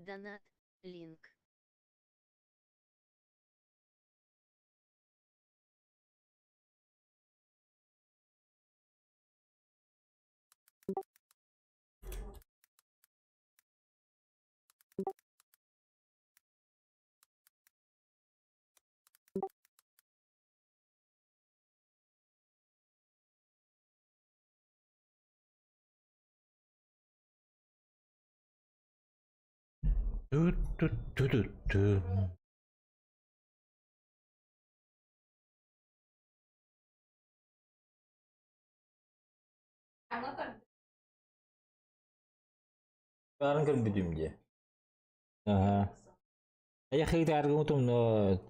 Донат, линк. Ту-ту-ту-ту-ту. Barang kan bidim dia. Ага. А я когда аргументом, но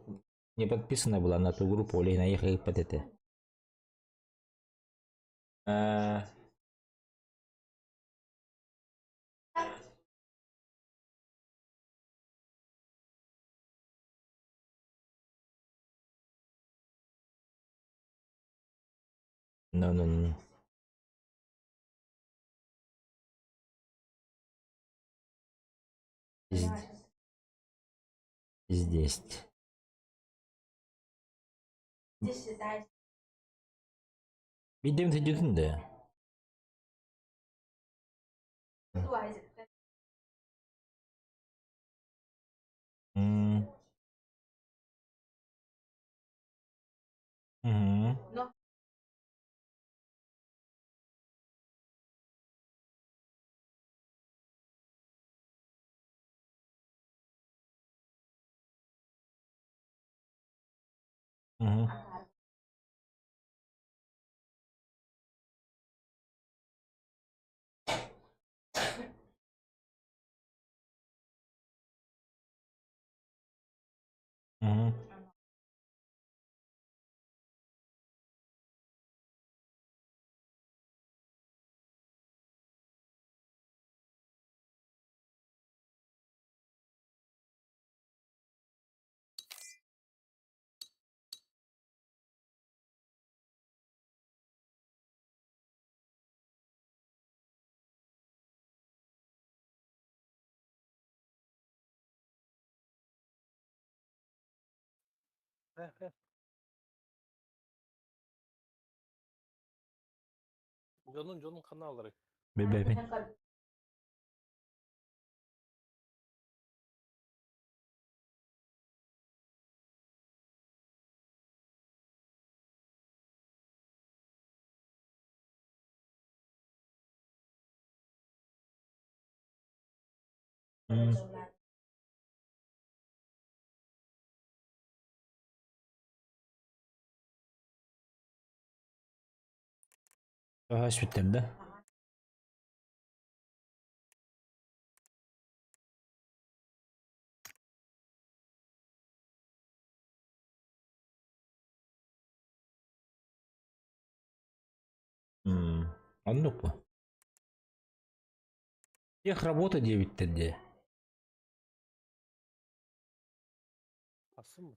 не подписана была на ту группу, или на их под это. А, ну. Здесь. Видим ты дюдин да. Угу. Угу. Угу. Jon'un kanalları. Бе. Ага, sütten de. Anladık mı? Их работа 9'te. Asım mı?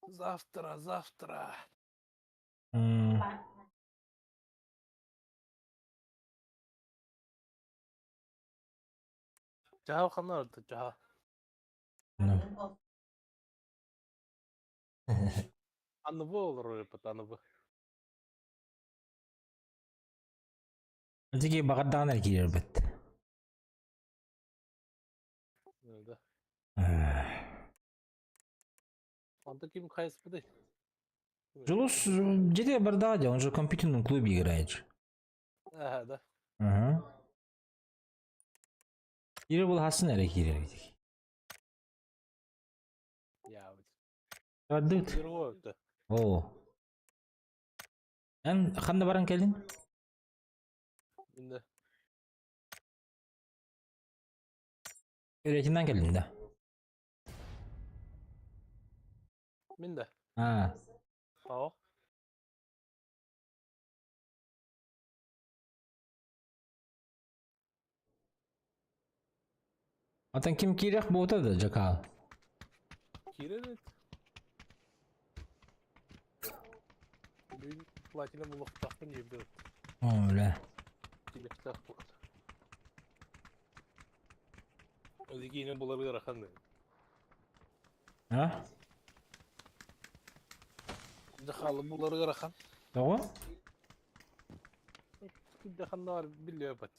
Завтра. Caha kanaldı caha. Anıbı olur öyle anıbı. Öteki bakadağın erkeği bit. Öyle. Анда kim kayısı değil. Julus где Бардаде, он же в компьютерном клубе играет же. Да. Ага. Кире был Хасан эрекеği. Ya. Радыт. Bir o öptü. О. Эн ханда баран келдин? Şimdi Öğretimden geldim de. minde. Ha. Tamam. Atan kim kirek bu da Caka. Kirenet. Dün platine buluk takın yerde Öyle. Dilekte bulut. Ödeki yine bulabilir akan da. Ha? Dıkalı buları akan. Doğru. Bir dakan da var biliyor bat.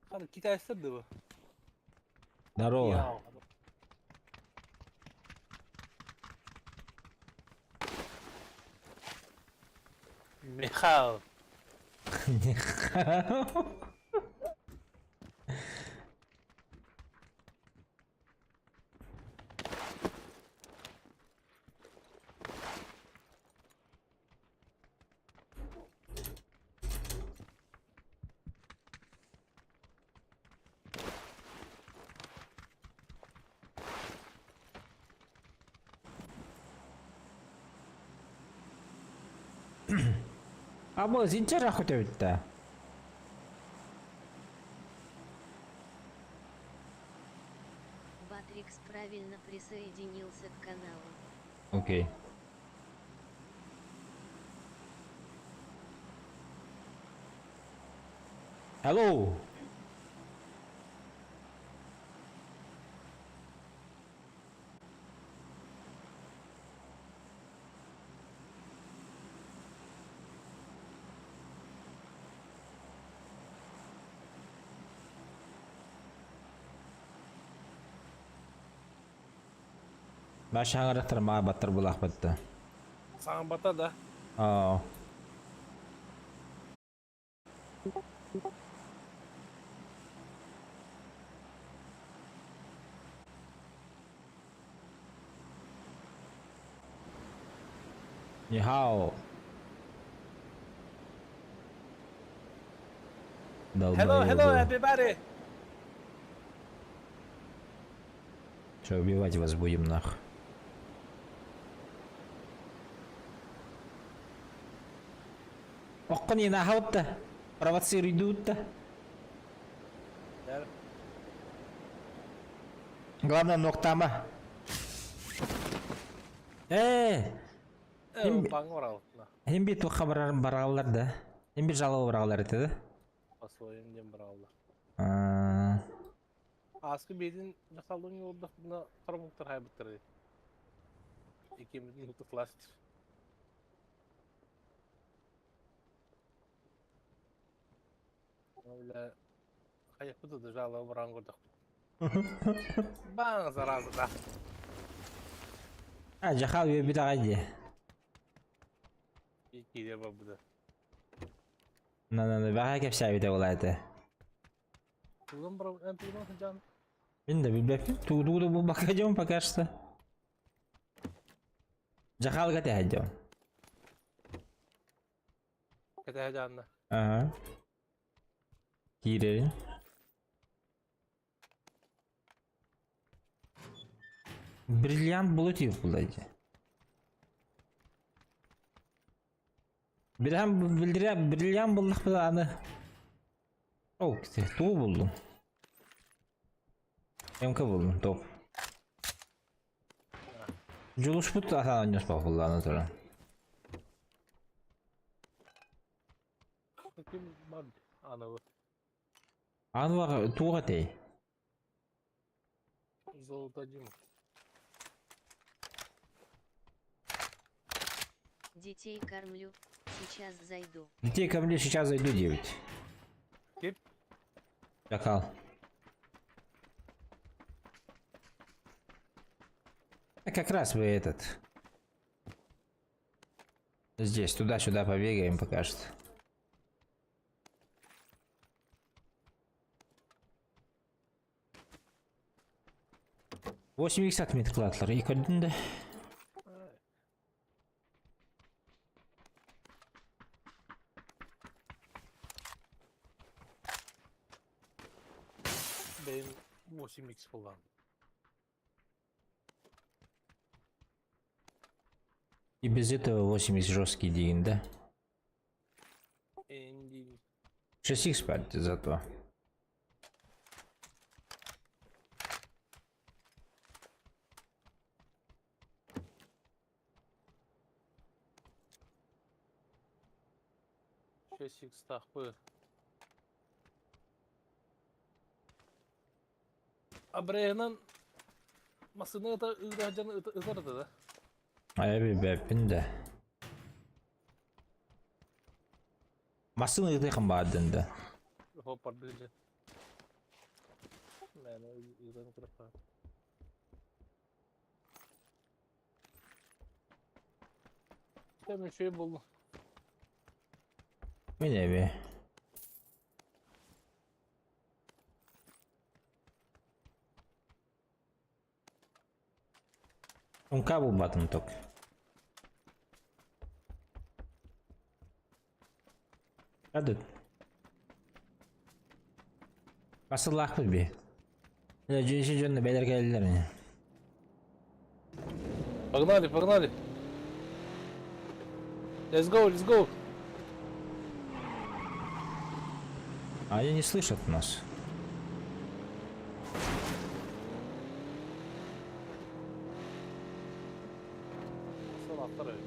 Hani kita istedi bu. Здорово. Ya. Михаил. А мы зинчер охотуют-то. Батрикс правильно присоединился к каналу. Окей. Hello. Başı hangaraqtır mağa battır bulaq bitdi. Sana bata da. Aa. Ni hao. Hello, hello everybody. Что, убивать вас будем нахуй. Окни нахуй-то. Провоцируют-то. Gel. Главное ноктама. Bana var altına. Hem bir tuha barağlar da. Hem bir жалобы barağlar etedi. Asılayım diye bırakıldı. Aa, Askı bedin jasaldığın yolda buna tarafıktır haybıttır. İkimizin tutuklaştır. Öyle hayıpıdı da jalı bırakıldı. Bana zarazı da. Ha, jahal bir daha diye. İki de bu da. Na, bağa kep şabide olaydı. Buradan bırak, en tuzdan sıcağın. Ben de bilmem. Tuğdu bu bakacağım пока что. Jahal gati hacım. Kete heyecanlı. Aha. Girelim. Бриллиант bulut yok bulaydı. Bir hem bildiren бриллиант bulduk bu anı. Oh, tuğ buldum. MK buldum, top. Juluş bu da anlıyoruz bak bulanı sonra. Kim var? Ana bu. Anı var tuğ değil. Zoltacı mı? Детей кормлю, сейчас зайду. Детей ко мне сейчас зайду 9. Kim? Чакал. Как раз вы этот. Здесь, туда-сюда побегаем пока что. Восемь икс отметок клатлар. И кодинде. Benim 8x kullandım. И без этого 8 икс жесткий дигин, да? Değil. 6 икс падает зато. Чесик стахпы. Абрейнан масыны ыта ыграхажан ытарыды да. Аяби бәппин де. Масыны ыдыхын баадын да. Хоппарды же. Мәні ыграхын кырапа. Тәмін шөй болу. Мен эби. Un cabo button tok. Hadi. Basılak bir. Ya cinsi canlı beyler geldiler ya. Погнали, погнали. Let's go, let's go. А они не слышат нас. Sol atlar öyle.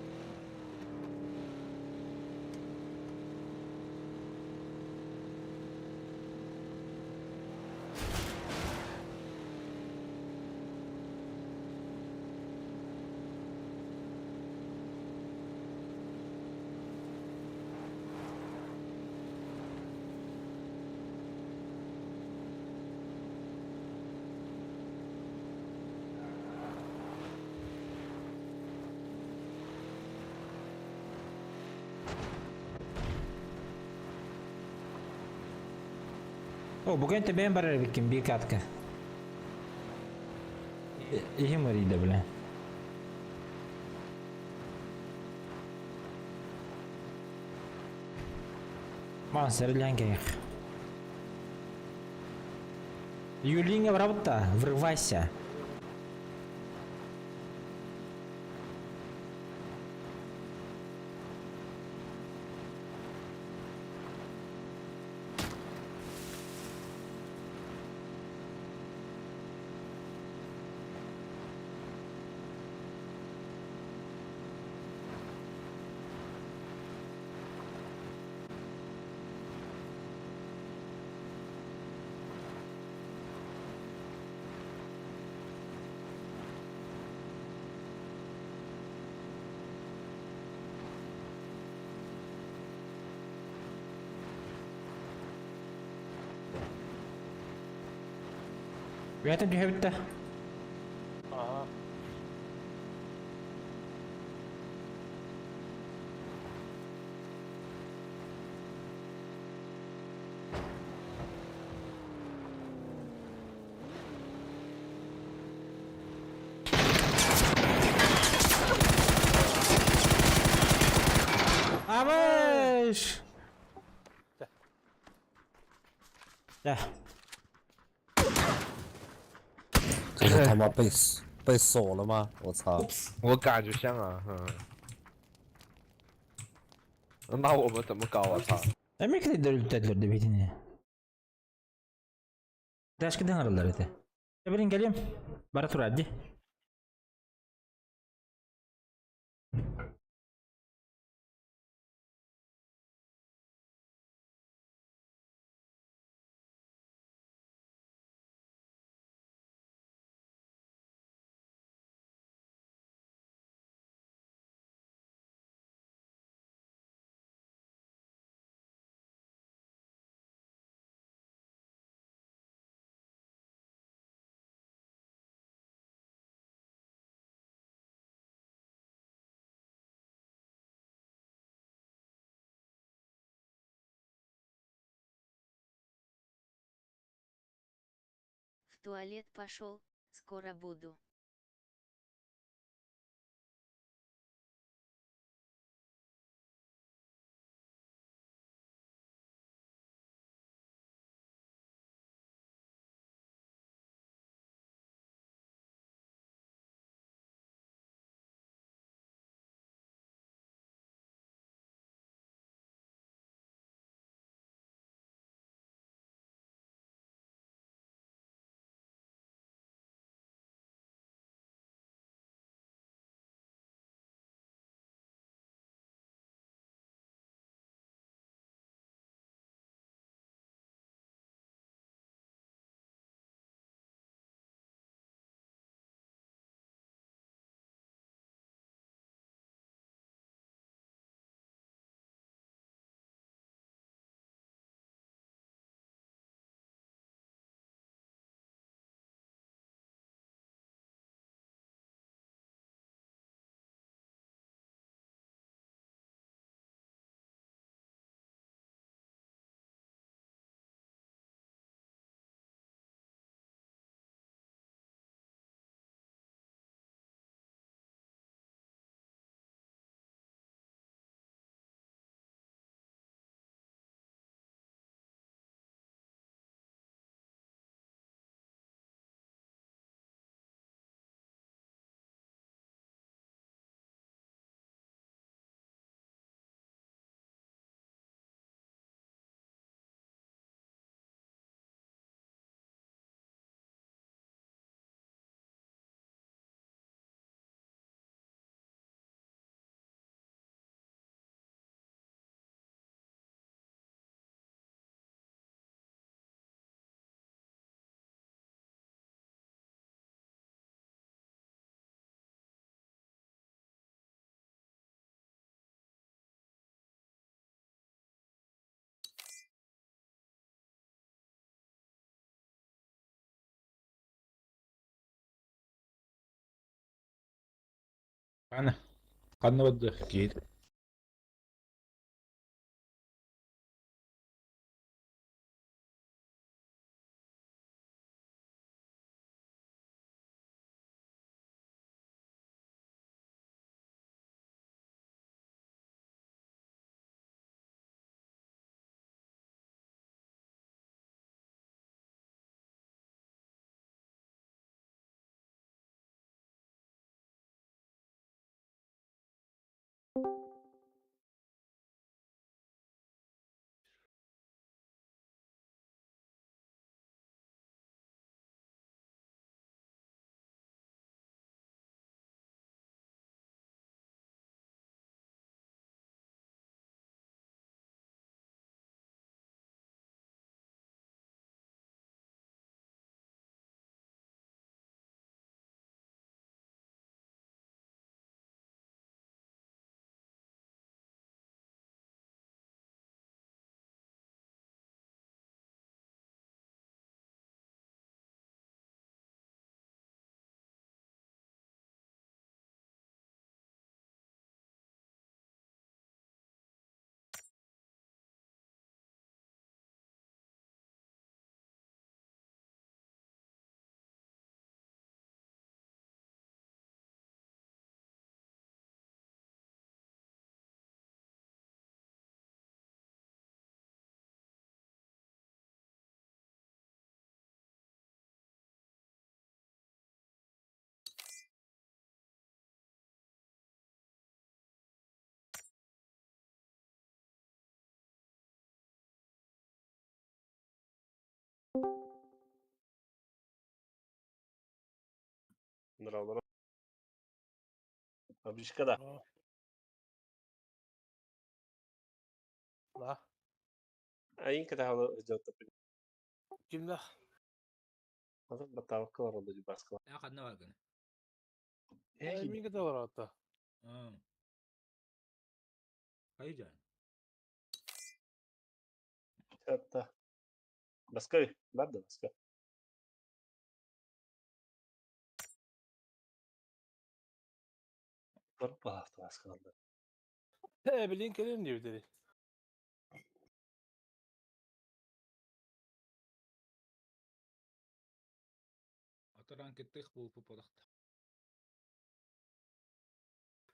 O bugün de ben barar bikin bir katka. İyi mi de bile. Монстр лянких. Юлинга правда, врывайся. Uyatıp diye bitti. Aha. Amış. Ya. 这个他妈被锁了吗？我操！我感觉像啊，那我们怎么搞啊？操！ Emekli de öldürdüler de bitini. Taşkıdan aralar ete. Birin geleyim. Bara tur hadi. В туалет пошел, скоро буду. Ана, канна бадды кейт. Здорово, Обычка, да. Да. Ainda tava идет Kimde? Batava калору di Баскова. Я канна вагын. Minge de var hatta. Хайжан. Это Баскови, ладно, Баска. Torpa Баска. Bilin kelin diyor dedi. Атаран кеттех бул поподахта.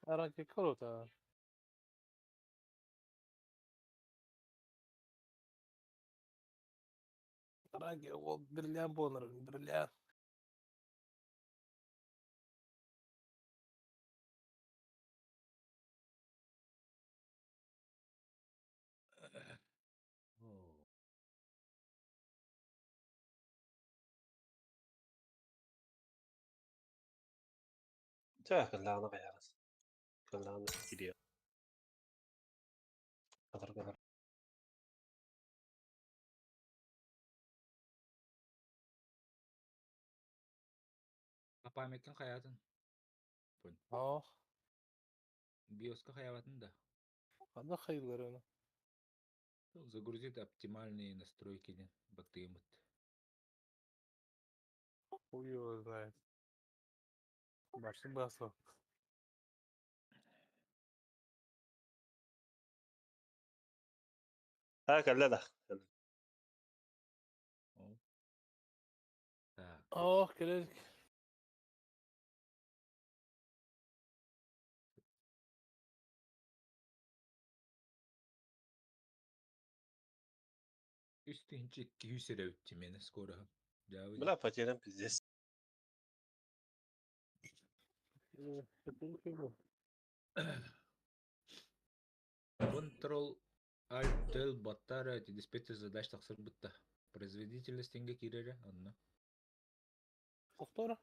Aran ke kalota. Aran ke o birliğen bonar, birliğen. Тя калана гайрас. Калана кидио. Кадar. Памяттен хаятын. Ha, Биоска хаятын да. kanda hayırlar onu. Загрузит оптимальные настройки бактемыт. Хуй его знает. Başın basa. Ha kalla da. Так. Oh, kelin. Üstünce 200 lira ötümeni skora. Cavı. Бля, потерян пиздец. Kötülük yok. Control Alt Del Battara эти диспетчер задач тахсыр бытта. Производительностенге кирере анна. Doktor.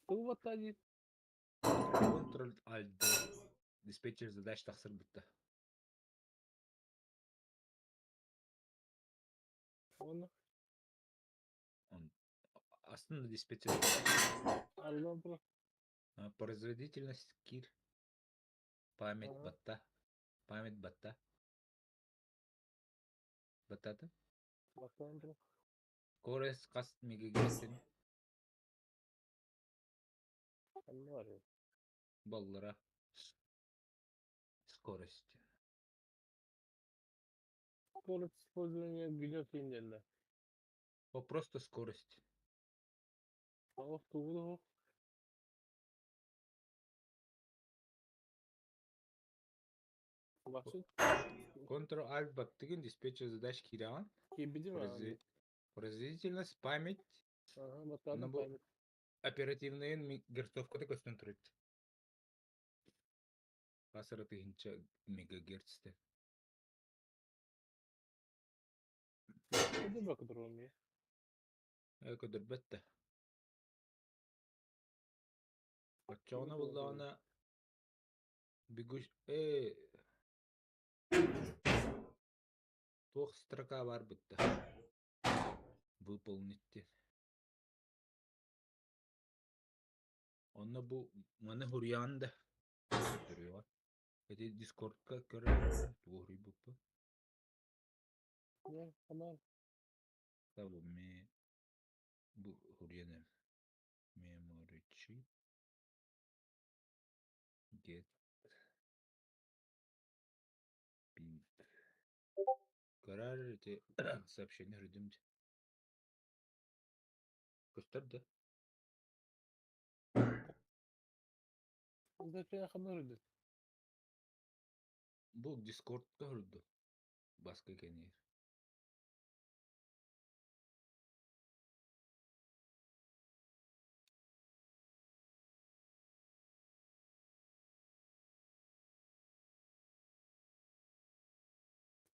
Bu battaniye. Control Alt Del диспетчер задач тахсыр бытта. Onu. Астында диспетчер. Allah'ım bro. Производительность кир. Память Ага. батта. Память батта. Баттата? Bakalım bro. Скорость кас мегагерцин Anne var ya. баллара. Скорость. Скорость использования гнет инделла. Просто скорость. Ох, тугу. Башит. Ctrl-Alt баттыгын диспетчер задач кираған. Кибиди mi? Производительность, память, Ага, Она bakalım bu- paylaşım. оперативный герцовкада көстен тұрады. Ғасыры тыгынча мегагерцте. Hadi bakalım ya. Көдір бәтті. Патчауна болды ана бігуш... Тоқ строка бар бітті. Выполнить. Онна бұл маны хурянда. Это дискордка көрі. Туғри бұппы. Ne? Tamam. Табу ме... Бұл хуряны. Memory chip. Get. Pin. Karar эти сообщения рядом. Gösterdi. Zaten kadar Bu Discord'da hırdı. Başka kenir.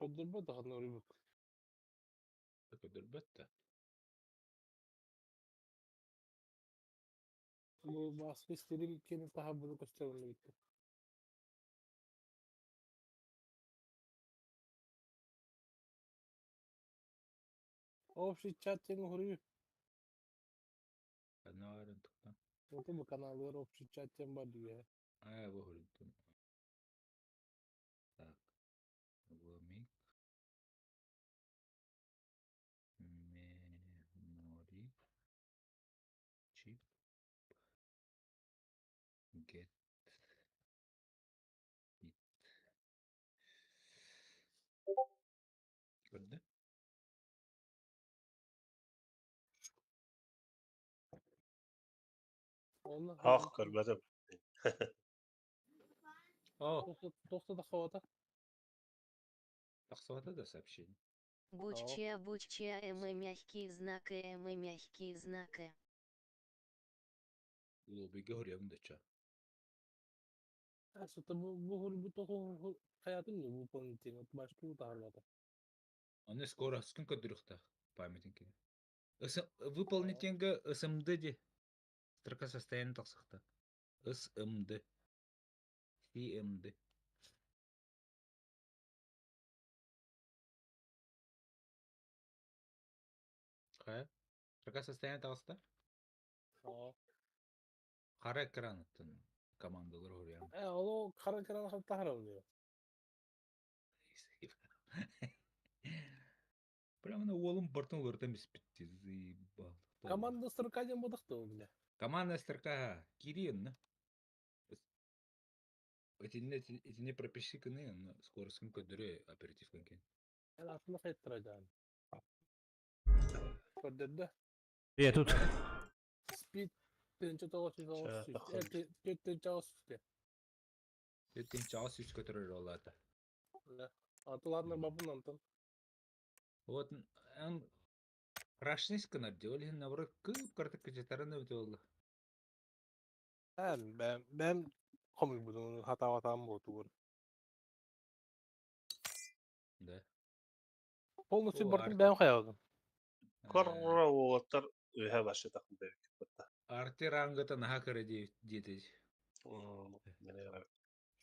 Öldürme daha ne oluyor? Takıdır bette. Bu baskı istediğim kendi daha bunu göstermeye gitti. Общий чат тем говорю. Kanarın tıktan. Вот bu kanallar общий чат тем var diyor. Bu hırdı. Так. Вымик. Memory. Chip. Get. It. Gördü. Onlar Ah görmedim. О, 90 dakika havada. тақсывата да сообщение. Буччия, мягкие знаки. Лобиге hırıyam da ça. Aslında bu tohum hayatın mı bu politik başka bir tarlada. Оны скоро сколько дырыхта памятники. Выполнитенга СМД де. Строка состояния тақсықта. СМД. CMD. Қая? Строка состояния тақсықта? Aa. Қара экран аттын командалар hırıyam. O kara kara hatta oluyor. Прямо на олым бортын өртем испитти. Заебал. Команда строкаден бодықты o bile. Командная строка Кирин. Эти не пропиши кыны, скоро скин көдөрө оператив кынкен. Yani aslında kayıttıracağım. Gördün Я тут. Speed birinci doğusu doğusu. bakın. Dörtüncü doğusu. Ертең чаас үч көтөрөр олады. Atılarına babın antın. Вот рашнис кынар делали, наоборот, кып картык кычатарын өтө болду. Ben komik bunu hatam bu. Да. Polnusu O bıraktım ben kayaldım. Korra oğutlar ühe başı takım dedik. Арти рангата наха кыра дети.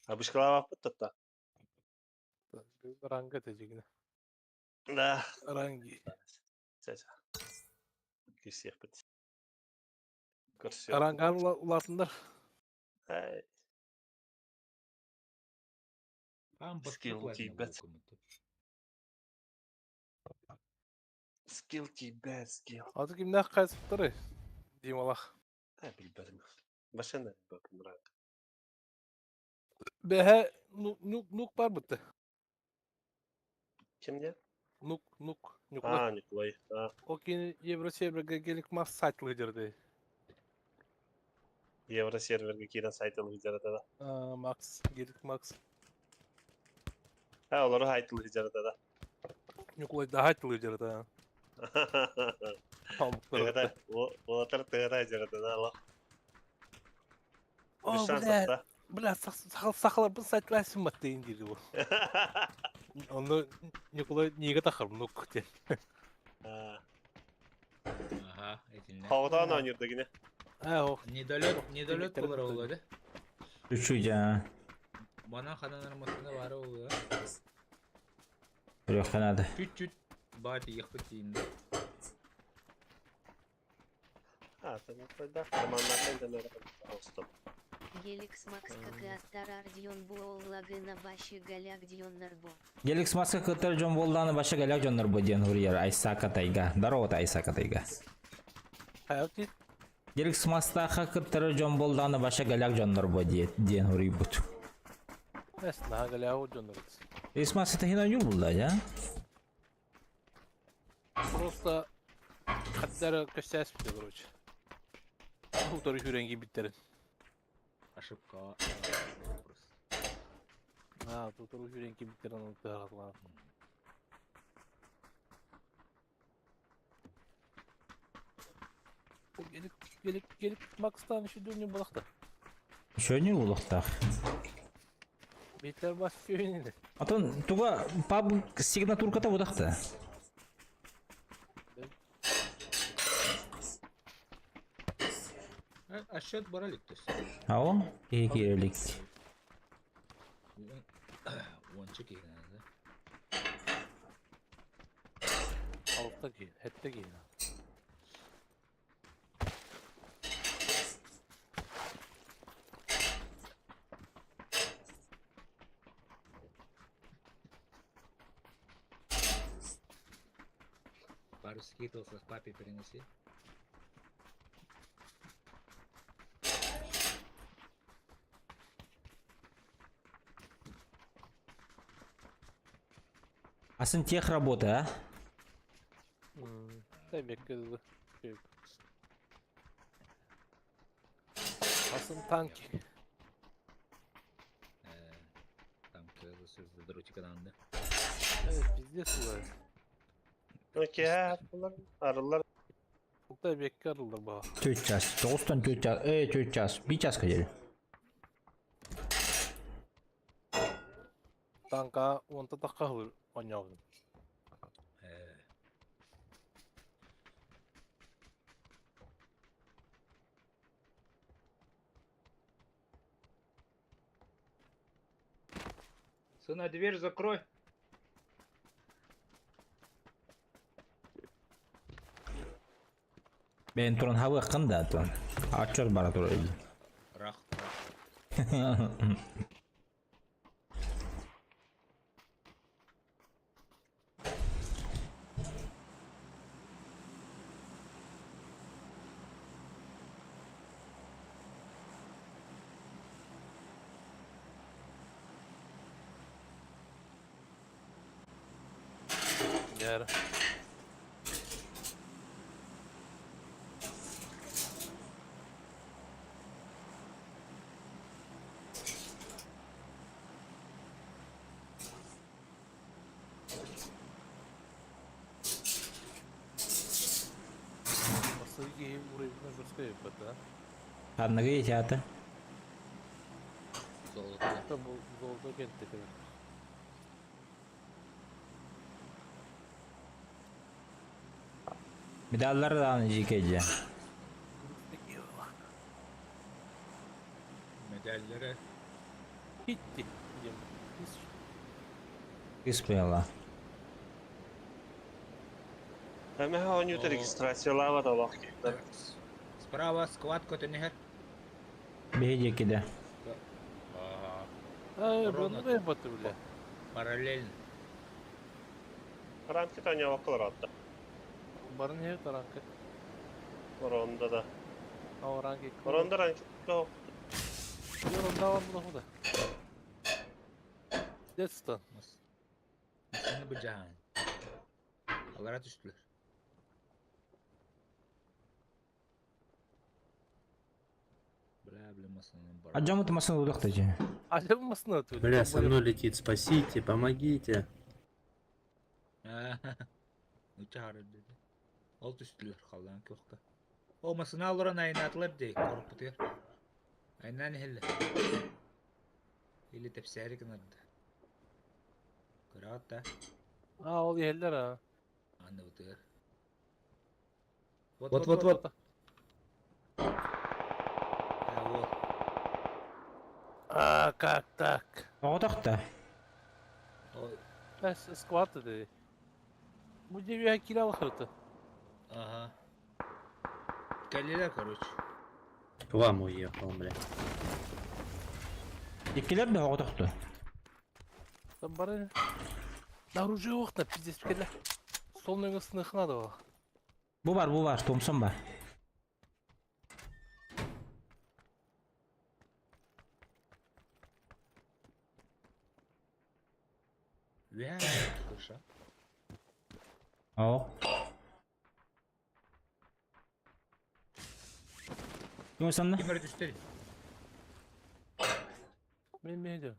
Abışkala bakıp tatta. Ranga tecekine. Ne? Rangi. Çeçe. Kisiyak bit. Kırsiyak. Rangan ulatındır. Hey. Там Skill подсыпать keep it. Skill keypad skill. Azı kimden kaysıptırı? Diyeyim Allah. Ha bilberim. Başına bakın bırak. Behe nuk var mıydı? Kim diye? Nuk. Ha Nikolay. Ha. O ki Euro serverge gelik mas saytlı hıcırdı. Евро серверге кирен сайтыл хижарата да. Max. Gelik Max. Ha олары хайтыл хижарата да. Nukulay daha haytlı hıcırdı. Pamukları. Тыгыта, олатар тыгыта хижарата да Allah. O Düşsen bile. sakta. Bile sakla bu saytlar sınmat deyin dedi bu. Onu Nukulay niye takırım nuk diye. Ha. Ага, этинде. Хавтан ойнырды гине. O. Недолет булар олады. Üçüce. Бана хадан армасында бары олады. Yok kanadı. Чуть-чуть бати яхпы тиинде. Ha tamam da. Tamamlar da нервы. Остап. Геликс Макс как и Астар Ардион Буоллагы на Баши Галяк Дион Нарбо. Gelix maska kıtır John Boldan'ı başa gelek John'lar bu diyen huriyar. Aysa katayga. Darovat Aysa katayga. Hayat değil. Gelix maska kıtır John Boldan'ı başa gelek John'lar bu diyen huriyar but. Aslında ha galiba o canları. İsmail Sitahin oynuyor burada ya. Просто kadar köşeye sıkıyor короче. Bu tarih hürengi bitlerin. Ошибка. Ha bu tarih hürengi bitlerin onu da Gelip Max'tan işi dönüyor balakta. Şöyle bulukta. Bitler başlıyor yine. Atan tuga pub signaturkata budakta. Aşağı baralik төс. Ha o? İyi kirelik. Ончы кегенде. Altta giyin, hette giyin. Пару скитлсов папе принеси. Asın тех работа, а? Дай bekledim. Asın tanki. Там кызы сөзді дротикаданды. Evet bizde sular. Okey. Bunlar arılar. Burada bekle arılır bana. 4 час. 9'dan 4 час. 4 час. 1 часқа келді. Tanka onta takka hır oynayalım. Сына, дверь закрой. Ben turun hava qında turun. Açır bara turun. Рах. Yarı. Nasıl iyi burayı buna başka yapmadı ha? Qandaga yetadi? Золото. Hatta bu zolda geldi kadar. Medallar da jikeje. Медальлері. Bitti. Diyeyim. İspanyala. Hemen oynuyordu registrasyolar da bak. Справа сквад көтінігер. Beje kide. Hayır Ровно. bunu da yapmadı bile. Параллельно. Karantina ne vakılar attı. Barın her taranka. Oronda da. Avaranki. Oronda rank yok. Yorunda var bu da. Deathstone. Masını bıcağın. Alara düştüler. Бля, масының бар. Аджамы тымасын удак же. Acaba atıyor? Бля, со мной летит, спасите, помогите. Uçağır dedi. Ol düştüler kaldan kökte. O masını alıran aynatılar dey. Korup bitiyor. Aynan helle. Hille tepseri kınardı. Kıraat da. Aa ol yerler ha. Anne bitiyor. Вот. Вот. А, как так? Оготак да. Сквад dedi. Bu ceviye kiralık hırtı. Ага. Келлилер, короче. К вам уехал, бля. Икилер да оготак да. Там бары. Оружие yok da пиздец келе. Sol nögesinde hına da var. Bu var, Thompson бар. Вя, кыша. О. Ким санна? Кимер düştü? Ben diyorum.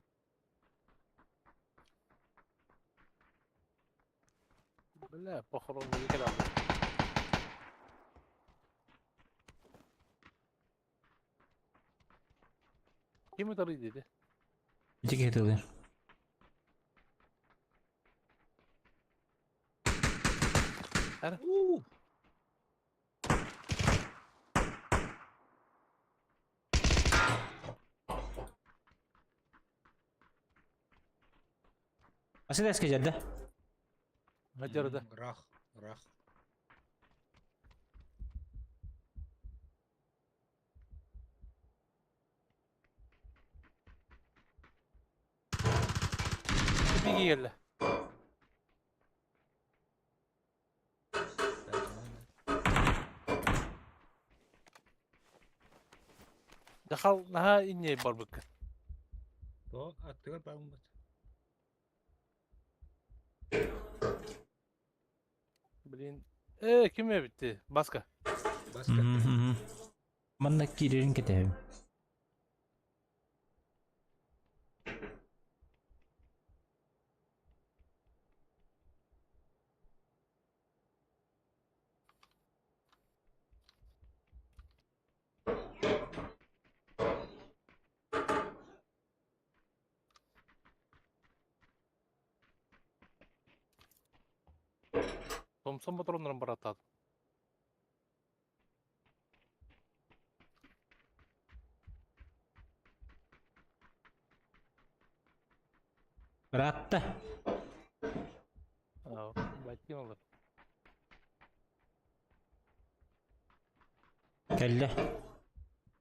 Bля, похорон не кидал. Kim tarıyor dedi. Ичиге кетилер. Ara. Асыл эске жерде. Hacer'da. Rah. Bir geldi. Dahal daha inne barbık. То, attığır bağım bat. Bilin. Kime bitti? Baska. Баска. Манда кирерин кетем. Thompson patronlarım baratad. Братта. Aa, belki olur. Келле.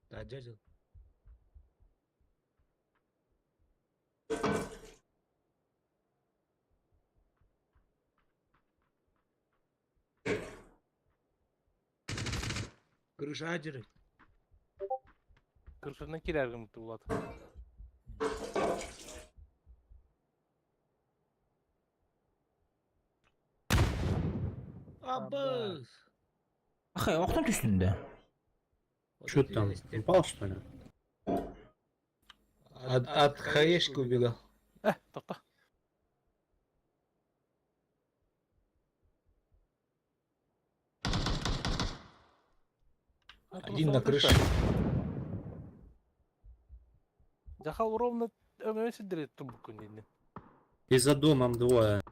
Тажажыл. Крыша ажыры. Kırşından kirergin mutlu bulat. Абыз. Ахай, оқтан түстүндө. Что ты там, упал что ли? От хаешки убегал. Tohta. Один на крыше. Захал ровно ömrüne sildirettim bu gün. И за домом двое.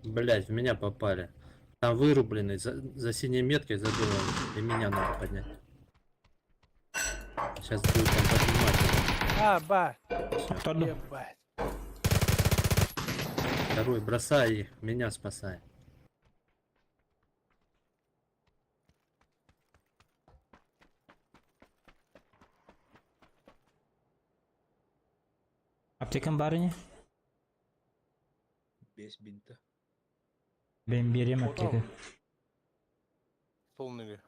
Блять, в меня попали. Там вырубленный за синей меткой за домом. И меня надо поднять. Сейчас будет там поднимать. Ha bak. Оқтондум. Ебать. Второй, бросай их, меня спасай. Аптекам барыне? Без бинта. Ben берем Одан. аптека. Сол неге.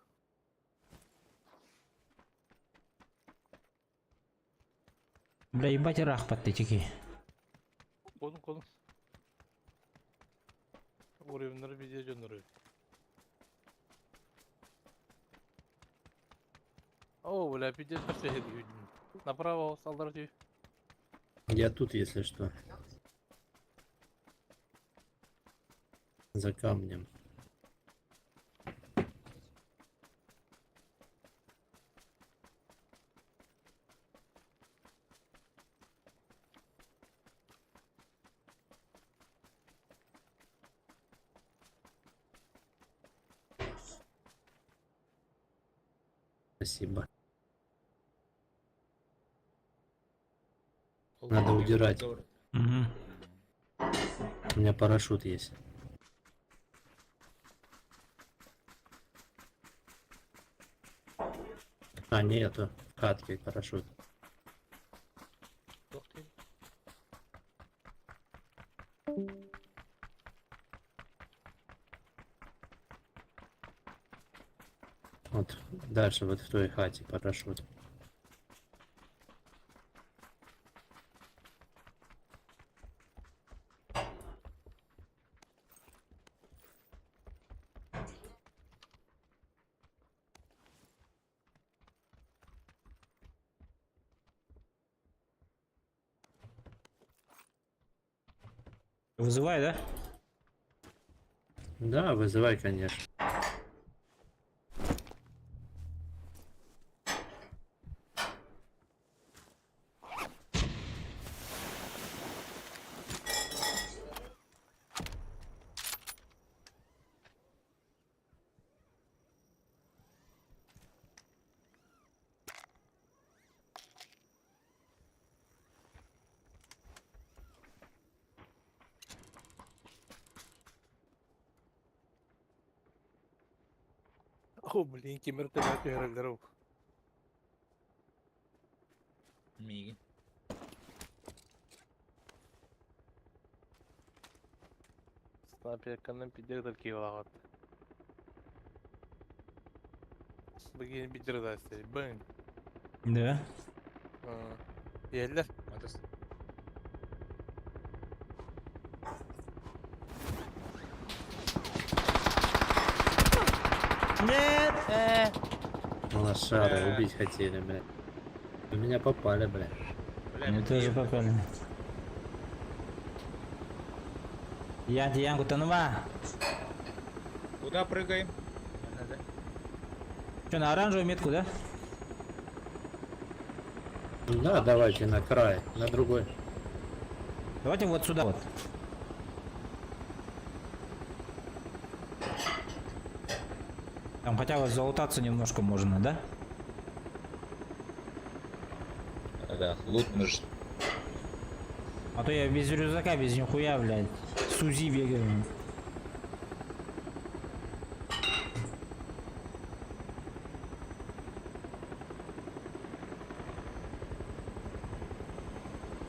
Бля, ебать рахпатты тики. Kodum. Уровенleri видео жөнөрү. О, бля, видео персеги. Направо, солдаты. Я тут, если что. За камнем. Спасибо. Надо удирать. Угу. У меня парашют есть. А, нету. В катке парашют. Тоқтай. Вот дальше вот в той хате парашют. Вызывай, да? Да, вызывай, конечно. О, блин, кеміртіп herhalde. Миги. Снайперканың пидердер кигалағат. Бігені бидерді әстері. Бәң. Да. Елдер. Матас. Нет! Лошары убить хотели, блядь. В меня попали, блядь. Бля, Мне тоже попали. Янку танува. Куда прыгаем? Надо. Что, на оранжевую метку, да? Да, давайте на край, на другой. Давайте вот сюда вот. Там хотя бы залутаться немножко можно, да? Да, лут нужен. А то я без рюкзака, без нихуя, блядь. С УЗИ бегаю.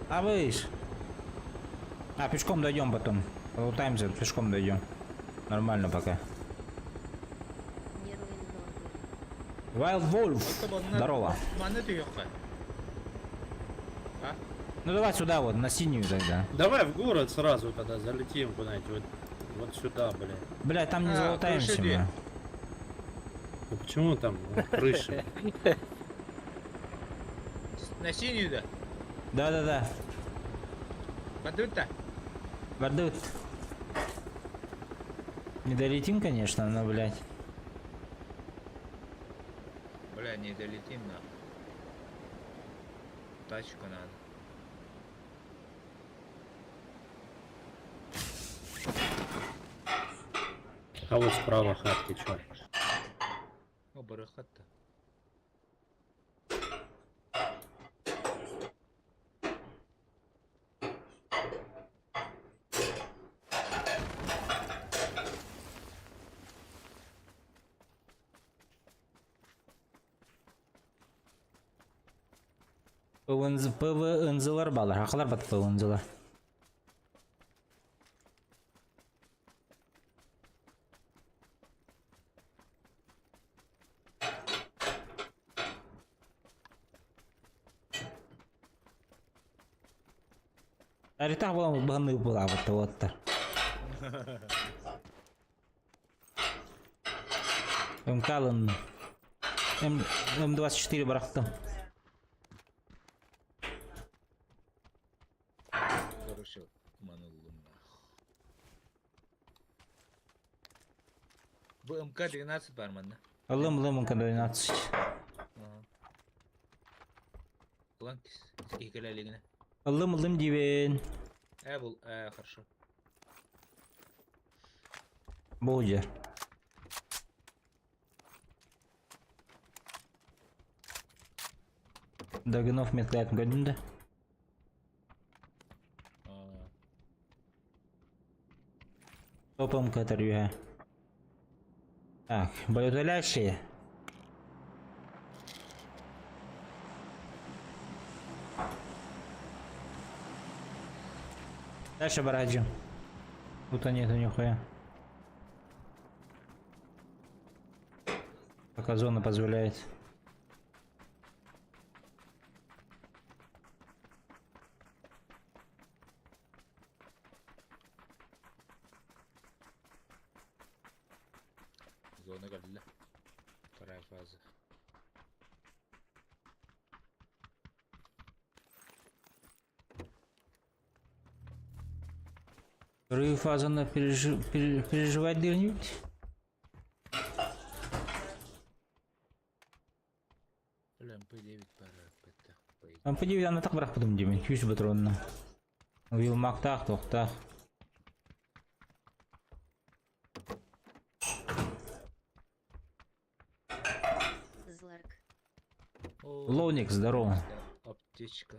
А выш. А, пешком дойдем потом. Полутаемся, пешком дойдем. Нормально пока. Не руин норвы. Wild Wolf. Здорово. Монету ёхка. А? Ну давай сюда вот, на синюю тогда. Давай в город сразу тогда залетим куда-нибудь. Вот сюда, блядь. Блядь, там не залутаемся крыша где? мы. Ну почему там крыши? На синюю, да? Да-да-да. Подуть-то? Бардут. Не долетим, конечно, но, блядь. Бля, не долетим, на. Тачку надо. А вот справа хатки, чё? О, барахат-то. PVNZ'lar bağlar. Haqlar bat PVNZ'lar. Tarihta bulan bahanı bulan batı. МК М24 bıraktım. Хорошо, мануллум. Bu MK12 var mı? Alım МК12. Ulan ikileliğine. Alım dibin. Бул, хорошо. Boğuca. Догнов метает годинда. Топом катерю. Так, боеутолящие. Дальше бараджим. Тут нету нихуя. Пока зона позволяет. Зона geldi. Вторая фаза. Вторую фазу на переживать где-нибудь. MP9 para peta. MP9 аны так бірақ бұдым демен. 200 патронна. Вил мақтақ, тоқтақ. Зларк. Лоуник, здорово. Аптечка.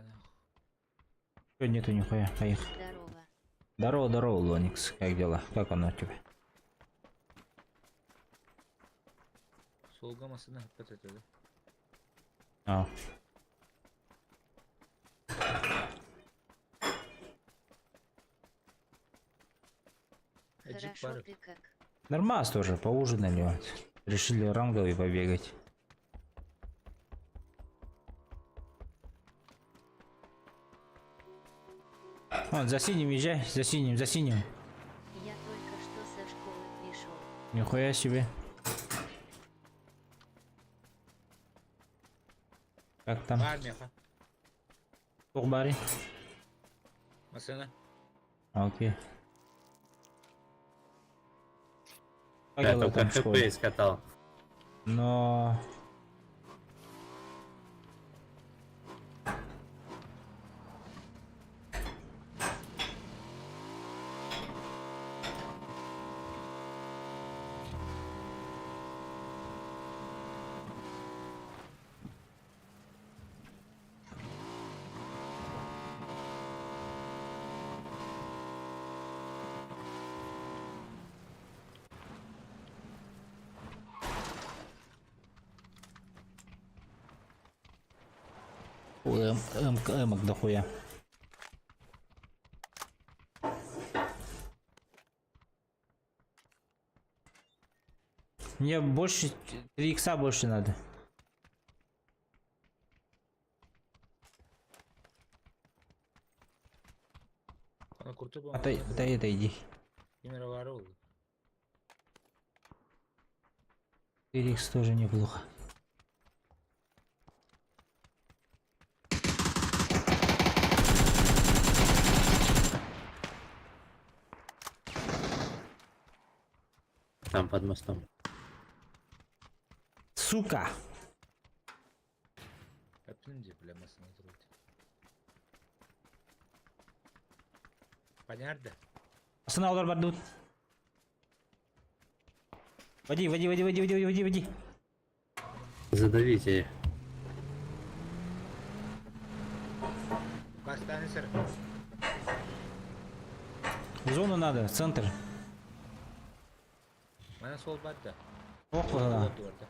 Чё нету нихуя? Поехали. Здорово. Здорово, Лоникс. Как дела? Как оно у тебя? Solgamasını hıppat edelim. А. Эджик Хорошо, пары. ты как? Нормас тоже, поужинали вот. Решили ранговый побегать. Вон, за синим езжай, за синим. Я только что со школы пришел. Нихуя себе. Как там? Var mı yaka? Тухбари? Masana. Окей. Как Я дела только там в ХП школе? скатал. Но... МК дохуя. Мне больше 3 икса больше надо. Bana kurtu bu. Отойди. Kimera var oldu. 4 икс тоже неплохо. Там под мостом. Сука! Hepsinin ceplemesine duruyordu. Nerede? Останавливай бардут. Води. Задавите их. Kaç tane sarı? В зону надо, в центр. Bana sol batta. Опа. Duvarda.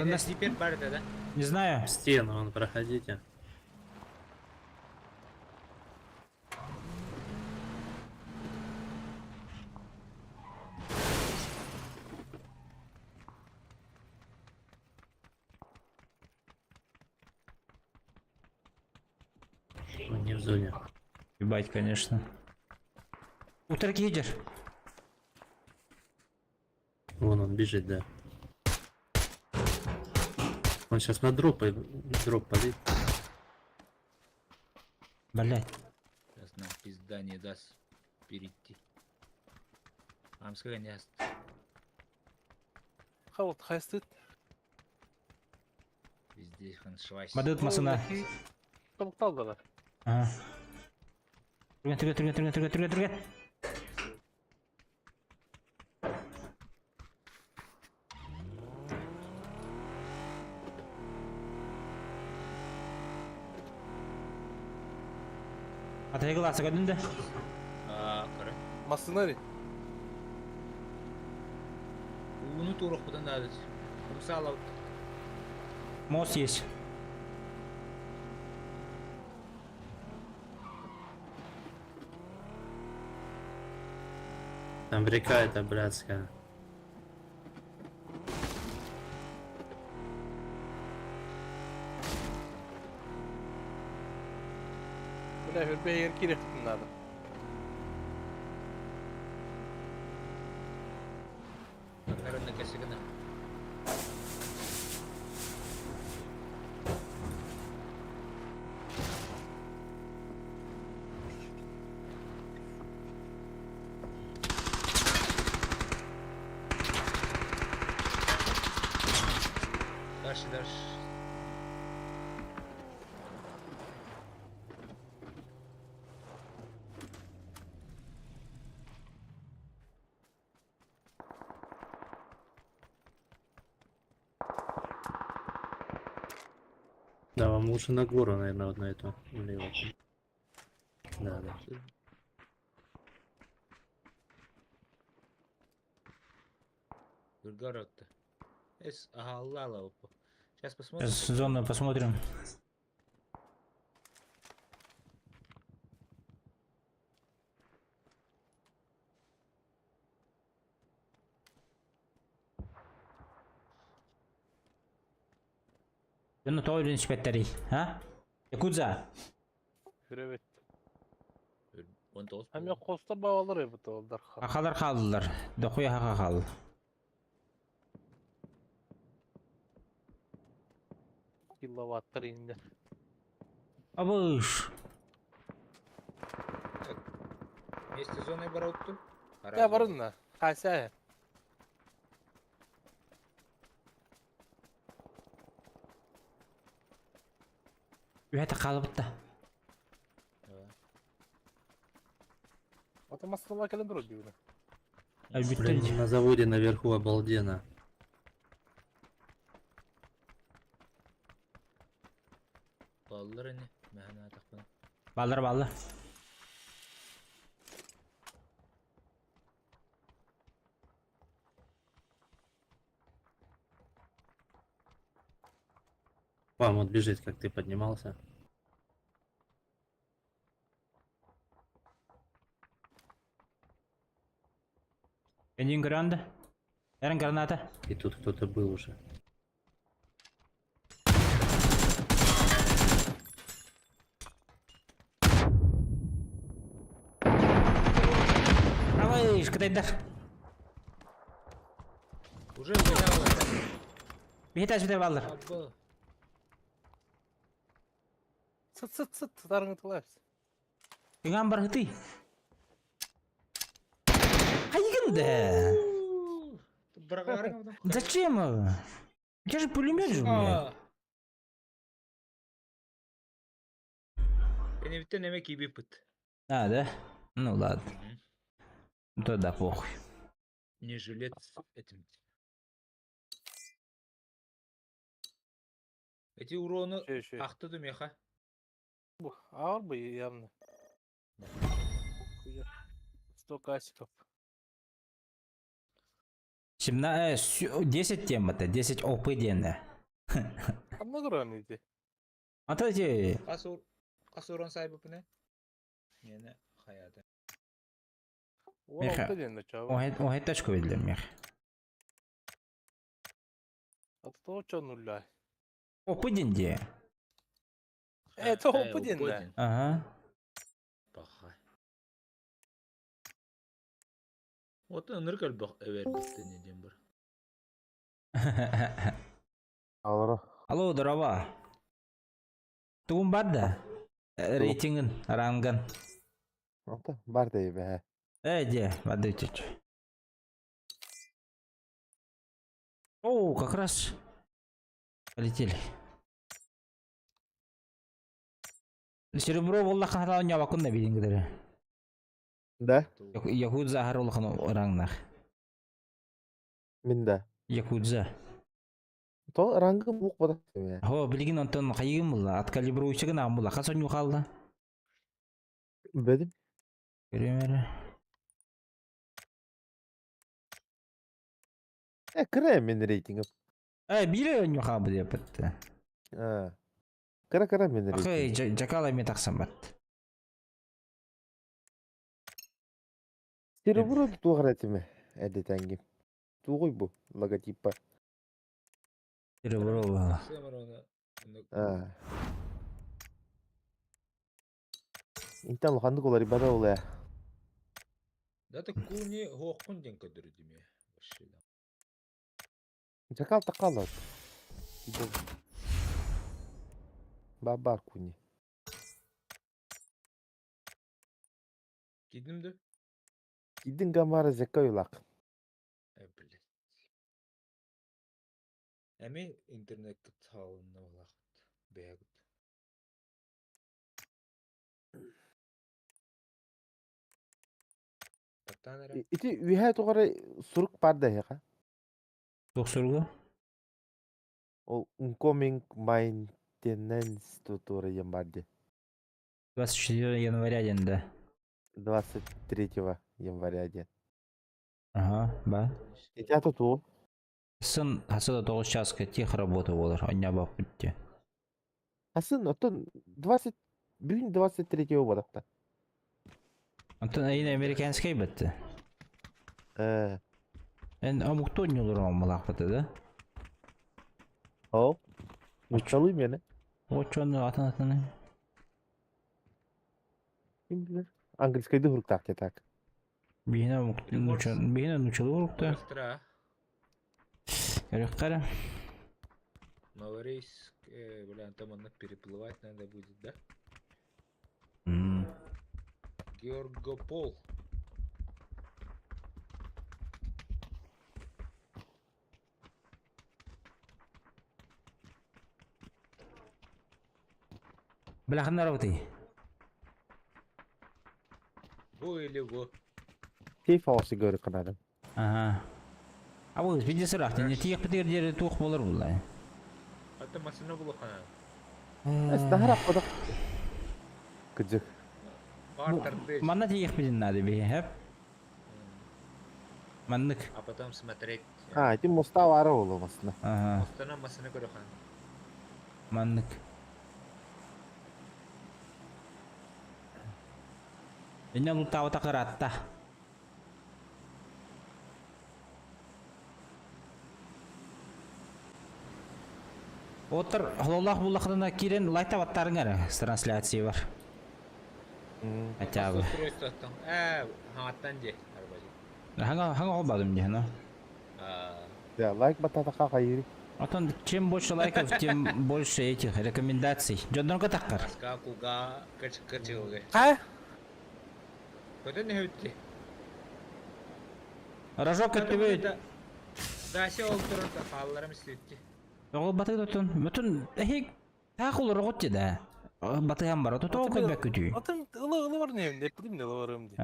Он нас- Снайпер бар это, да? Не знаю. В стену вон проходите. Он не в зоне. Ебать, конечно. Утырки едешь? Вон он бежит, да. Он сейчас на дроп падает. Блять. Сейчас нам пизда не даст перейти. Амская не даст. Хават хайстыт. Везде ханшвайс. Бадыт масына. Тоқтал да. Ага. Түрген. Атайғы ласы көдінді. Кара. Масынari. Уны турок бұдан да адыз. Мысалы Мост есть. Там река эта блядская. Бля, вербе ер керек надо. Наверное, косигана. Дальше. Да, вам лучше на гору, наверное, вот на эту. Влево. Да. Город-то. Ага, лала. Сейчас посмотрим. Сейчас зону посмотрим. Bunu toyun şipetleri, ha? Yakuza. Görevет. 19. Hem yok kosta bağlar ya bu tollar. Akalar kaldılar. Dokuya haka kaldı. Kilowattlar indi. Abış. Вместе с зоной Барауту. Ya varın da. Kaysa. Ühete kalıbıttı. Otomasına bakalım dur diyor. Elbette. На заводе наверху обалденно. Баллар не. Мәна тақпын. Baldır. Вам вот бежит, как ты поднимался. Benzin kırandı. Yarın granata. И тут кто-то был уже. Abış, kıtaydılar. Уже выдавал. Bir hitaç bir de baldır. Абба. Sıt tarını tılarsın. Dengan berhenti. Hayır. Брагаром. Зачем? У тебя же пулемет же, блядь. Я не видел немек и бипыт. А, да? Ну ладно. Ну тогда похуй. Не жилец этим. Эти уроны Şey. ақтыды меха. Bu ağır bu yanına. 100 кассиков. 10 тем это, 10 ОП дені. Анна көрөн иди. Ата же, Qasuran sahibi bu ne? Yine hayatı. Ол Меха. алты ден чаба. o hetaş koydum ya. Ата то нуля. ОП денді. То опы ден да. Ага. Bakay. O da ınır bak evet bitti ne diyeyim bir. Алло. Алло, дрова. Тугун бар да? Рейтингін, рангын. Ата, бар да бе. Де, воды чуть. О, как раз. Полетели. Серебро волла хана ня вакун да билингдер. Да? Якудза харул хана рангнах. Мен да. Якудза. То рангы мук бада. Хо, билигин онтон кайгым була. От калибруючыгын ам була. Касон юкалды? Бедим. Көрөмөрө. Кыра мен рейтингім. Бире юкалды деп бітті. Кыра мен рейтингім. Ахы, жакала мен таксам бат. Серебро туғаратыме. Әдетәнгім. Туғой бұл логотипа. Серебро була. Semir onu. Интан лоханды колар бада ол я. Da da kuni hokkun den kadar dimi. Başlayalım. Жакал тақалат. Бабар куни. Gidim de. Идин гамара зека юлак. Блядь. Әме интернетті талынна олақыт. Бәгіт. Таттан әрі. Ити виха туғара сурук бар да яқа. Токсургу? Ол incoming maintenance туторы ем бар де. 24 января денді. 23 января де. Ага, ба. Ити аты туу. Сын хасыда 9 часқа тех работа болар. Оня бақ бітті. Асын отын 20 бүгін 23 бодақта. Антон әйін американскай бітті. Эн амуктон нюлыр амалақ бітті да? О, учалый мені. Очоны атын. Ким білер? Английскайды хұрықтақ кетак. Бейіне нучалы ұрықта. Быстро. Көрек қара. Новорейск. Бля, там она переплывать надо будет, да? Георгопол. Білақын работай. Во или во. Кейф аусы көрі қынадым. Ага. А бұл виде сұрақ. Не тиек бітер туық болар бұлай. Ата масына бұл қана. Әстағырақ бодақ. Күджік. Бартарды. Манна тиек бітін нады бей, хәп? Маннык. А потом смотреть. Ити мұста вары олы мұстына. Ага, Астана масына көрі қана. маннык. Ini lu tahu tak rata. Отыр, Аллах буллахына кирен лайта ваттарыңар, трансляция бар. Хотя бы. Устройстводан. Хаттан же. Ханга олбадым же, но. Я лайк бататақа қайыры. Атон чем больше лайков, тем больше этих рекомендаций. Жодонға таққар. Аска куга кырчылғы. Қай? Көтен не өтті? Рожок көттебей. Даси олтырын қалаларым істетті. Ол батык дотун. Бүтін эхик тақыл рогот жеда. Батыган бар, оту тоқ көтбек көтүй. Атын ылы бар не деп білдім не ылы барым деп.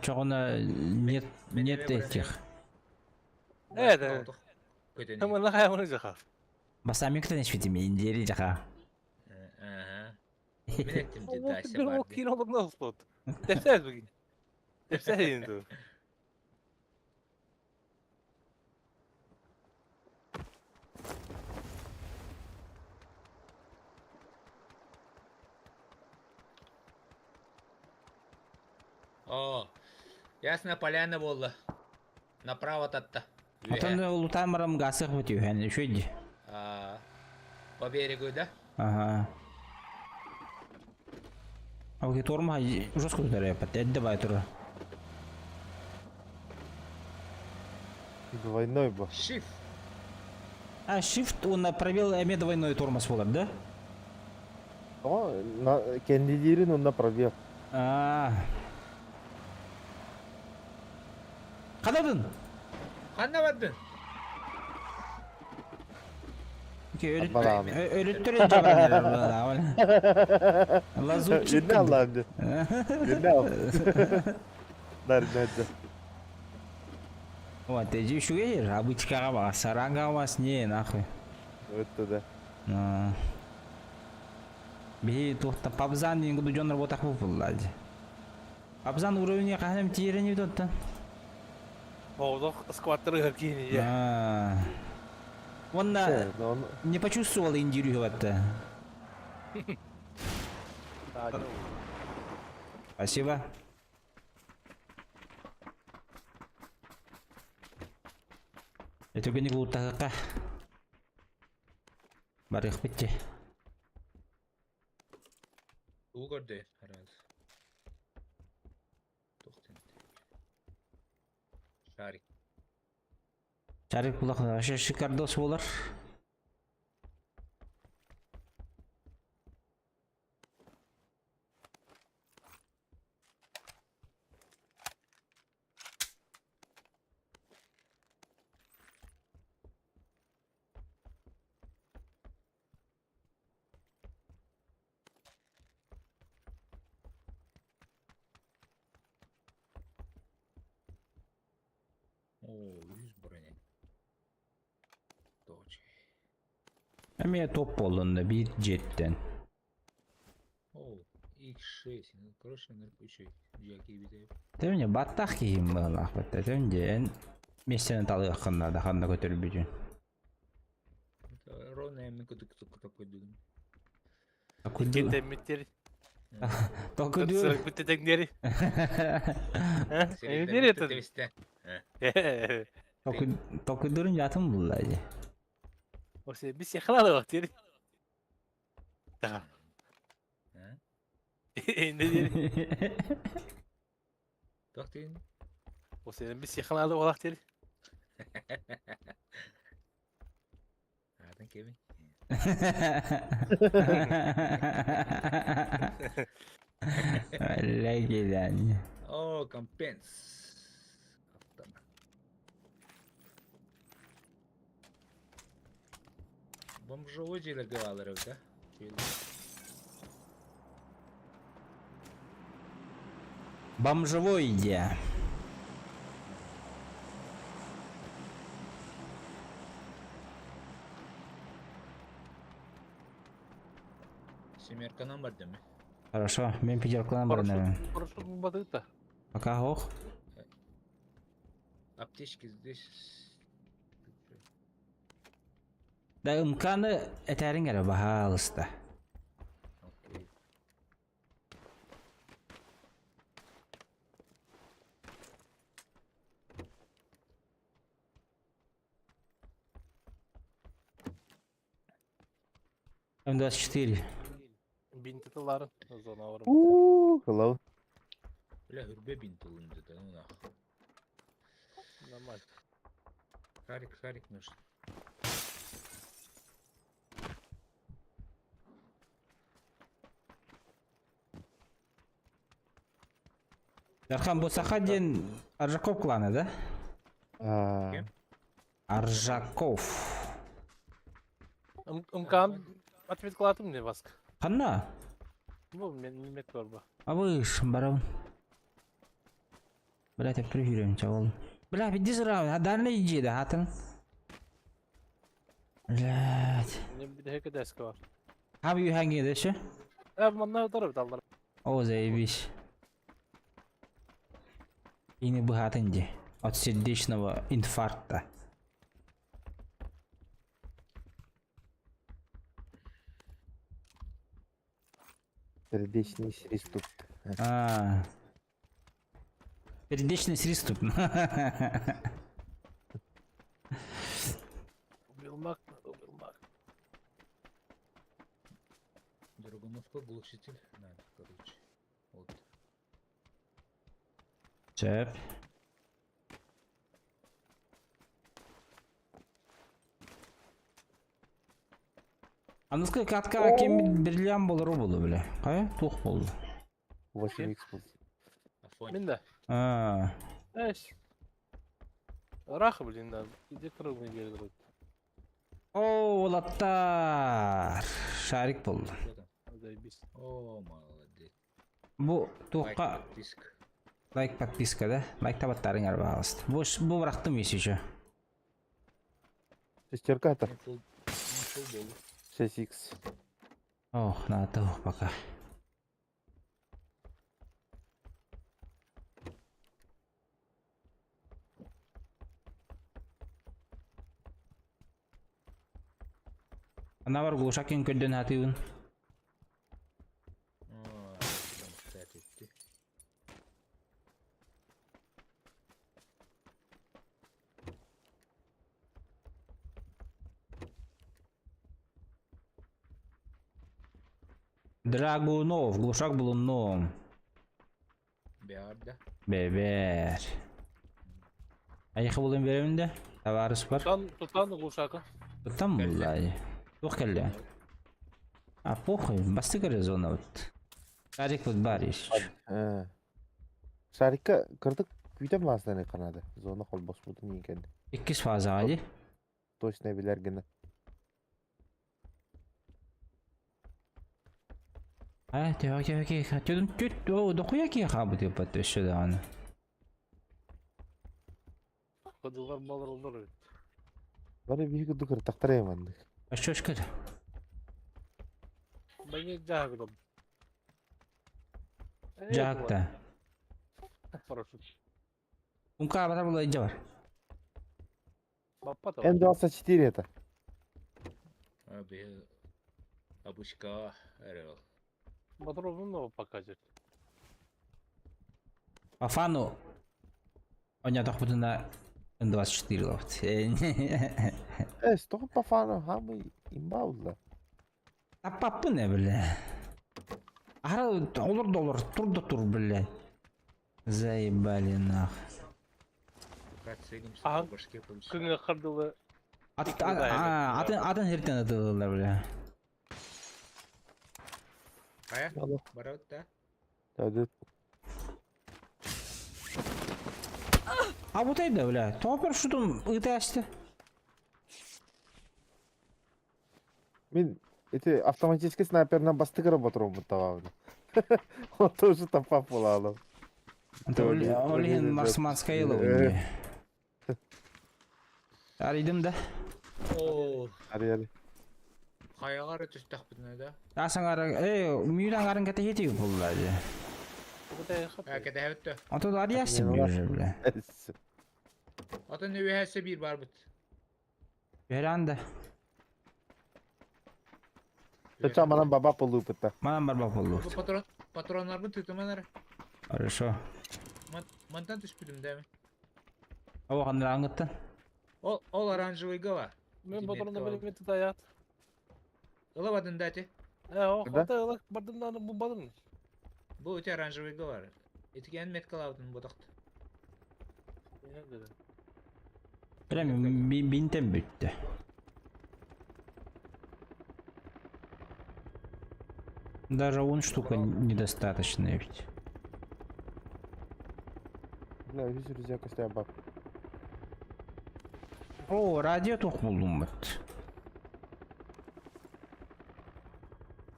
Чоғына нет этих. Да. Көтен. Там ылы қайманы жақар. Басамиктен ешпетім, индері жақа. Мен еттім де Даси Bir бар. o kilo olur nasıl oldu? Defter bugün. Defter yayındı. О, Ясная Поляна болды. Направо татта. Отон улутамарам гасық бөтеу, әне шөйді. По берегу, да? Ага. Ауки торма жестко удар япат, әдді бай тұры. Двойной был. Shift. А, shift, он пробел әме двойной тормоз болар, да? Ama kendi yerin onunla pробел. Қададың? Қанна бардың? Өліттір жабарыңдар. Лазутчик. Yeni al amca. Yeni al. Nerede? Вот, иди шугер, обычка габа, саранга у вас не, нахуй. Вот туда. Би тухта пабзан нингу дуджон работах выпулади. Пабзан уровне кахнем тире не видот-то. Оудох скваттыры гыркини я. Он не почувствовал индирю вот-то. Спасибо. Это не глута кака. Барых пити. Угорды, раз. Шарик. Шарик булак вообще шикардос болар. О, 100 броня. Точно. Эме топ болдунда бир жеттен. О, X6. Ну, короче, наркучий. Жаки битеп. Төвне баттах кийим был ахбатта. Төвне мессени талык кында да канда көтөрүп бүтүн. Это ровно я мне такой дым. Кенте миттер. Только Сырык биттетеңдери. Эмдер это? Только дурун жатым буллайды. Осе бис яхалады бак тери. Энде дери. Тоқтин. Осе бис яхалады болак тери. Атын кеми. Легидан. О, компенс. Бомжовый деле говорил, да? Бомжевой иди. Семерка номер деми. Хорошо, мен пятерку набрал. Хорошо бумбады-то. Пока ох. Аптечки здесь. Да мканы этерингер бахалыста. Окей. М24. Бинтеталарын зона var. Hello. Бля, hürbe bin tulundu da ona. Нормально. Шарик нужен. Дархан Босаха ден Аржаков кланы, да? Кем? Аржаков. Умкан ответ кладым не васк. Ханна? Bu mehmet var bu. Абыш, барам. Блять, я прихерем, чавал. Бля, иди сразу, а дальше иди, да, хатын. Блять. Benim bir de hacker desk var. How you hanging this shit? Bunlar tarafı dallar. О, заебись. И не богатенди. От сердечного инфаркта. Сердечный приступ. Сердечный средступ. Убилмак, надо убилмак. Драгуновка глушитель надо, короче. Вот. Чеп. Анысы катка кем берлям болар болу беле. Кая? Тух болду. 8х был. Афонь. Мен да. Эш. Рахы, блин, да. Иди крылный бердір. О, олаттар. Шарик болду. Что там? Заебись. О, молодец. Бу Лайк, тухка подписка. лайк подписка да? Лайк табаттарыңар багыст. Бу бырактым еще. Шестерка это Фул болу. 6х. Ох, надо пока. Ана бар глушак кен көддөн атыйын. О, кстати, ты. Драгунов, глушак был но. Беарда. Бебер. Аяқы болын беремін де. Товарыс бар. Тутан глушака. Там бұлай. Тух келді. А похуй, басты кірі зона вот. Шарик вот бар еш. Шарикка кырдык күйтем астаны канады. Зона кол бос бутун екен. 2 фаза али. Точно билер гына. Окей. Тёдун тёт, о, дохуя ки хабы деп бат өші да аны. Кыдылгар балар олдар. Бары биги дукыр тактарайм. Өші өшкір. Бәне жагыдым. Жақта. Парашют. Унка батар бұлай жа бар. Баппа там. М24 это. Abi. Abuşka. Erol. Батровну нового покажет. Афану. Оня так буду на Н24 лофт. Стопа фану хамы имбаулла. Апапы не бля. Ара доллар тур бля. Заебали нах. Как целим Ага. в башке получится. Кыңа кырдылы. Атын хертен атылар бля. Кая? Алло. Барат, да? Дәдет. А вот это бля. Топер шутум ыты açtı. Мен эти автоматический снайперна бастыгыра батырым бутававды. Он тоже топап болалым. Олин Марсманская елы. Аридым да. О, Ари. каяга түстәк битне да. Асаңар, мүйрәң арын кете хети буллады. Кәдә битте. Ото да ариясы бля. Ата нәвәсе бир бар бит. Веранда. Чача манан баба болу бутта. Манан бар бак болду. Патроннарны тутыманар. Хорошо. Мантан түспүдүм дәме. Ава кандай аңыттан? Ол оранжевыйга бар. Мен батровну белеме тутаят. Ылабадын дати. О, хата бардымдан бу бадым. Бу өтө оранжевыйга бар. Этиген меткалабдын бодокт. Прям бинтен бүтті. Даже он штука недостаточно ведь. Бля, вижу рюкзак костя баб. О, радио тух булдум бит.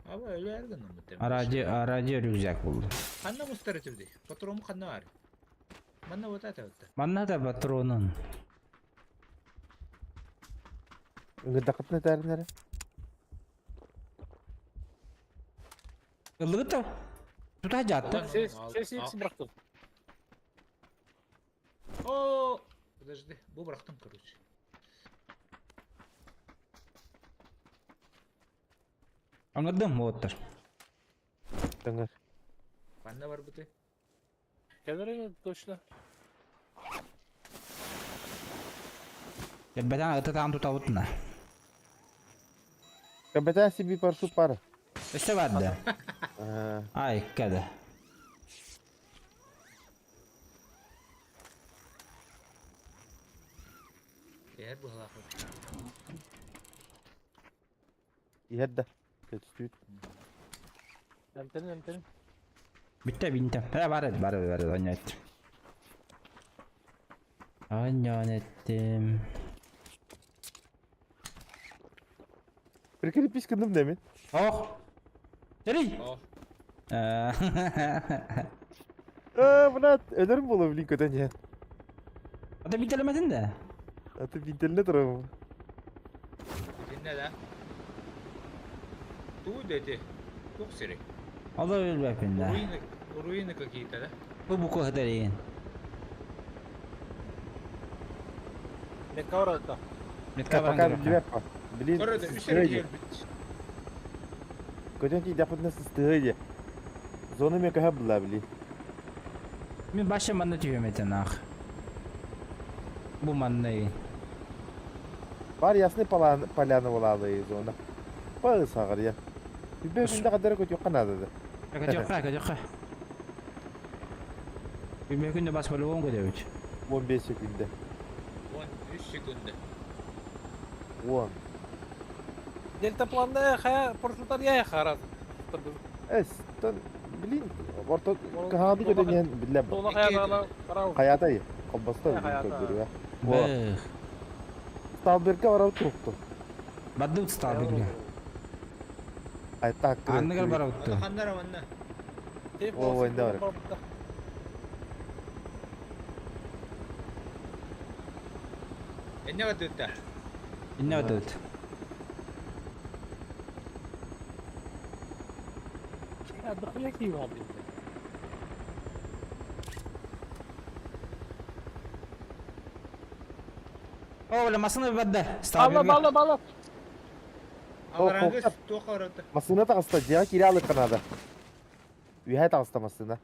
Аба өләргән мөтем. Радио рюкзак булду. Ханна мустаратывды. Патрон ханна бар. Манна вот это вот. Манна да патронун. Гыдакытны тәрнәре. Ылыгыта. Тута жатты. Сес бырактым. О, подожди. Бу брахтым, короче. Аңырдым оттыр. Тыңыр. Ханна бар бите. Gelin точно. Elbeten ıtıtan tutavutna. Капитан себе паршу пара. İşte vardı. Ay kada. Eğer bu halakı. يهدى كتستويت Emtelim. Bitti bintim. He var zannettim. Zannettim. Приколи писканdım demin. Oh. Seri. Oh. Murat ölürüm bu oğlum Linko'dan ya. Hadi bitilemedin de. Atı binterine duramam. Dinle de. Tu dedi. Çok seri. Allah öl bakında. Ruины какие-то, да? Bu kadar iyi. Ne kavrada? Metka Пока var. Ливерпа. Блин, Orada 3 kere состояние. gelmiş. Көтен ки дяпыт на состояние. Зона мне кага была, блин. Мен başa manna tüyemeten ah. Bu mannayı. Бар ясный поляны болалы зона. Пағы сағыр я. Бибе күнде қадары көт yoqqa надады. Kaka. Bir mümkün de bas böyle 10 kadar 15 секунде. 13 секунды. 10. Дельтапланда хая парашюттар я харат. Тон, блин, орта кагаdı көтен ен билем. Соны хаядагы карау. Хаята Колбаста Hayata. көрдүр. Bıh. Сталберге барау турукту. Baddı tutar bir gün. Айта Anlı gel bara tuttu. Хандар аманна. О, ойында бар. Энне өттө. İnne ödüldü. Ya dıkıya ki var. Oylamasını bir badda. Бала. Алараңыз тоқарады. Масына тагыста жага кире алып канада. Үйе тагыста масына.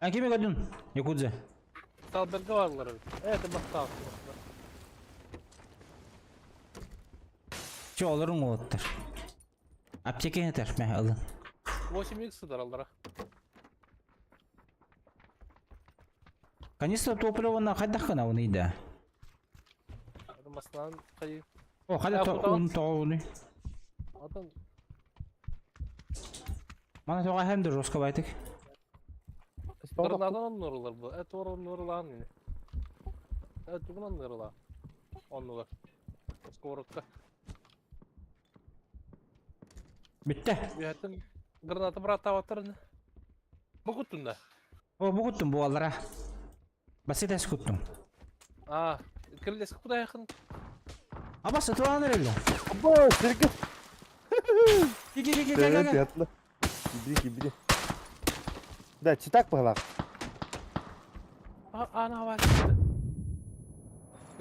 Ben kimi gördün? Yakudze. Salberge varlar. Evet bak Çoğuların oğuttur. Apteke yeter. Ben alın. 8x сыдар аллара. Канистра топливо хайда хана оны да. Маслан кайы. О, хайда тоğunu. Adam Mana toğa hem de roska baytık. Kırnadan nurlar bu. Et var nurlan yine. Et bundan nurlan. Onlar. Skorotka. Bitti. Bihatin granata brata vatarını. Bu kutunda. O bu kuttum bu allara. Basit es kuttum. Ah, kirles kuda yakın. Ama sıtılan nereli? Abo, sirke. Gel. Yatlı. Gibiri. Да, читак была. Ana var.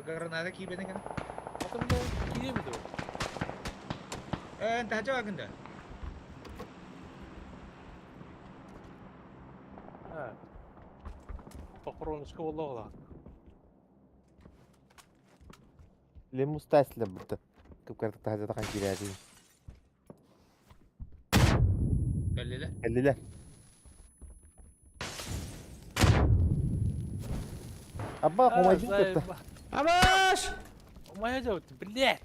Granada кийбеден кен. Adam da gidemedi. Тажа агында. Ha. Похороночка Аллаха. Лемус таслем будто. Көп картык тажа такан кирәди. Беллеле. Келдилер. Абба, комайдын көттө. Abaş! Моя зовут, блядь.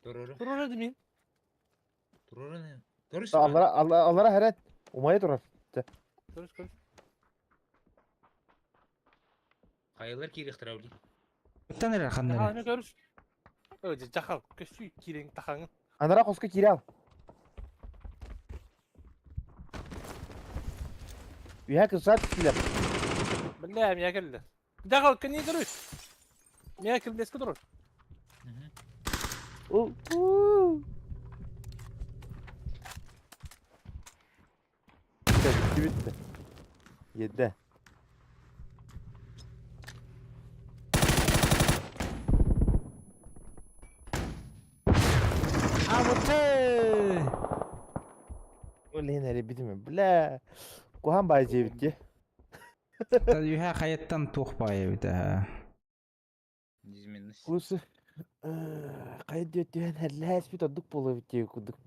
Туруру. Туру демин. Туруру не? Көрүш. Аллара хәрәт. Умай турар. Көрүш. Кайылар кирихтирау ди. Bitti nereye kanları? Аны көрүш. Öyle жахал көсүй кирең тахаңын. Анара коска кире ал. Үйе кызат килер. Бля, меня келди. Жахал кene көрүш. Меня келдеске турur. Bitti. 7. Abutı! Öyle nere bilmiyorum. Bile. Kuhan baycı bitti. Yuha hayattan tuğbaya bir daha. Дизменность. Kusu. Kayıt diyor. Her bir tadık bolu bitti kuduk.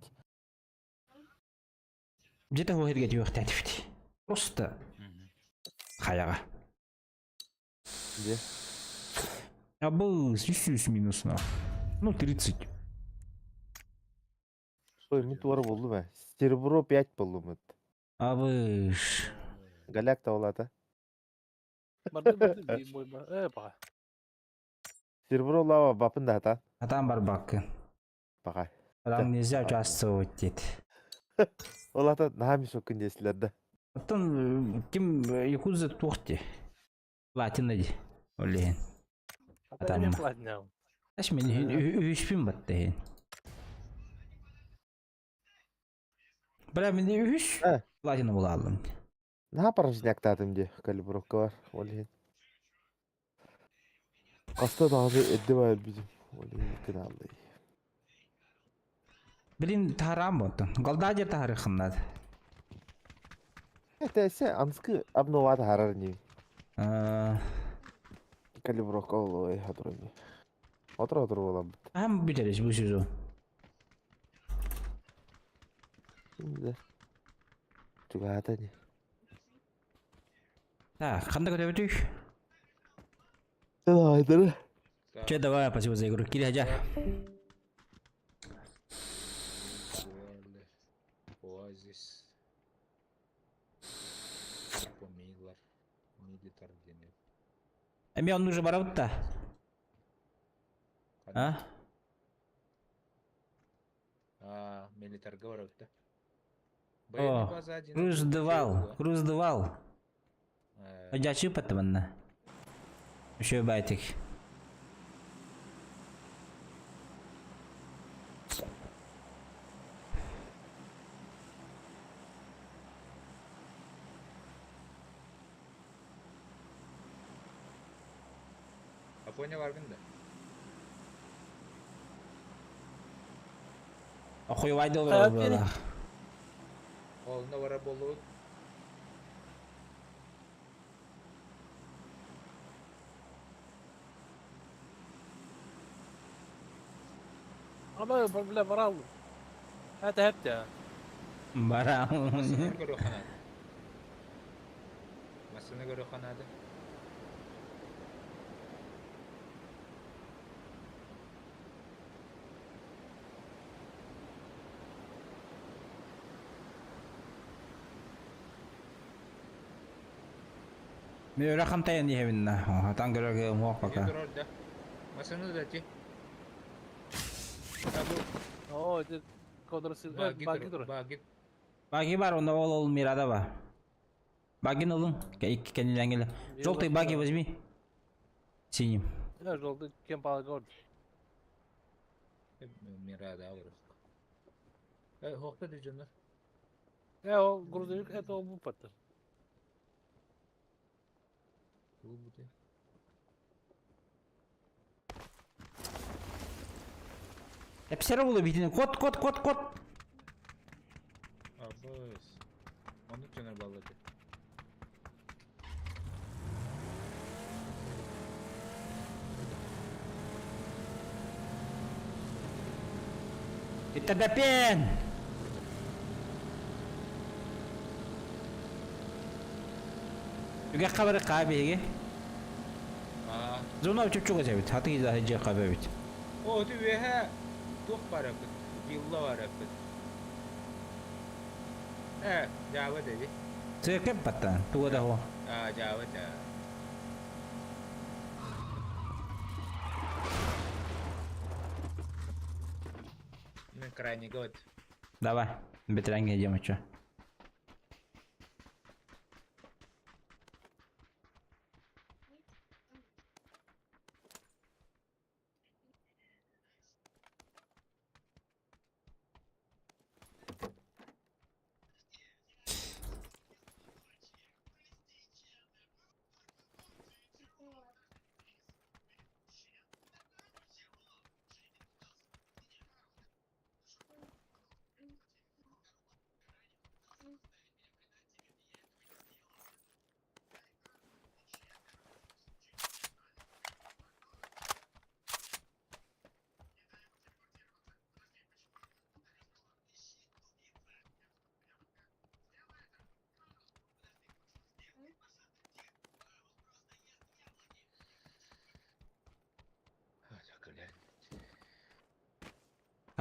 Где-то هو هيرجع يوقت تعرفتي. Просто хаяга. Где? А был с минус на. Ну, 30. Soy mut var buldu ben. Cerebro 5 buldum. А вы ж... Galak da olata. Bardı bir boy ba. Bak. Cerebro lava bapın da hata. Адам бар бакы. Bakay. Адам нельзя участвовать дед. Olata nami sokun desilerde. Потом ким якуза тухти. Латинади. Олен. Hatta ne platinum. Аш мен үйшпин батты. Бля мен үйш. Латина була алдым. Ne yaparız nektadım diye kalibrovka var. Olin. Kasta da abi eddi var bizim. Olin yakın aldı. Блин, тарам болду. Голдажер тарихымнад. Ese anskı abnovat harar ni. Аа, Kalibrovka oluyor hatırlamıyor. Otur oğlum. ам битериш bu sözü. Şimdi. Juga hata ni. Так, қандай көтөбүтүк? Haydi. Че, давай, спасибо за игру. Кири хажар. Оазис. Помилар. Милитар дене. Эми он уже барабытта. А? Милитар говорит-то. О, Круздывал. Жачы патымынна. Еще байтик. Афоня варгында. Охуевайды Hayat ол. yeri. Олна вара болу. Ama bile var aldım. Hatta hep de. Барам. Масыны көрө ханады. Масыны көрө ханады. Мен рахам таян дегенна. Атан көрөгө муакка. Orada. Масыны да ти. Oo, işte kodrası. Bagi dur. Баги. Баги бар, онда ол мирада бар. Багин алın. İki kendinden gel. Желтый баги возьми. Синим. Ya yolda kim balık oldu. Мирада аврос. Хокта диженер. Ya o грузовик это bu patır. Бул бути. Hepsere bulu bitini. Kod. Абыс. Onu çöner balladı. Это допен. Юга хабар кабеге. Зона чучуга жабит. Хаты да хажа кабебит. О, ты веха. Тух барапыт. Yılla barapıt. Java dedi. Sekep patan. Tuga da ho. Java da. На крайний год. Давай. Бетренге идем что.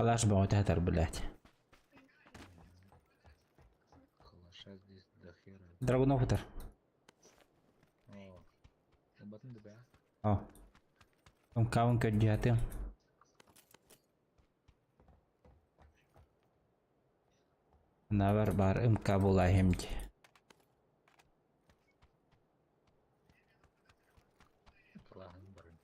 Калаш багы тахтар, блядь. Калаша здесь до хера. Драгунов утар. О. Батın da be. О. Кавын көддиятым. Навар бар ымка булай хемди. Kalahın barın.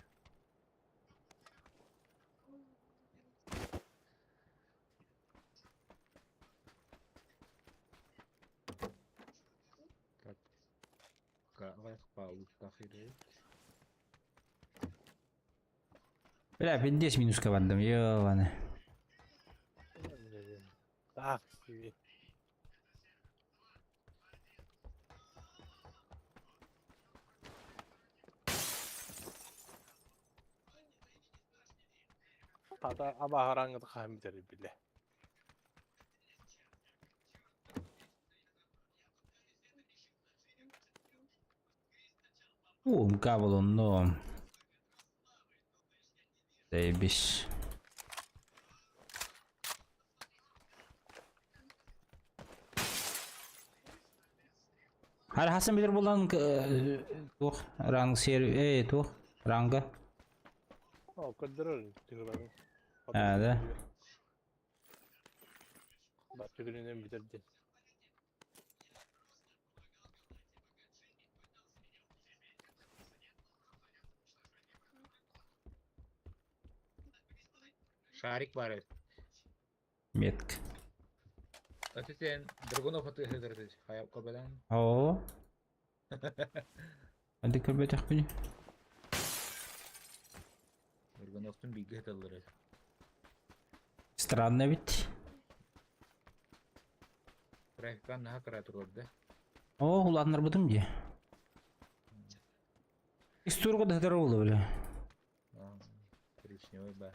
Так. Калах паулuk tahiri. Бля, 50 минуска бандым, ёбаны. Так, iyi. Hatta ama harangı da kahmeder bile. Ымка был, но... Заебись. Har Hasan bilir bulan tuh rang seri tuh rangga. O kadar tinggal. Ada. Başka gününden bitirdi. Şarik var. Метка. Öteden Dragunov atı hıdırdı. Hayap kabelan. О. Hadi körbet beni. Dragunov'un bir gıhtaları. Странно ведь. Trafikten daha kırat orada. О, ulanlar budum diye. Исторгу да здорово, бля. Коричневый бар.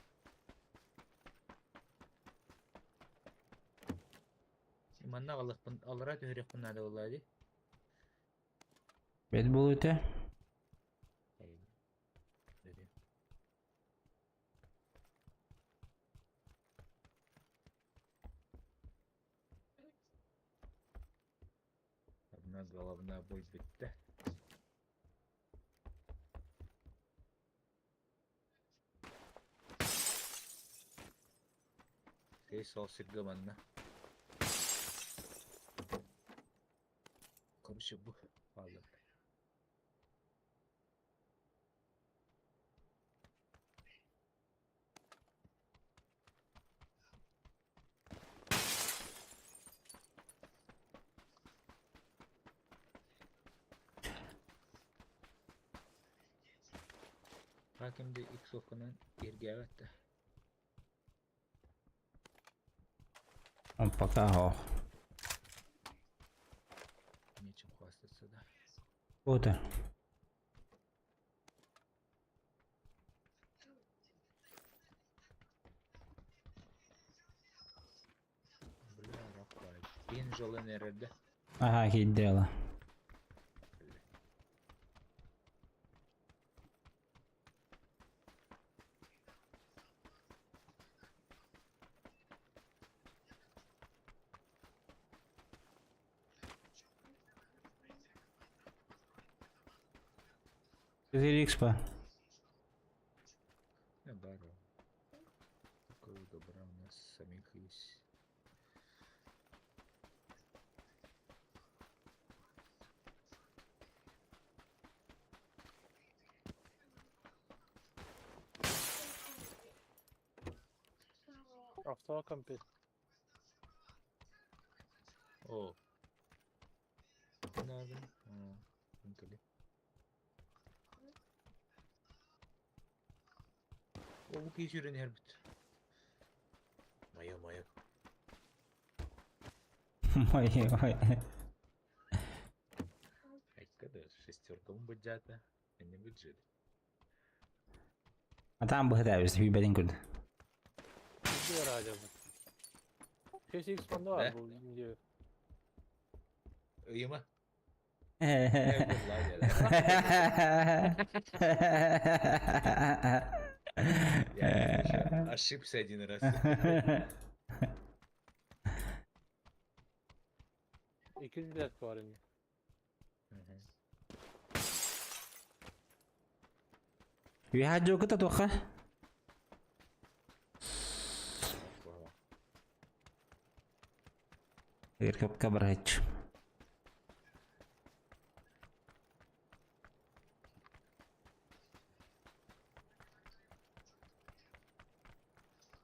Манна алықпын, алыра төхірекпін нады олады. Бет бұл өте. Одна головна боль бітті. Кей сол сіргі манна. Короче, bu fazla. Hakim de ilk sokunan irgi evet. Пока, о. Нечем хвастаться, да. Вот. Бля, рахвай. Пин жолы nerede? Ага, хидела. Экспо. Не баро. Такого добра у нас самих есть. Hafta kampi. О. Надо. Инкали. Bu geçirin her bit. Maya. Ой. Arkadaş şesтерка mı bıcata? Ne bıcıdı? А там бы это есть, беден курд. Bir yer acaba. Keşke expanda var bu ince. İyi mi? Я ошибся один раз. İki bilet var yine. في حاجة وقت أتوقع يركب كبر هيك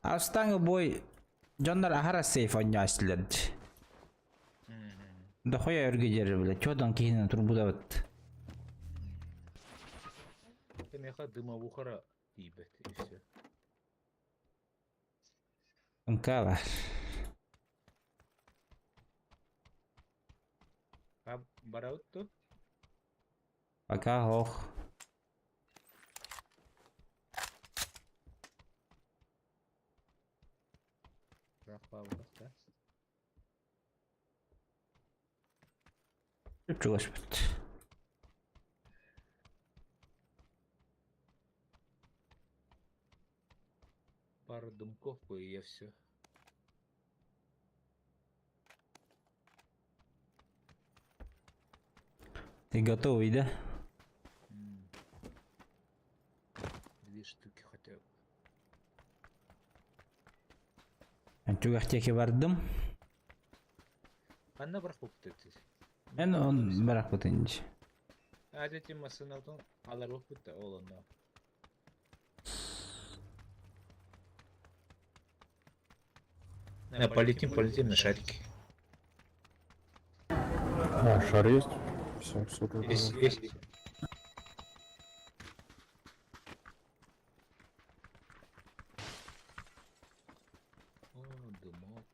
Austanga boy Jonlar ahara safe oynaştılar. Dokoya örgüceri bile. Çoğdan kihinin turbu da bıttı. Меха дымовухара ебать, и все. Ымка var. А бараутто? Пока ох. Рахпавлах, да? Чугаш быттı. Пару дымков бы и я все. Ты готовый, да? 2 штуки хотя бы. Чугахтеке бардым. Анна брахуп тетис. Ben onu bırak batınca. Adeti masınavdan alır okup da oğlundan. Полетим на шарике. А, шар есть? Все тут. Есть. О, дымок.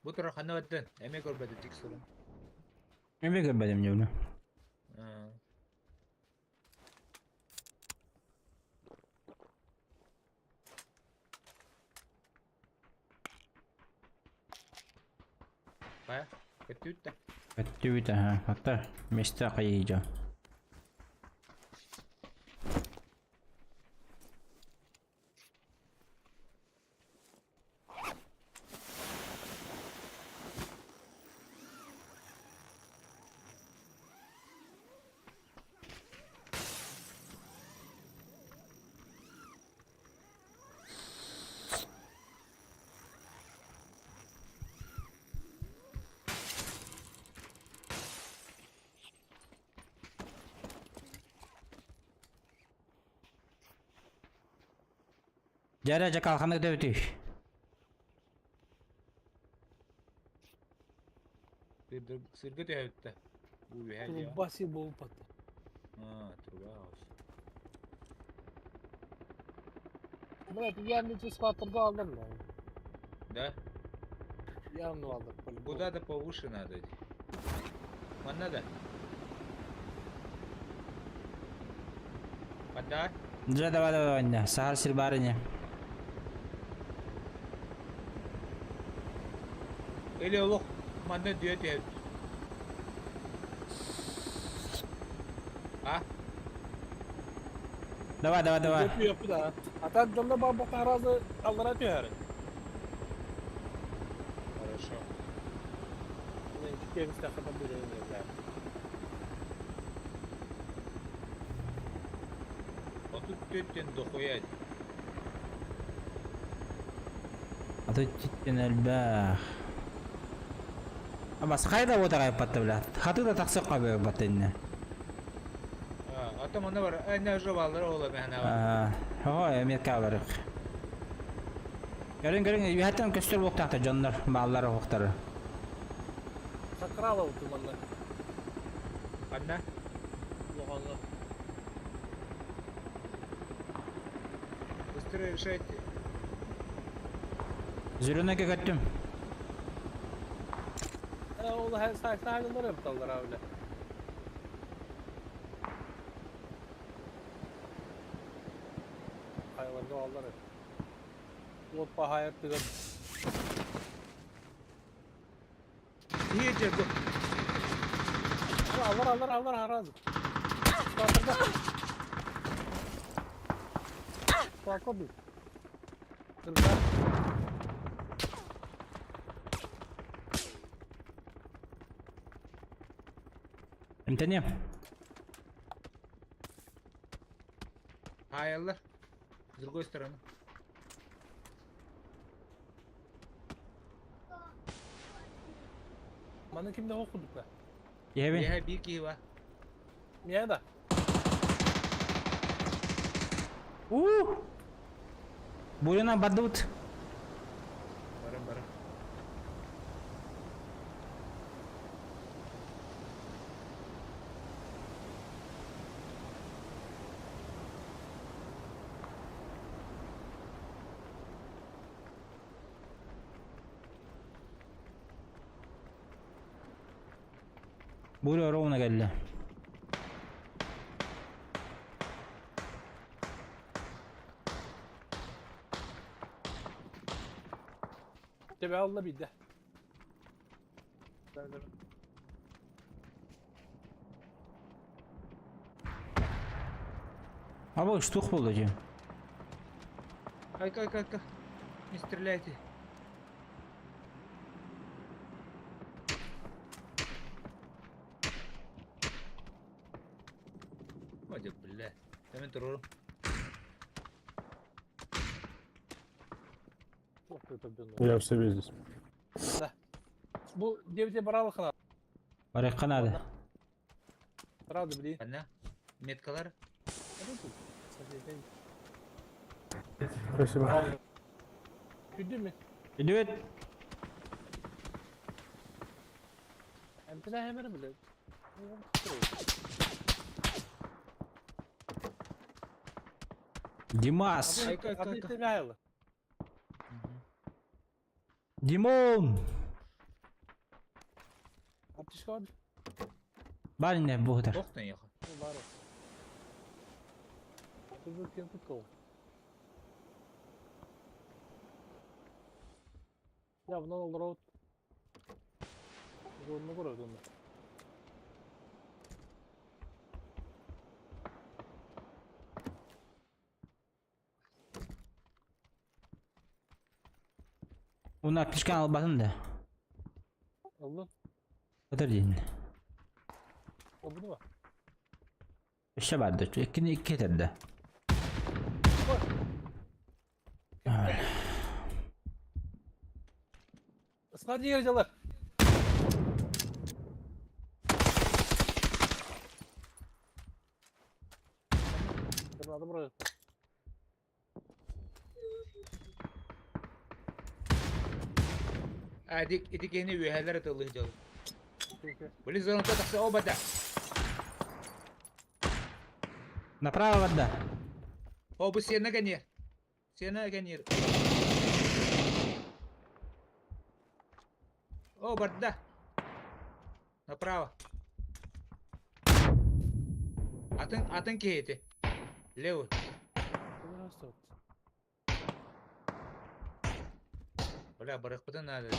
Бутер ханаваттан. Эме көрбөдү текстурун. Ben görmedim ya bunu. Kaya, kötü de. Kötü bir daha. Hatta meşte kayacağım. Jara kalkanı dövdü. Bir sırgı da öttü. Bu bir hal ya. Трубаси был потом. Труба. Блядь, я не смотрел aldım lan. Да? Yanını aldık. Куда то повыше надо. Вон надо. Подай. Давай, не. Сахар сильбарыня. Или лох. Мanda diyor diyor. Ha? Давай. Yapıyor da. Hatta canına bak bakar razı alır atıyor her. Хорошо. Ne çıkıyor müstakabel bir yerler. Отут теттен дохуя. Atı cidden elbah. Ama sıkayda o da kayıpattı bile. Hatı da taksak kabı batınne. Ata mana var. Ne javalar ola bana var. Ha, Amerika varık. Görün, hatta köstür vakti canlar, malları vaktarı. Sakrala oturmanlar. Anna. Loğanlar. Быстрее решайте. Zülüne götüm. Oğlu her sayfa halinde yaptılar öyle. Hayvanı aldılar hep. Lot bahaya yaptılar. Niye cebim? Alır harazı. Eskatırda. Bak abi. Kırka. انت نيم Hayallar. С другой стороны. Bana kimde okuduk be? يهبين Ya bir ki var. Niye da? بولنا بدوت Barın barın. بولي رونا قال له Tebe Allah bir de. ابو ايش تخبل يا جيم Кай. Не стреляйте. Hadi billah. Hemen dururum. Çok kötü bir Я все вижу. Bu devlet baralı kanal. وريق هذا Baralı biliyor. Anne. Metkalar. Спасибо. Güldü mü? ادويت Hem de hemen bile. ديماس Kay. Adı tebe ayılı. ديمون Atış kaldı. بالنا بوهدر Toktan yakın. Bu var o. Kızıl kim tuttu. Ya bundan olur o. Zorunu kur ödünde. وناك ايش كان البطن ده Allah. قدر دين O bunu var. الشباب ده كني كتر ده Israr diye yarıcalar. Kırmadı buraya. Edik yeni üyeler atılıyor canım. Peki. Böyle zorunda taksa o bada. направо вода O bu sena ganyer. Sena ganyer. O bada. Направо. Атын кейти. Лево. Biraz da. Бля, барахпадан надо.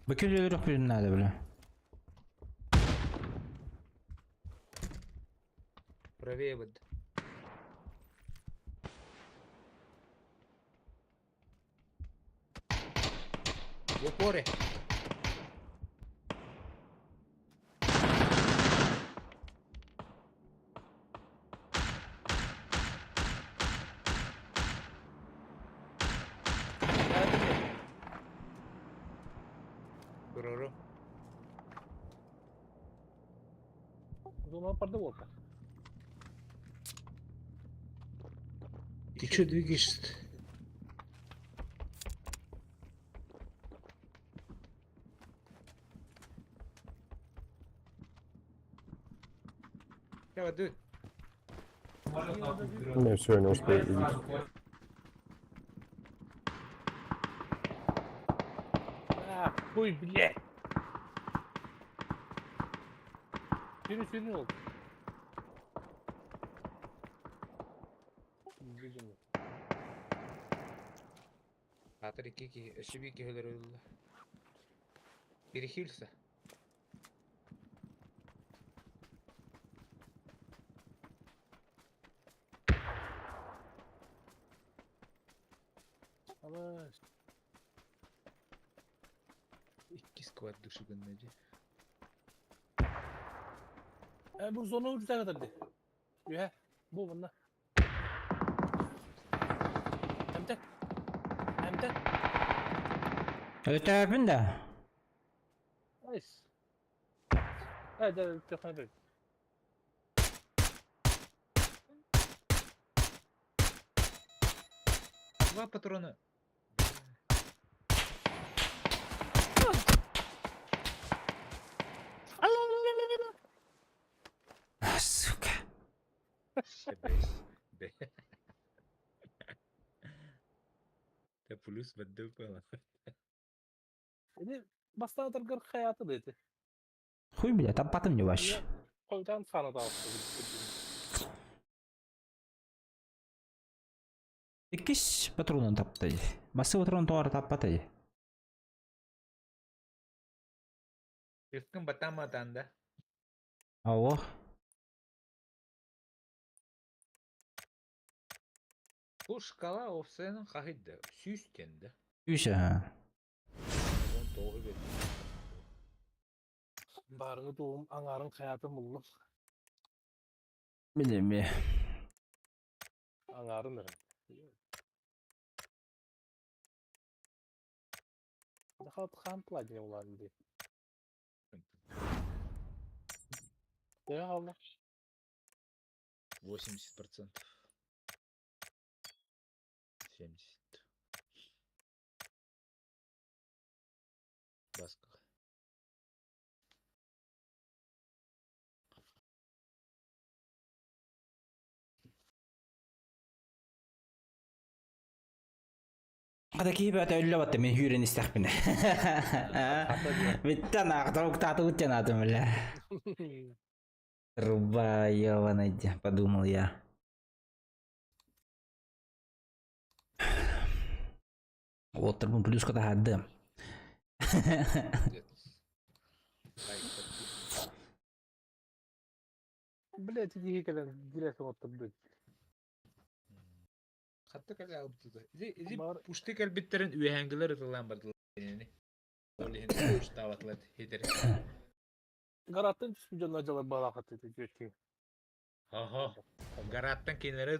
بكل يروح بالنادي بلا Правее бада. В упоре. Dururu. Bunu yapardı bu orta. Ты чё двигаешься-то? Давай, дуй. Не, все, я не успею видеть. Ha, koy bile. Sürü oldu. Gücüm yok. Атори кики, шибики хөлөрүлла. Перехилса. Ama 2 squad düşürdün nece. bu zonu güzel kadar. Ya bu bunda. Hem de. Öte tarafın da. Nice. Hadi çok hadi. Два патрона. Ah, suka. Бес. Бе. Te plus bedel falan. Ini basta tergar hayatı dedi. Хуй, бля, там потом не ваш. Koydan sana da aldı. Иккис патронын тапты. Масы патрон тоғар таппаты. Rifkin batama tanda. Ау. Bu şkala ofsenin kahidde. Süstendi. Үйші. On doğru bir. Barını doğum anarın hayatı mullu. Білем бе. Anarın nere? Daha tıkan ne olan diye. Ya Allah. 80%. 70. Баска. Қада кейіп әті өлі батты, мен үйрен істәқпін. Біттен ақтауық тату өттен атым білі. Труба, ебаный, подумал я. Отырмын плюшка тағады. Блять, иди кален, директор вот блять. Hatta kale alıp tuttu. İzi Бар- puştu kelbitlerin üyehengiler atılan bardılar yani. Olihin puştu avatlar. Yeter. Garattan düşmüş canlar balakat dedi göçü. Aha. Garattan kenara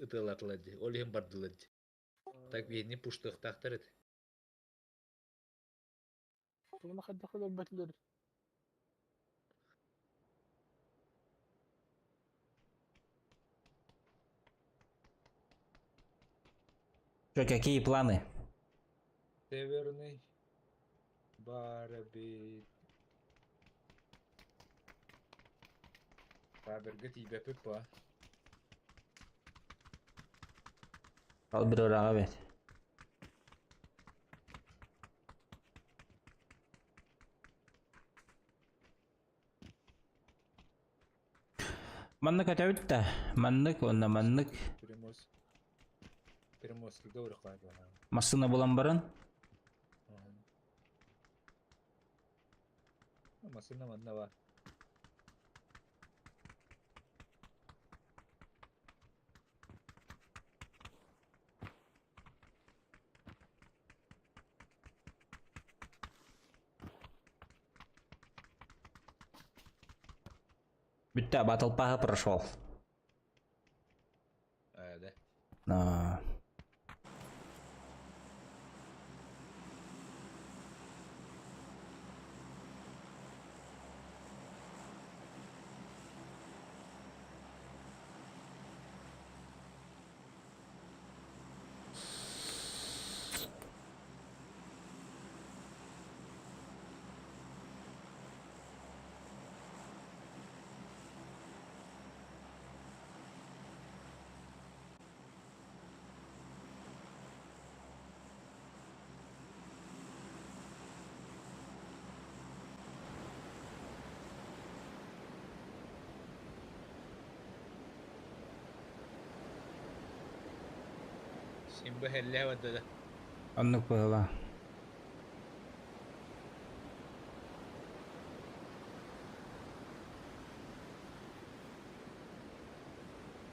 atılatıladı. Olihin bardıladı. Tak yeni puştu taktar et. Bunu kadar kadar bekler. Что, какие планы? Северный. Барабит. Фаберге тибе пепа. Al bir orağa ver. Manlık ötevit de. Manlık onunla manlık. Приморский doğru kaldı. Masını bulan barın. Ama sınavın ne var? Bitti, battle paha прошел. Да. А. Şimdi helle vadda da. Anlık pahala.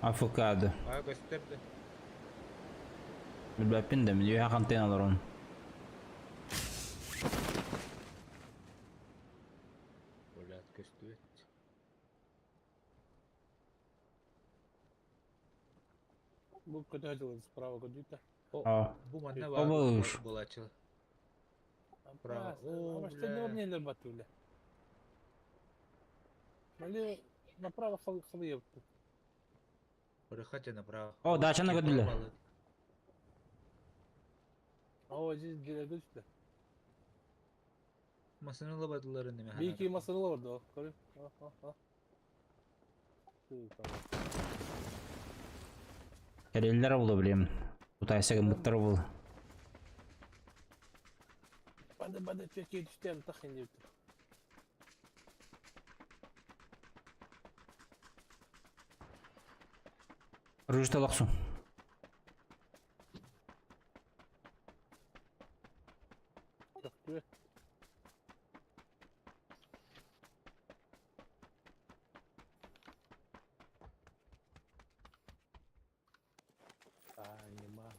Afokado. Bana gösterdi. Bilbepin de mi diyor hakan ten alır onu. Öyle köstü. Bu kötü acılı sправа kötü. Aa. Bu manne O var. boş. Bulaçıl. Право. О, А что не бля. обняли батуля? Мали направо хлеб. Переходи направо. О, дачаны көдүлөр. А вот здесь где что? Масını labadıların değil mi? Bir iki masalı vardı o. Görün. Ha. Tamam. Kereliler bulu bileyim. Bu taysa gımıtları bulu. Bana Türkiye düştüm takın diyor. Rüjde laksun. Çok нема.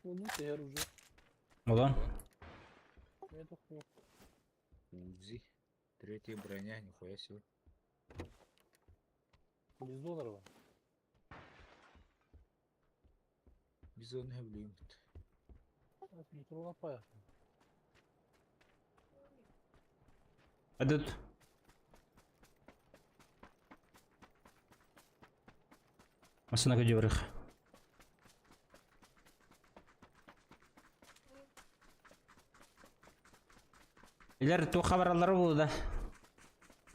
Ну, не тер уже. Ulan. Я тухну. Узи. Третья броня, нихуя себе. Без донорова. Бизон блин. Метро лопая. Hadi tut. Masına gidiyoruz. İler tu haberleri buldu da.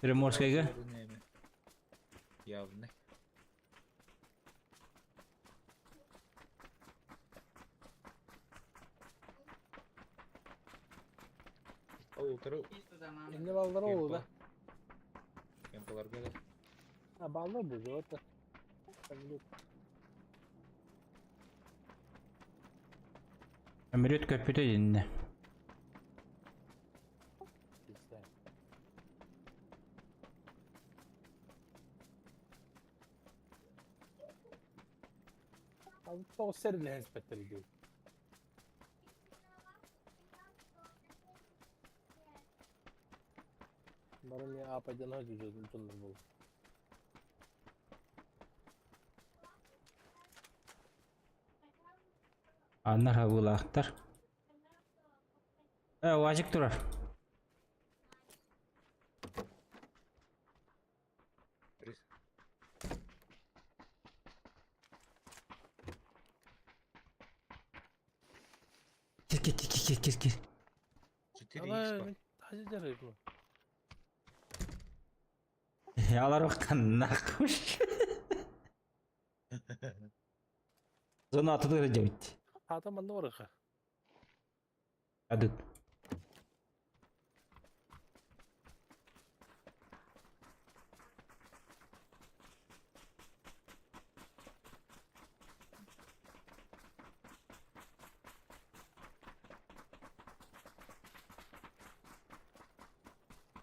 Primorskayga. Явно. Oturу. Eline balları oldu da. Kempalarga da. Ha ballar bu zaten. Ömrüt köpüte dinle. Abi o seninle hespetter ediyor. Barın ya apadan hacı gözüm tundur bu. Anlar ha bu aktar. Vacık durar. Gir. 4 Ama x var. hacı derek bu. Yalar bakkan nakmış. Sonra atıda kıracağım bitti. Hatta bende var ha. Hadi.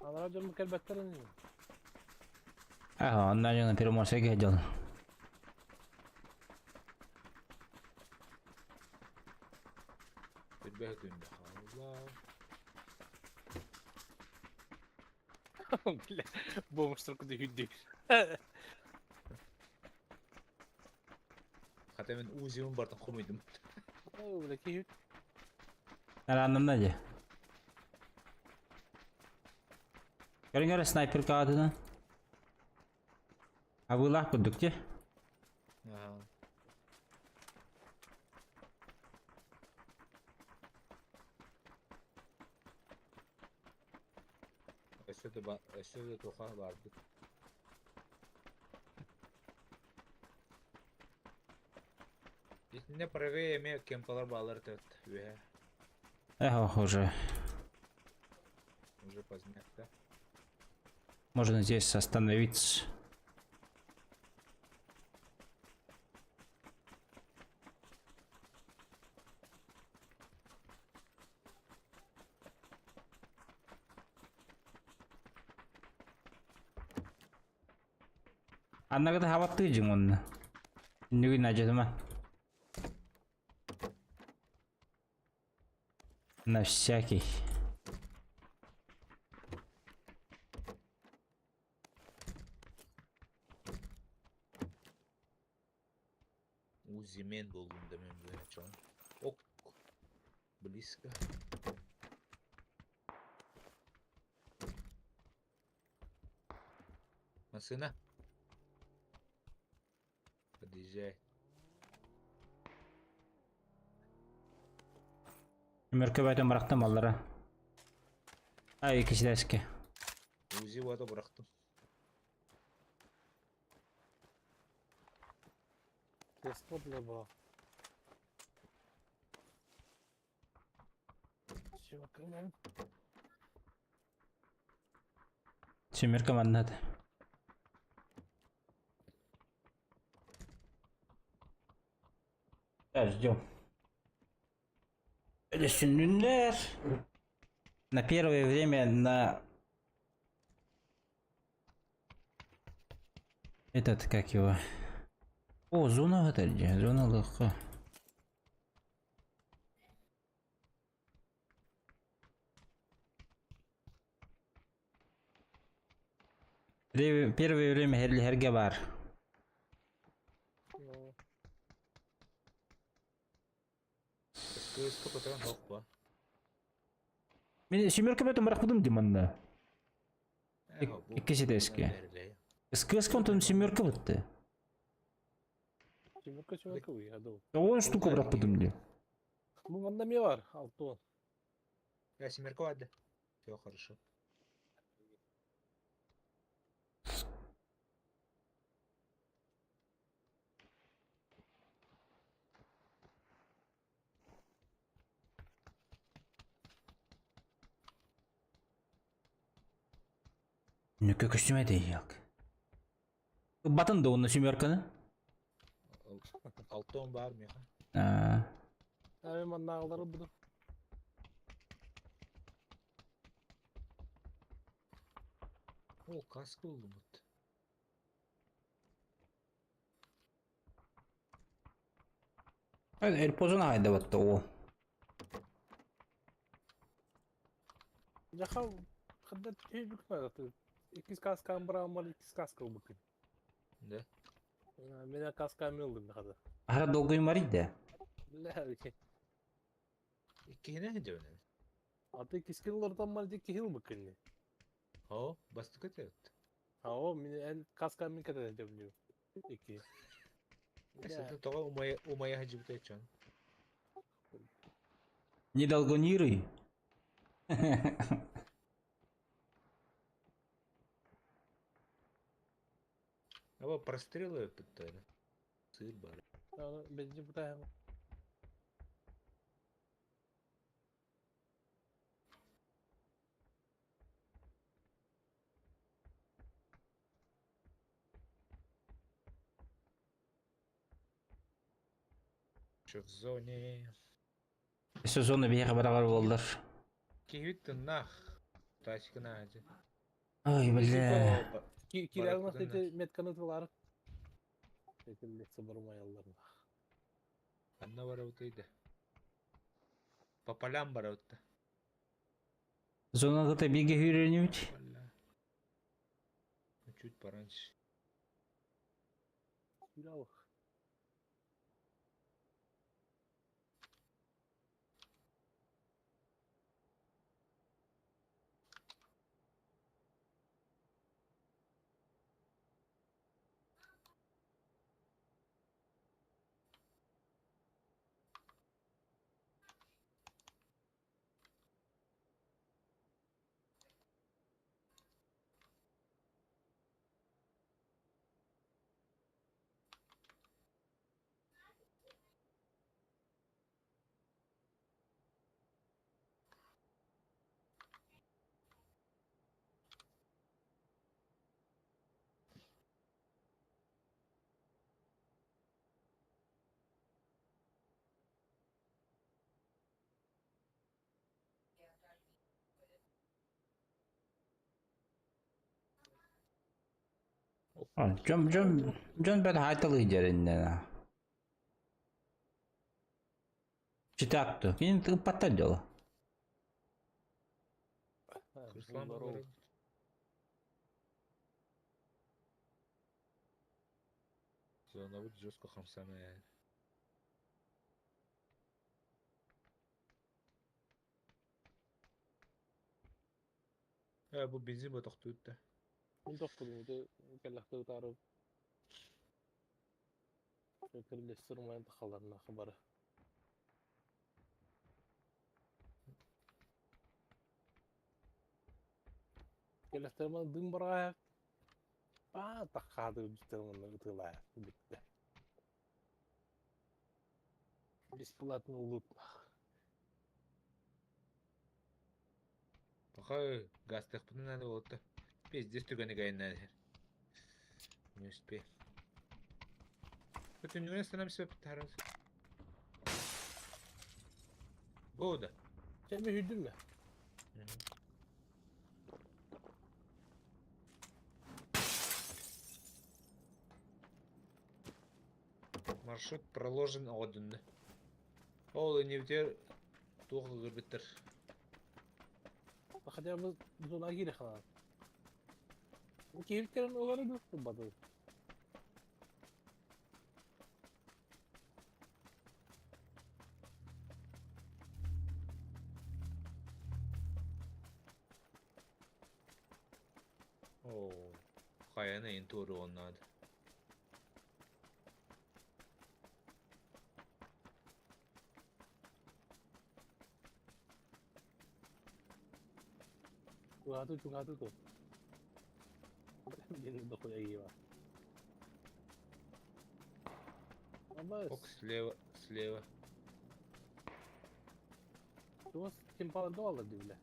Anlar canım kelbetler ne? Ondan sonra Primorskayga geleceğim. Bir behdünde. Allah. Bile bomuştur kudu hüddü. Hatta ben Uzi'min bardan komuydum. O bile ki hüd. Anlamda aja. Görün sniper kağıdını. Abulah kudukça. Ha. Aşağıda toka vardı. Ne правее ме кемпалар балар тет. Ve Уже. Уже поздняк, да? Можно здесь остановиться. Аннагыда хабатты жың онны. Нүгін ажадыма. На всякий. Узимен болдum демен böyle çon. Ok. Близко. Машина. Подъезжай. Мөркөп айтам бырактым аллара. Икisi de eski. Узи вода bıraktım. Тесно для ба. Чувакам. Семерка мандады. Ждем. Düşündüler. На первое время на этот, как его? О, зона отель, зона легко. Первое время herge бар. Сколько патрон yok Мен семерка бетон быракпадым диманда. bu. İkisi de eski. Nerede? СКС контон семерка бітті. Чувака выйду. 10 штука быракпадым ди. Ну, ванда мне var. Алтон. Я семерка vardı. Все хорошо. Нүкө көстүмө дейік. Батын да оны семерканы. Altın var mı ya? Abi ben nağları budur. O kask buldum. Эльпозун айда батты о. Jaha kadar şey bükmedi. İkiz kaskam bırakmalı, ikiz kaskam bükün. Ne? Bana kaskam yoldu ne kadar. Ара долгой марид. Ne ki? İki ne diyorsun? Artık ikiz killerden mal dik hil bükün. Ha, bastık et. Ha o en kaskam min kadar ediyor. İki. Neyse, toga umaya hacı bu için. Недолго не рый. Ama прострелы питали. Сыр бар. Bence bu da Şu в зоне. Сезонны бияқы барағар болдыр. Кивиттен нах. Тачкына hacı. Ой, бля. Kirazın Baraklı'dan işte metkanıtlar. Şekilde sıvırma yollarına. Anna var avtıydı. По полям бар авты. Зонаға биге үйренемейді. Валля. Ну, чуть пораньше. Bravo. John ben haytalı yerinden. Çıtaktı. Yine tıkıp patladı o. Kırslan bunları. Zona bu жестко хамсана yani. Bu benzin bu toxtuydu da. Мен тоқтым, келлахты тарып. Кірлестер майын тақаларына қыбары. Келлестер майын дым барайық. Таққады үстер майын ұтылайық. Бітті. Бесплатный улут. Пока газ тақпыны надо болды. Пиздец түгені кайын надо. Не успей. Bütün üniversiteden bir sebep tarız. Bu da. Sen bir hürdün mü? Маршрут проложен одынды. Ол нефтер тоғы бітір. Хотя бы зона гири хана. Киевтерин олары дұртты бады. Oo. Kayana en doğru onlardı. Чунгату то. Блин, дохуя гива. Ок, слева. У вас кемпала доллар дивля.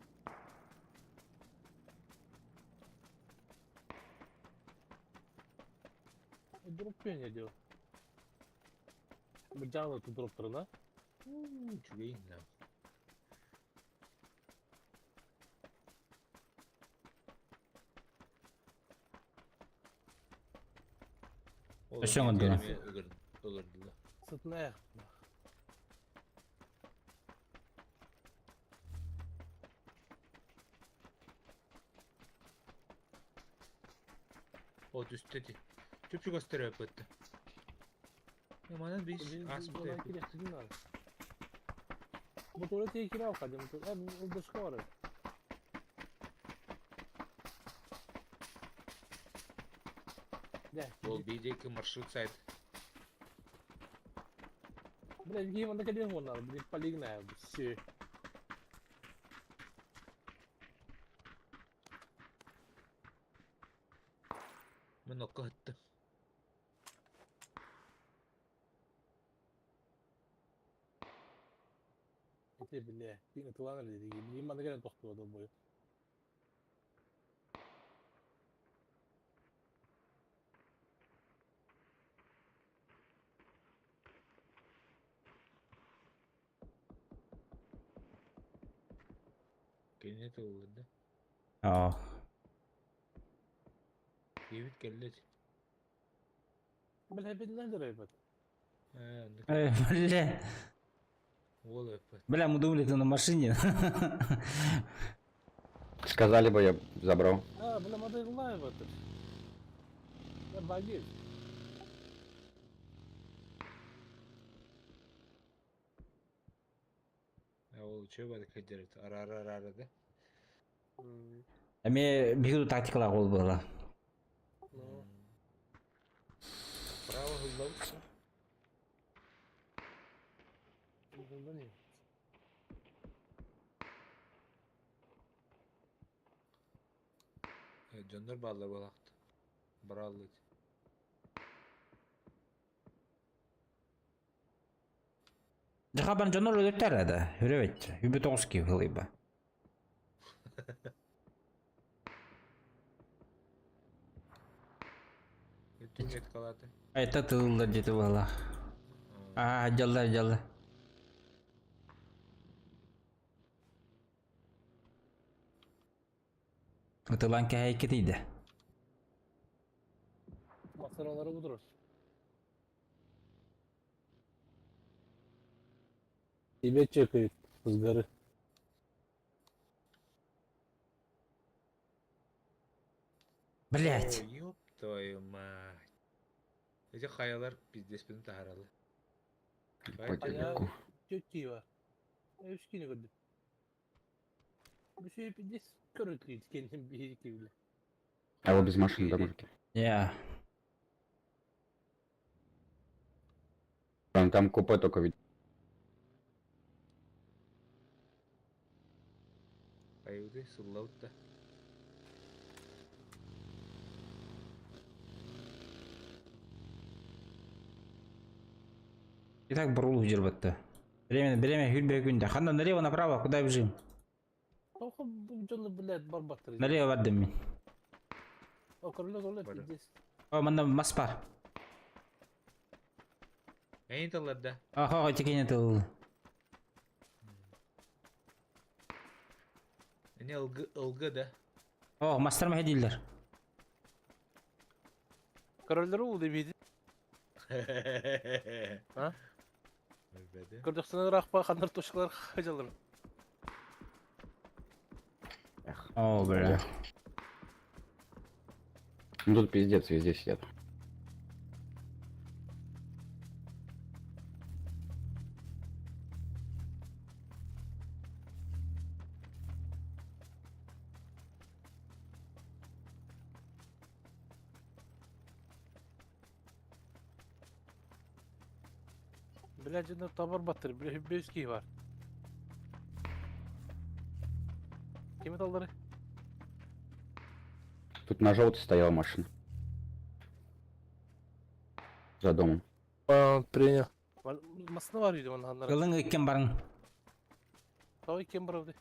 Дроп не делал. Бджало тут дроп трена. Чугейн, да. Aşağı mı Olurdu. Сытная. O düştü. Çöpçü gösteriyor yapıttı. Ya bana bir aspıda yapıyor. Bu tuvalet iyi kira alkadım. Bu dışkı var. Ол бейдекі маршрут сайт. Блядь, гейм он накидал вон надо, блядь, полигная, все. Мен okka hıttı. Это, блядь, ты на тулана ли, гейм он накидал тохту до бою. Kenneth olurdu. Aa. David geldi. Блядь, блядь, надо рыбать. Бля. Ол yapar. Бля, мы думали, ты на машине. Сказали бы, я забрал. Бля, надо лайв этот. Я багет. Ол çöp adı kaçırdı. Ara da. Эме бигу тактикалар кол була. Право hızlamışsın. Canlar bağlar balaktı. Brallı. Жахабан жонор өлөттөр ада. Үрөбөт. Үбү тоғуски кылыйба. Tümet kaladı. Айта тылылар жети бала. Жалла. Атылан кәйке дейді. Sıraları budur. Tibet çakıyor kızları. Блять. О, ёб твою мать. Эти хаялар пиздец бен тахаралы. По Кай, телеку. Tütçüğü var. Üç günü gördüm. Bir şey bir de körüklüydü kendim bir iki bile. А его без машины до мужики. Я. Там купе только видно. Каюды, суллаутта. Итак, брул жирбатты. Время, Юльбек күнде. Ханда налево, направо, куда бежим? Тоқы бұл жолы білет бар баттыр. Налево бардым мен. Окырлы олы Бары. пиздес. О, мында мас бар. Эйн таларда. Ага, текене тыл. Эне ылгы да. О, мастар ма дейдилер. Körülleri oldu biydi. Ha? Ölbedi. Kırdıksına rakpa kanır toşuklar kacalar. О, бля. Ну тут пиздец везде сидят. Bilacında tabar battır. Bir hübbeyski var. Kimi dalları? Тут на желтой стояла машина. За домом. Принял. Masına varıydı onun hanları. Кылың иккен барың. Tava kim bıravdı?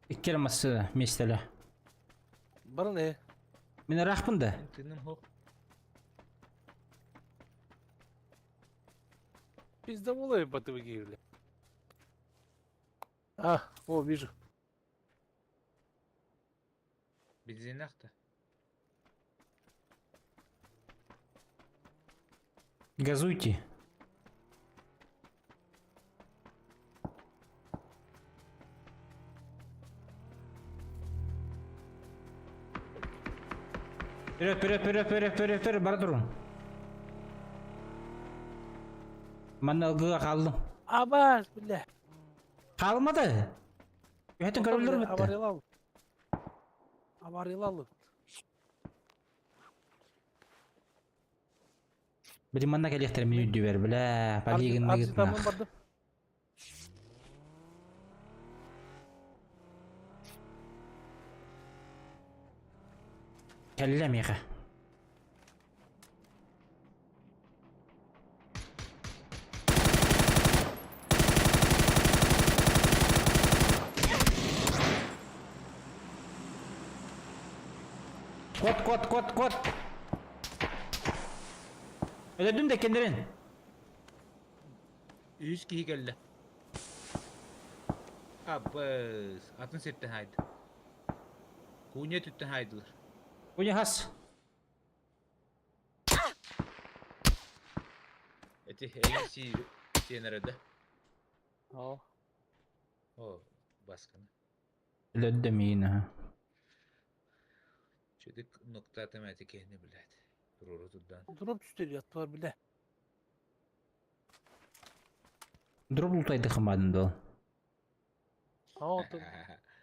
Иккер масы местеле. Bana ne? Мен рахпын да. Тыным хок. Bizde oluyor batı bir girli. Ah, o bir. Бензинахта. Газуйте. Вперед, бара тұрың. Мана ылгыға қалдым. Abaz bile. Қалмады. Өйтін көрілдір бітті. Avaryalı. Avaryalı. Білім манна келектер мен үйді бер, білә. Полигін Arzitamın мегітнақ. vardı. Кәлләм еқі. Кот. Öldürdüm de kendilerin. 100 kişi geldi. Abbas. Atın setten haydi. Kunya tütten haydılar. Bu ne has? Eti heysi senarada. Ha. O baskını. Öldürdüm yine ha. Çocuk nokta temati kendini biladi. Ruru tuddan. Durup üsteli yattı var bile. Дроп лутайды қымадымды ол. Ha otur.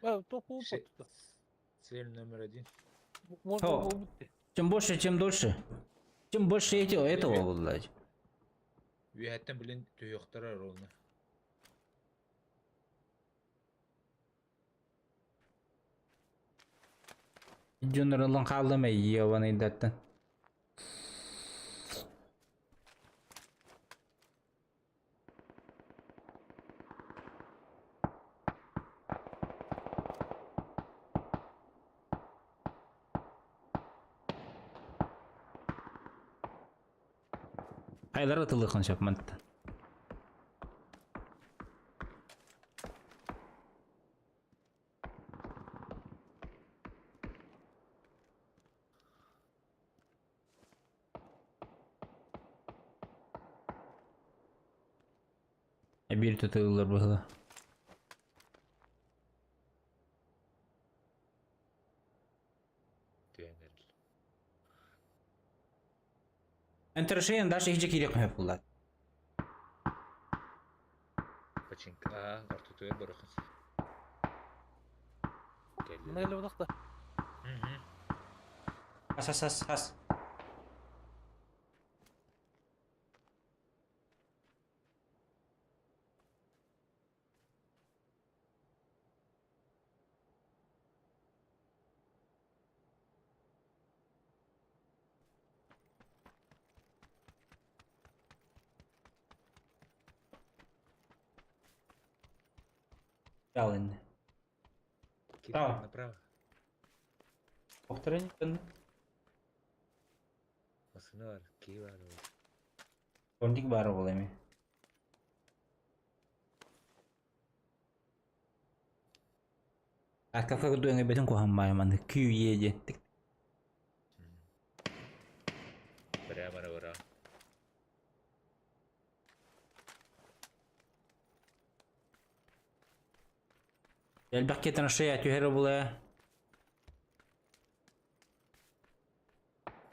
Ben topu Şey- tuttu. Цель номер один. Можно О. было bitti. Чем больше, тем дольше. Чем больше этого блядь. Виһаттан билен түйөктөрөр оны. Жөнөрөлөн қалдым ебаный даттан. Қайлары тылықын шапмантты. Bir tutulur bu. Түйенер. Enterşeyen daha şey kirek mi yapılar? Починка. Арту түйен барахын. Мына эле бодак да. Has. Ялын. Право. Направо. Повторение. Масыны бар. Кей бар. Тондик бары бол эми. Кафе көдөңө бетин куханбай маны күйе жеттик. Прямо на ура. Элбак кетен шея түйері бұлы.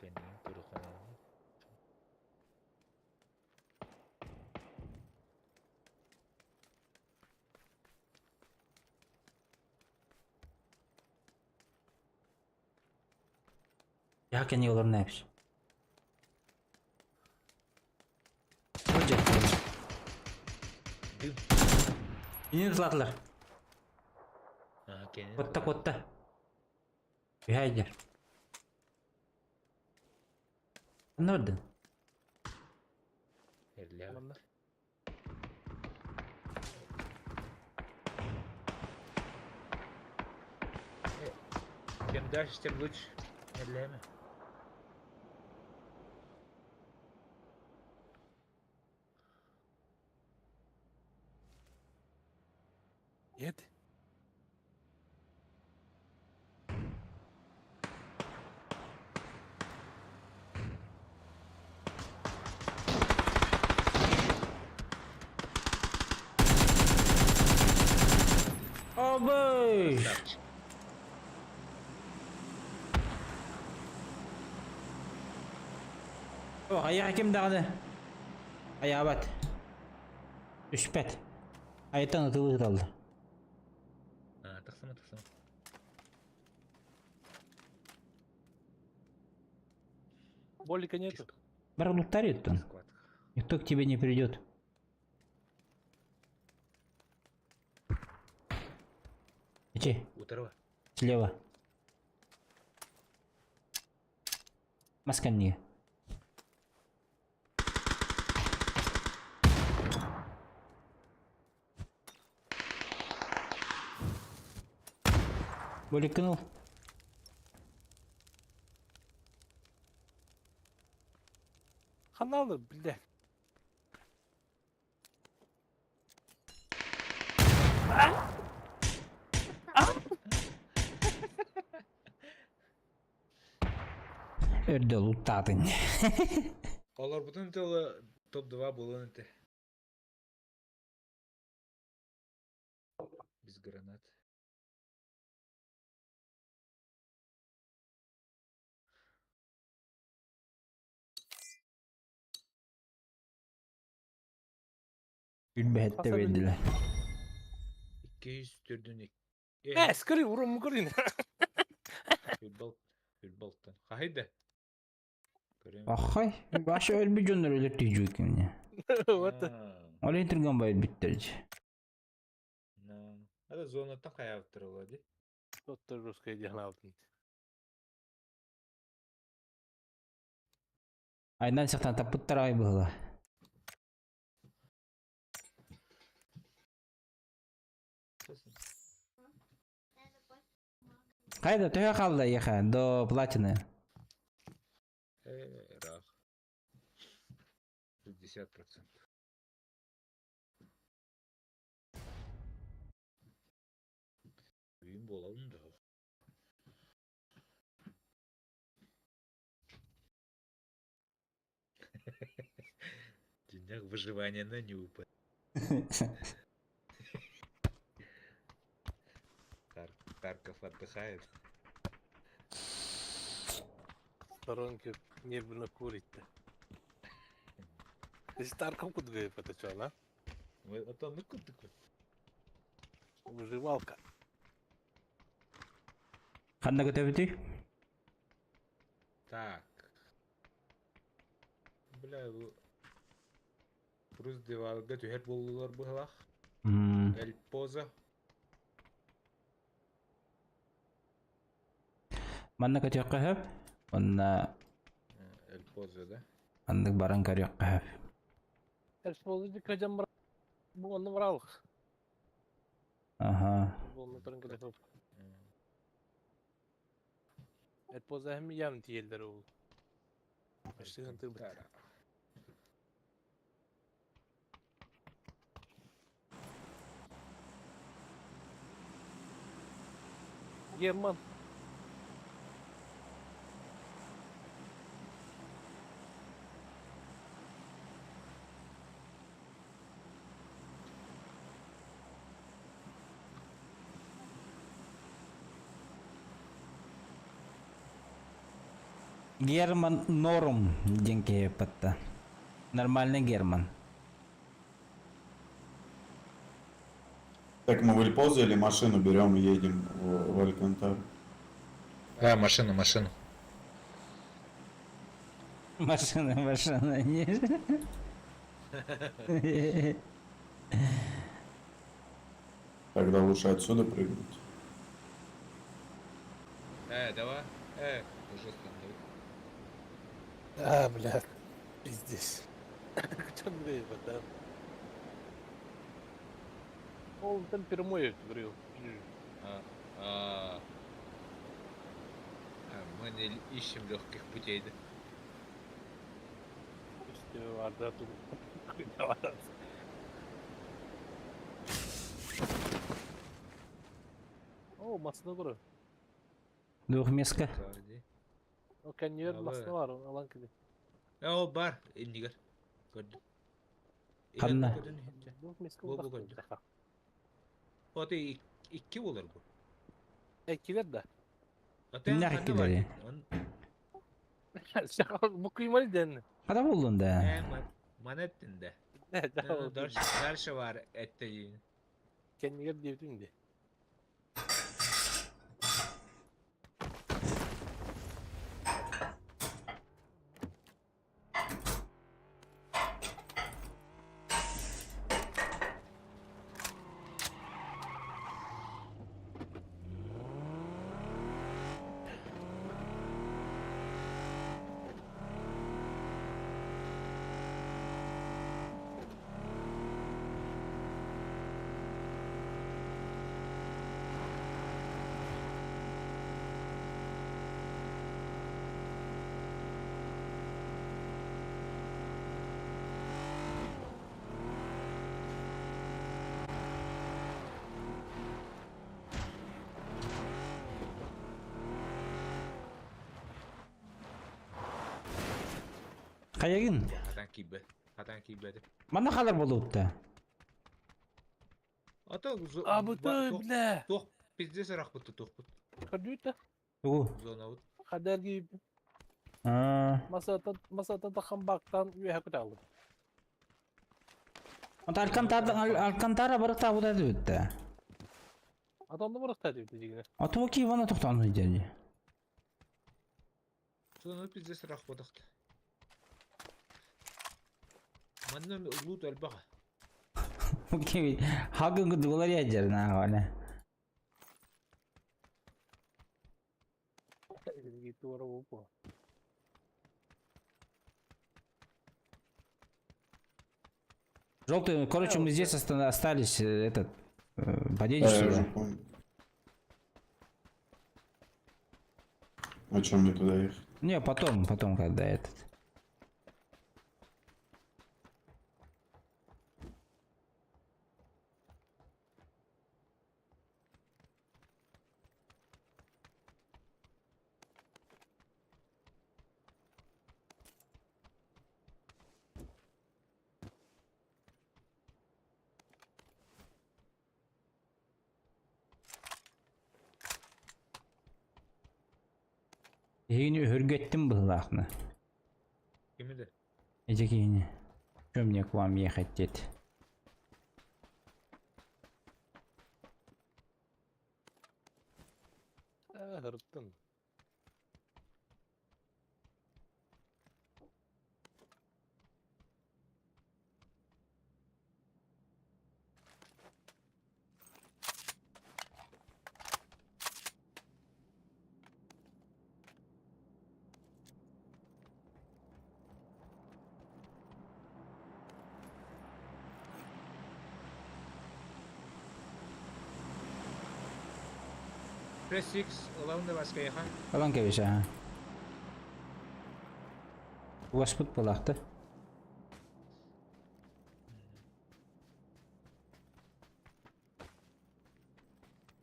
Пенин турхан. Ya ken yollar ne yapış? Дым. Yine tılattılar. Кенин. Kotta. Bir haydi. Ne oldu? Элля. Мында. Чем дальше, тем лучше. Эллями. Yedi. Abi. Красавчик. Oh, ayağı kim dağıdı? Ayağı bat.Üşpet. Ayaktan atılığı kaldı. Тахсама. Болика нету. Бар лутарит он. Складка. Никто к тебе не придет. Иди, Утрова. слева. Масканни. Болик кинул. Каналы, бля. Ördü lutadın. Олар бүтін жылы топ-2 болуын өте. Без гранат. Gülbehette verdiler. 200 түрден Скорей, урон көрейін. Футболтан. Қайда? Ахай, başı ölmüş onlar ölür diyecek kimine. Вот. Oraya tırgan bayır bitterici. Ада зонаттан қаяп тұр олады. Вот русская диагналдың. Aydan sıktan tapıttar ay bıhla. Kayda tühe kaldı yaha do платины. Рах. 60%. Үйім болалым да. Денег выживания на нюпа. Харьков отдыхает. В сторонке нервно курит-то. Ты Старком куда говорит, это что, да? А то ну куда такой? Выживалка. Қанда көтөбүтүй? Так. Бля, bu Rus divalga tüher bollular bu halak. El Pozo. Манна көтөк кахап. Онна El Pozo da. андык баран көрөк кахап. Экспозиция кajam bu onu vuralıq. Ага. Bunu turun kadar hop. Expoza hem yan tiyelleri oldu. Başlığın tırbıt. Tara. German. Герман норм деньги патта. Нормальный Герман. Так мы в Эльпозу или машину берем и едем в Алькантару? А, машину. Машина. Тогда лучше отсюда прыгнуть. Давай. Уже остановил. А, блядь. Пиздец. Что говорит, да? Он там перемоет, говорил. Мы не ищем легких путей, да? İşte vardı hatırlıyorum. O masada kuru. Двухместка. O kendiler Abi. masada var alan kedi. O bar. İndigar. Gördüm. Kanna. Bu miski Bu uzak gördüm. durdu. O da iki olur bu. Ekiler de. Zaten Ne kanı ikileri? var. Şaka bu kıymalı den. Kada buldun da? Manettin de. Ne cevap. Darşı var ette yiyin. Kendiler devdim de. Kayagın. Hatan kibbe de. Mana kadar bulup da? Ata А bu da bile. Toq bizde sırak bıttı toq bıt. Kadıyı da. Bu. Zona bıt. Kader gibi. Ha. Masada da kambaktan üye hakut aldı. Anta Alcantara barık tabu da öttü. Adamda bıraktı diyor yine. Ata ki bana toktan hıcacı. Zona bizde sırak bıtıktı. Mannem lut elbağa. Okey. Hakkın kudular yacar na hala. Gitu orang apa? Желтый, короче, мы здесь остались, этот, подъедешь Да, я уже сюда. понял. А чем мне туда ехать? Не, потом, когда этот. Hini hürgettim bıhlakны. Kimi de? Ecekini. Çömnek вам ехать дед. Hırttın. Press X olan da başka yakan. Falan keviş ha. Ulaşpıt bılaktı.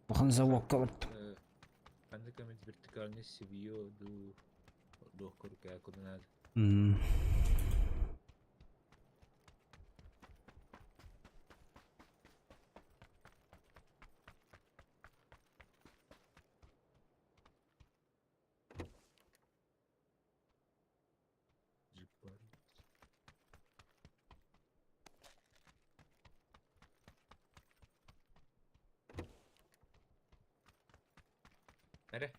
Bakın zavokka bıttım. Anda kami vertikalnya Sivio do kayak aku dengar. Nere?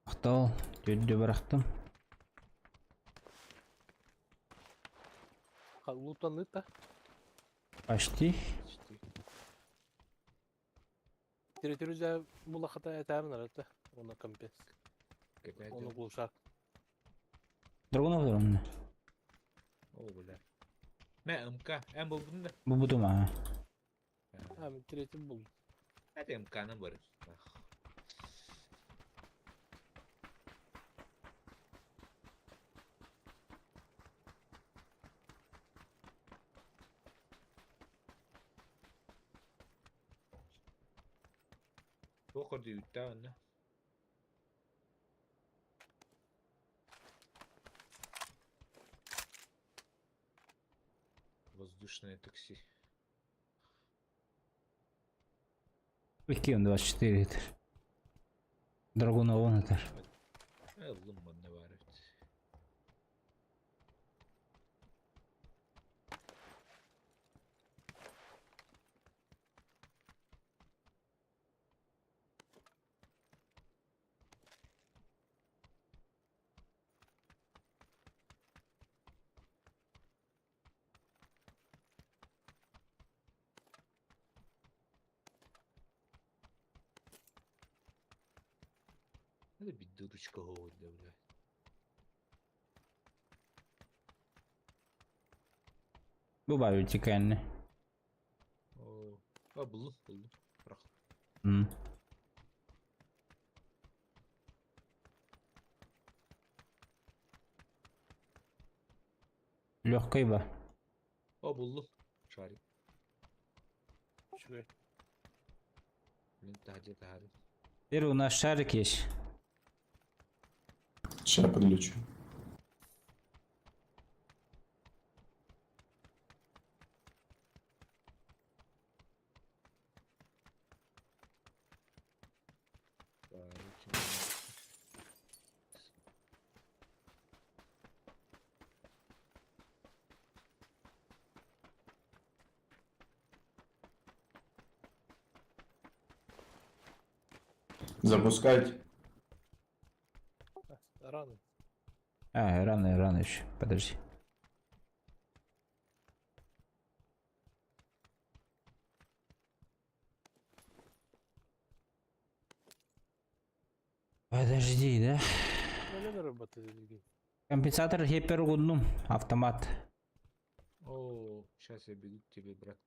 Ақтал. Дödü bıraktım. Лутаны та. Почти. Территория была хата этарна это. Она компенс. Какая-то. Он глушак. Drone alır onu. Oh böyle. Ne MK? En buldun da. Bu budum ha. А, третий был. Hadi MK'nın var. Сколько дают, да? Воздушное такси. 224 литр. Драгунов 10 литр. Oğlum ne var evet. Надо бить дурочка голодя, блядь. Bu bayağı tükenli. Oo. Ha buldum. Bırak. Hı. Легкий ба. Ha buldum. Şarip. Чего? Блин, tahdi. Теперь у нас шарик есть. Сейчас я подключу. Запускать. Рано. А, рано еще. Подожди. Подожди, да? Ну, работает. Компенсатор гипергундум. Автомат. О, сейчас я бегу к тебе, брат.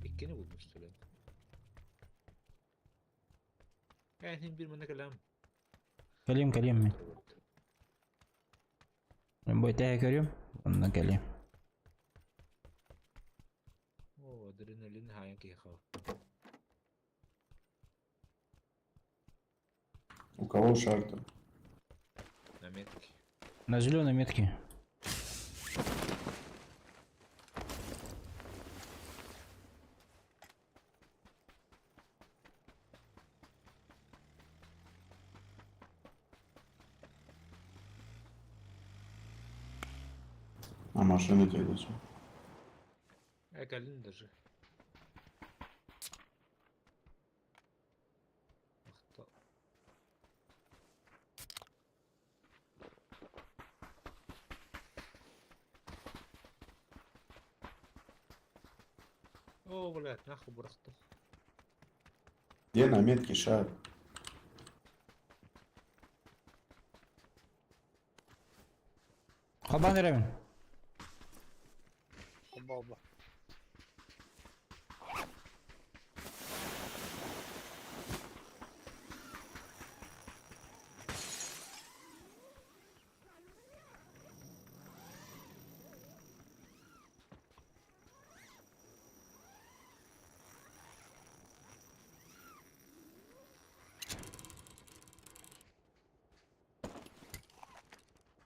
İkkini buldum işte. Yani bir mana kalam. Калим мен. Мен бойта көрөм. Ондан калим. О, адреналин хаян киха. У кого шар-то? На метке. На зеленой метке. А машины тебе зачем? Экалин даже. Ах, о, блядь, нахуй брахту. Где на метке шар? Кабан veremin. Оба оба.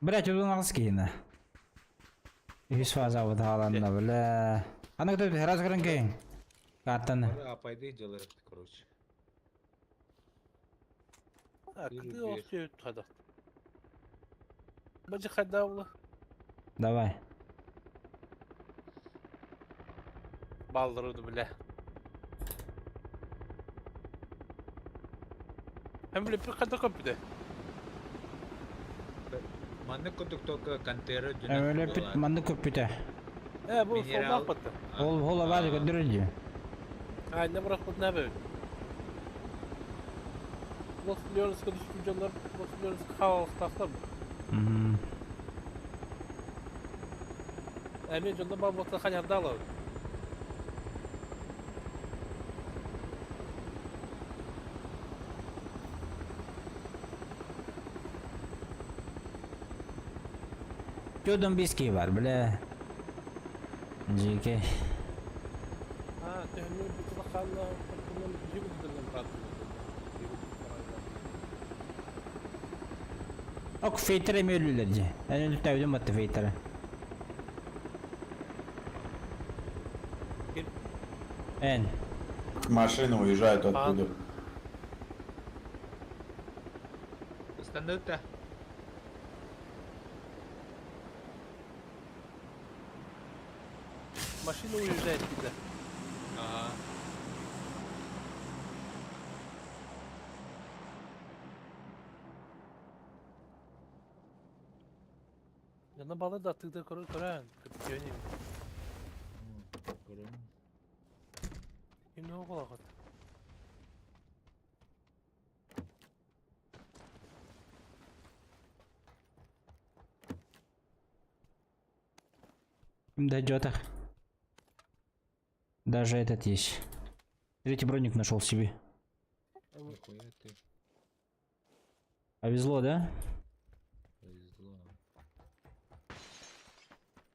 Блять, удун ağız kiyine. Yüz fazla bu dağlanma böyle. Ana kadar bir раз görün ki. Kartını. А пойди делай, короче. Кыды осы тадақ. Бачы қайда болы? Давай. Балдырыды біле. Hem bile bir kadar kapıda. Mandık kuduk toka kantera Öyle pit mandı köpüte. Bu Mineral. solda battı. Hol var gönderici. Ha ne bırakmadı ne böyle? Basılıyoruz ki düşünceler, basılıyoruz ki havalık takla mı? Emin canında babakta kanyarda alalım. Gördüm biski var böyle. JK. Ha tehmini bir tıbakalla, bunun bir şey bildirdim bıraktım. Ok feytere mi ölülerce? Ben önce tavdım battı feytere. En. Машины уезжают оттуда. Остановка. Машина уезжает где-то. Ага. Yana balı da attıkta kören. Kötü Görüm. Kim ne okula kat? Да идет. Даже этот есть. Третий броник нашел себе. Нихуя ты. Повезло, да? Повезло.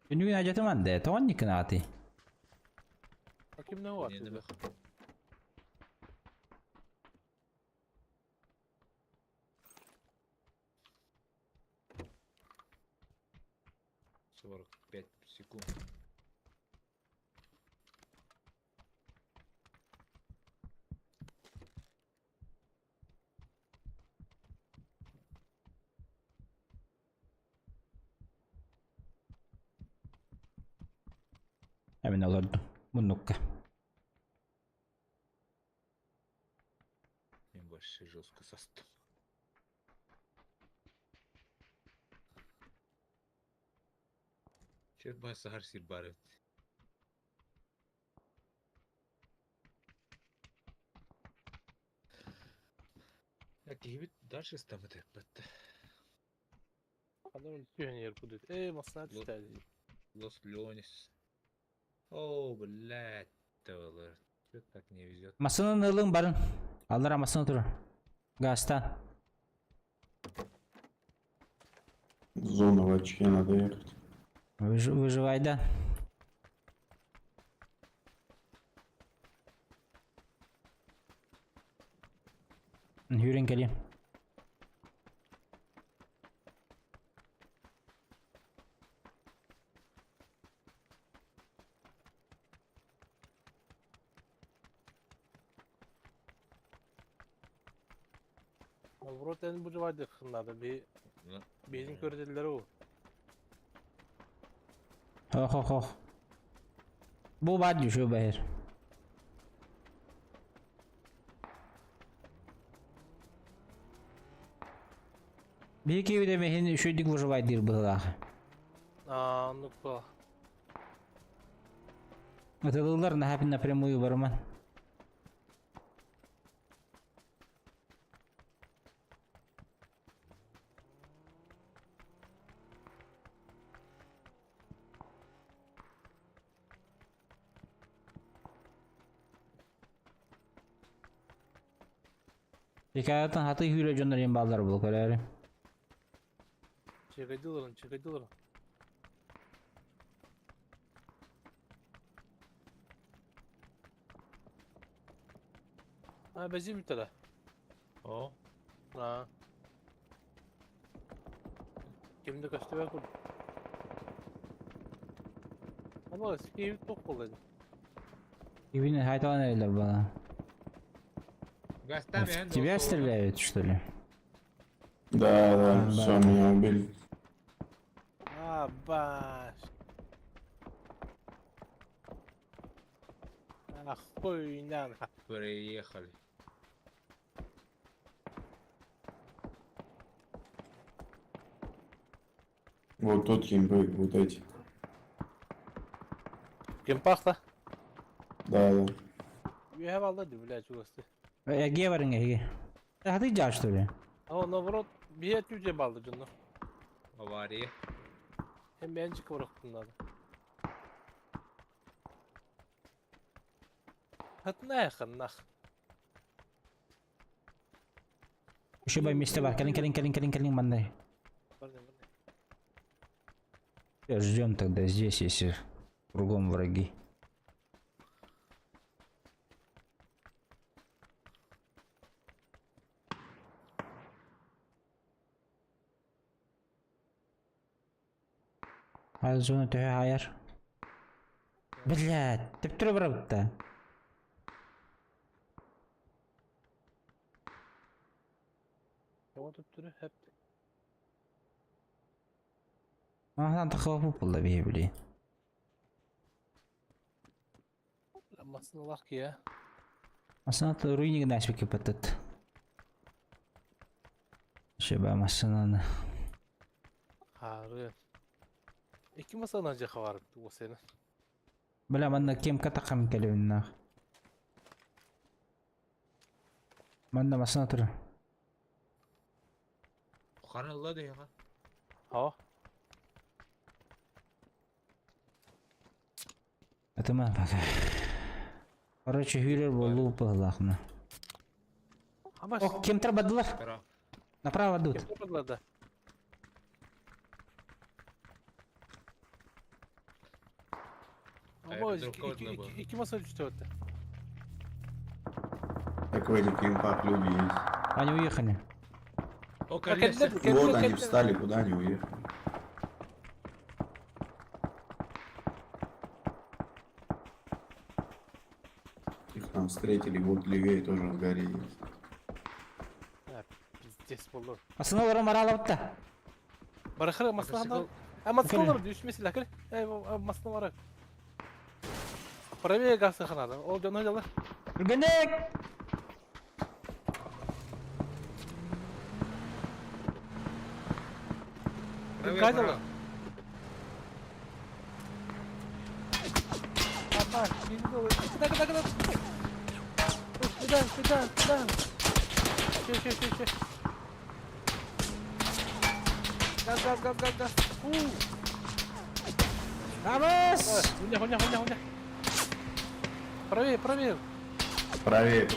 Günü gün acıtım ande. Tamam mı kınatı? Kim ne var? Не sizde? набах. Сорок пять секунд. Hemen alırdım. Bu nokta. Им вообще жестко состав. Чет бай сахар сирбарет. Ya gibi дальше ставити бетте. Adam pioner kudut. Masna düştü. Лос Леонис. О, блядь, Тавалар. Чё так не везет? Masanın ılığın barın. Allah masını durur. Gazdan. Зона в очке надо ехать. Выживай, да. Yürüyün geleyim. Avroten bu civarda kınladı. Bir Ну, bizim kördelileri o. Ох. Bu bad şu bahir. Bir iki de mehin şu dik выживать дир было. Ну-ка. Это лылар нахапин напрямую барман. Hikayetin hatı hüyle jönlerin ballar bul köreri. Чекайдыларын. Бәзем бітеді. О, Кемді көшті бәк бұл. Ama skeyip çok kolay. Evini haytalan öyle bana. Гастами, Тебя стреляют, что ли? Да, да, Да. все, меня убили. Баш. Охуенно. Приехали. Вот тут кемпы, вот эти. Кемпахта. Да, да. You have all the блядь, просто. Эге барың эге. Хаты жа, что ли? А наоборот, биет yüce балды жонно. Авария. Hem bence kıvırıktın надо. Hatna yakın nak. Еще бы месте бар. Келин, мандай. Ждем тогда здесь, если кругом враги. Hadi zona töhe ayar. Блядь, ты второй брат-то. Ama tuttuğunu hep. Ага, тахлапу было бей. Lamasını lak ya. Aslında ruini nasip ki patat. Şeba masana. Harı. İki masadan önce var bu senin. Бля, манна кем катакам келевинна. Манна масана тур. Каналла да яга. Ha. Это ман пока. Короче, хюлер болу палахна. Ama О, кем трабадылар? Тара. Направо идут. kim yapmadılar? Ama iki masa düştü öte. Так в этих кемпах люди есть. Они уехали. О, Kendileri, колеса. kendileri, Вот они kendileri. встали, куда они уехали. Их там встретили, вот левее тоже в горе есть. Pizdes bulur. Aslında oran maralapta. Bırakır masasında. Ama sıkılır düşmesi lakır. Masasında var. Правее гасы ханада. Ол жана жала. Үргенек! Кайдала. Ама, бинго. Кыда. Кыда. Şey. Gaz. Vamos! Хуйня. Правее. Правее. Хуйня.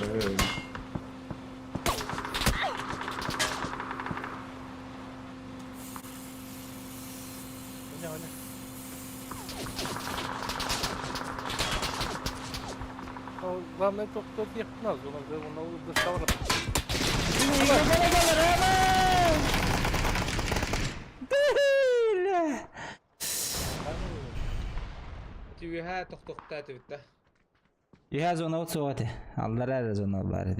Главное, кто ехать нас, он доставал. Тивиха тохтохта тивита. Я зона вот соғаты. Алдар әрі зона бар.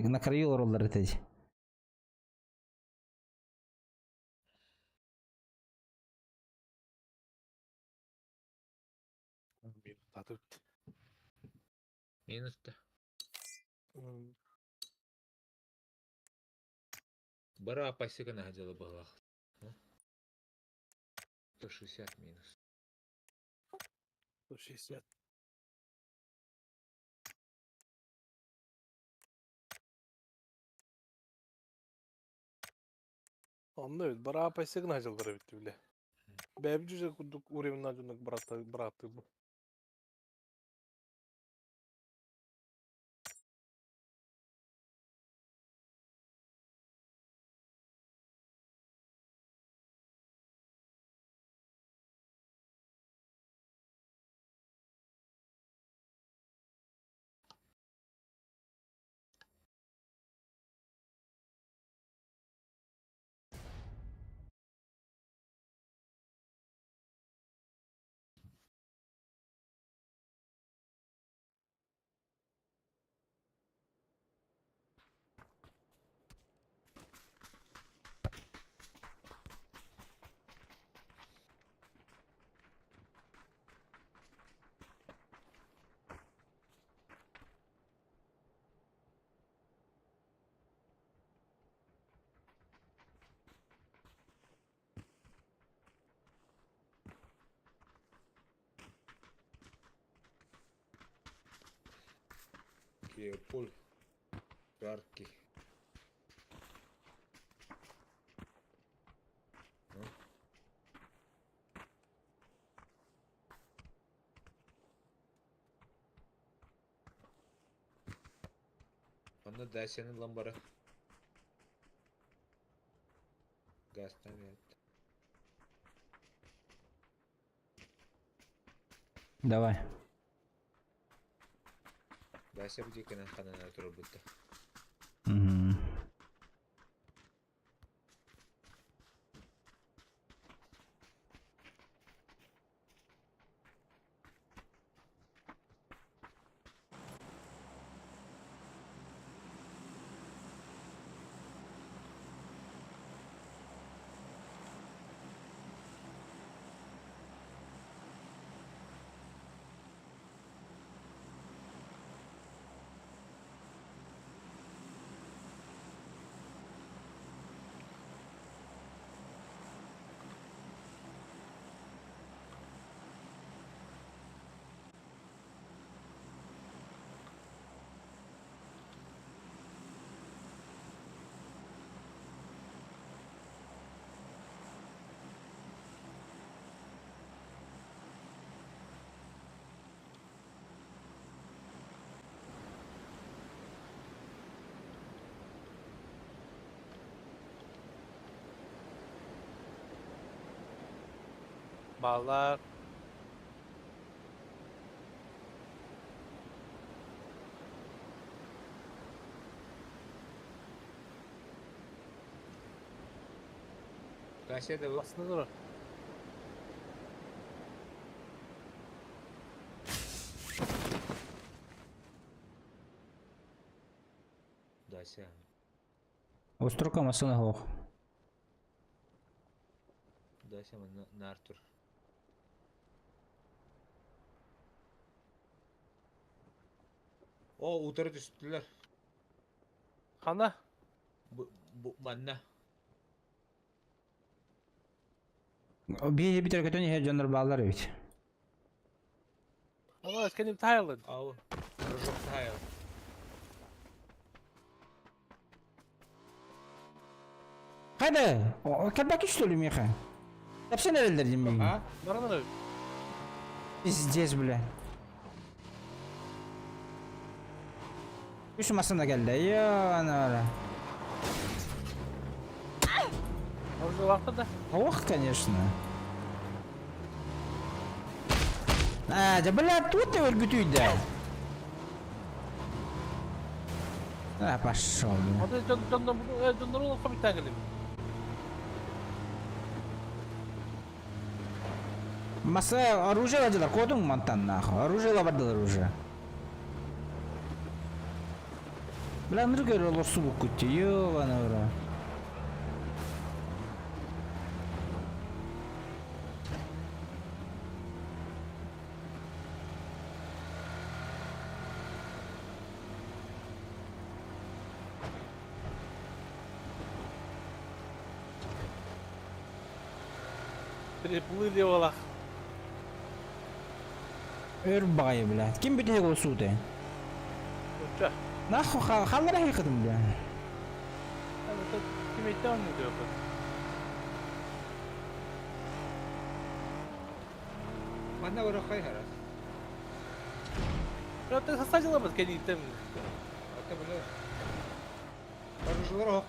На краю оролдар етеді. баратып. Минуста. Бара пасекана ходила была. 160 минус. 160. Онда бит бара пайсыгын ажалдары бит биле. Бәбі жүзе күдік уровень ажынық бараты бұл. Пуль. Жаркий. Onu da senin lambarı. Gazdan evet. Давай. Дайся буде кана ханана робити. Мгм. Bağlar. Дайся да bu. Aslında dur. Дайся. Устрока масына хох. Дайся на Артур. O utarı düştüler. Hana. Bu bana. Bir törkötөн her жанр балдар бит. Hana eskeni Thailand. Ау. Рожок таял. Кайда? Калбаки что ли меха? Вообще нерелдер демейин. А? Баранır. Пиздец, бля. Üç masına geldi. Ya ana. Orada vakti da. Ох, конечно. Бля, тут ты өлгүтүй да. Пошел. Orada canlar olsa bir tane gelin. Маса оружие ладилар, кодың мантан нахуй. Оружие лабардылар уже. Бля, ныргер лосу бук күтті, ёбана ура. Приплыли олах. Өр багай, блядь. Ким битег ол суды? Уча. Нахуй халлар хайкыдым, блядь. Это кимейте он не дёргал. Манна урахай харас. Это сосадила бы скорее. Ата булар. Баружлар ох.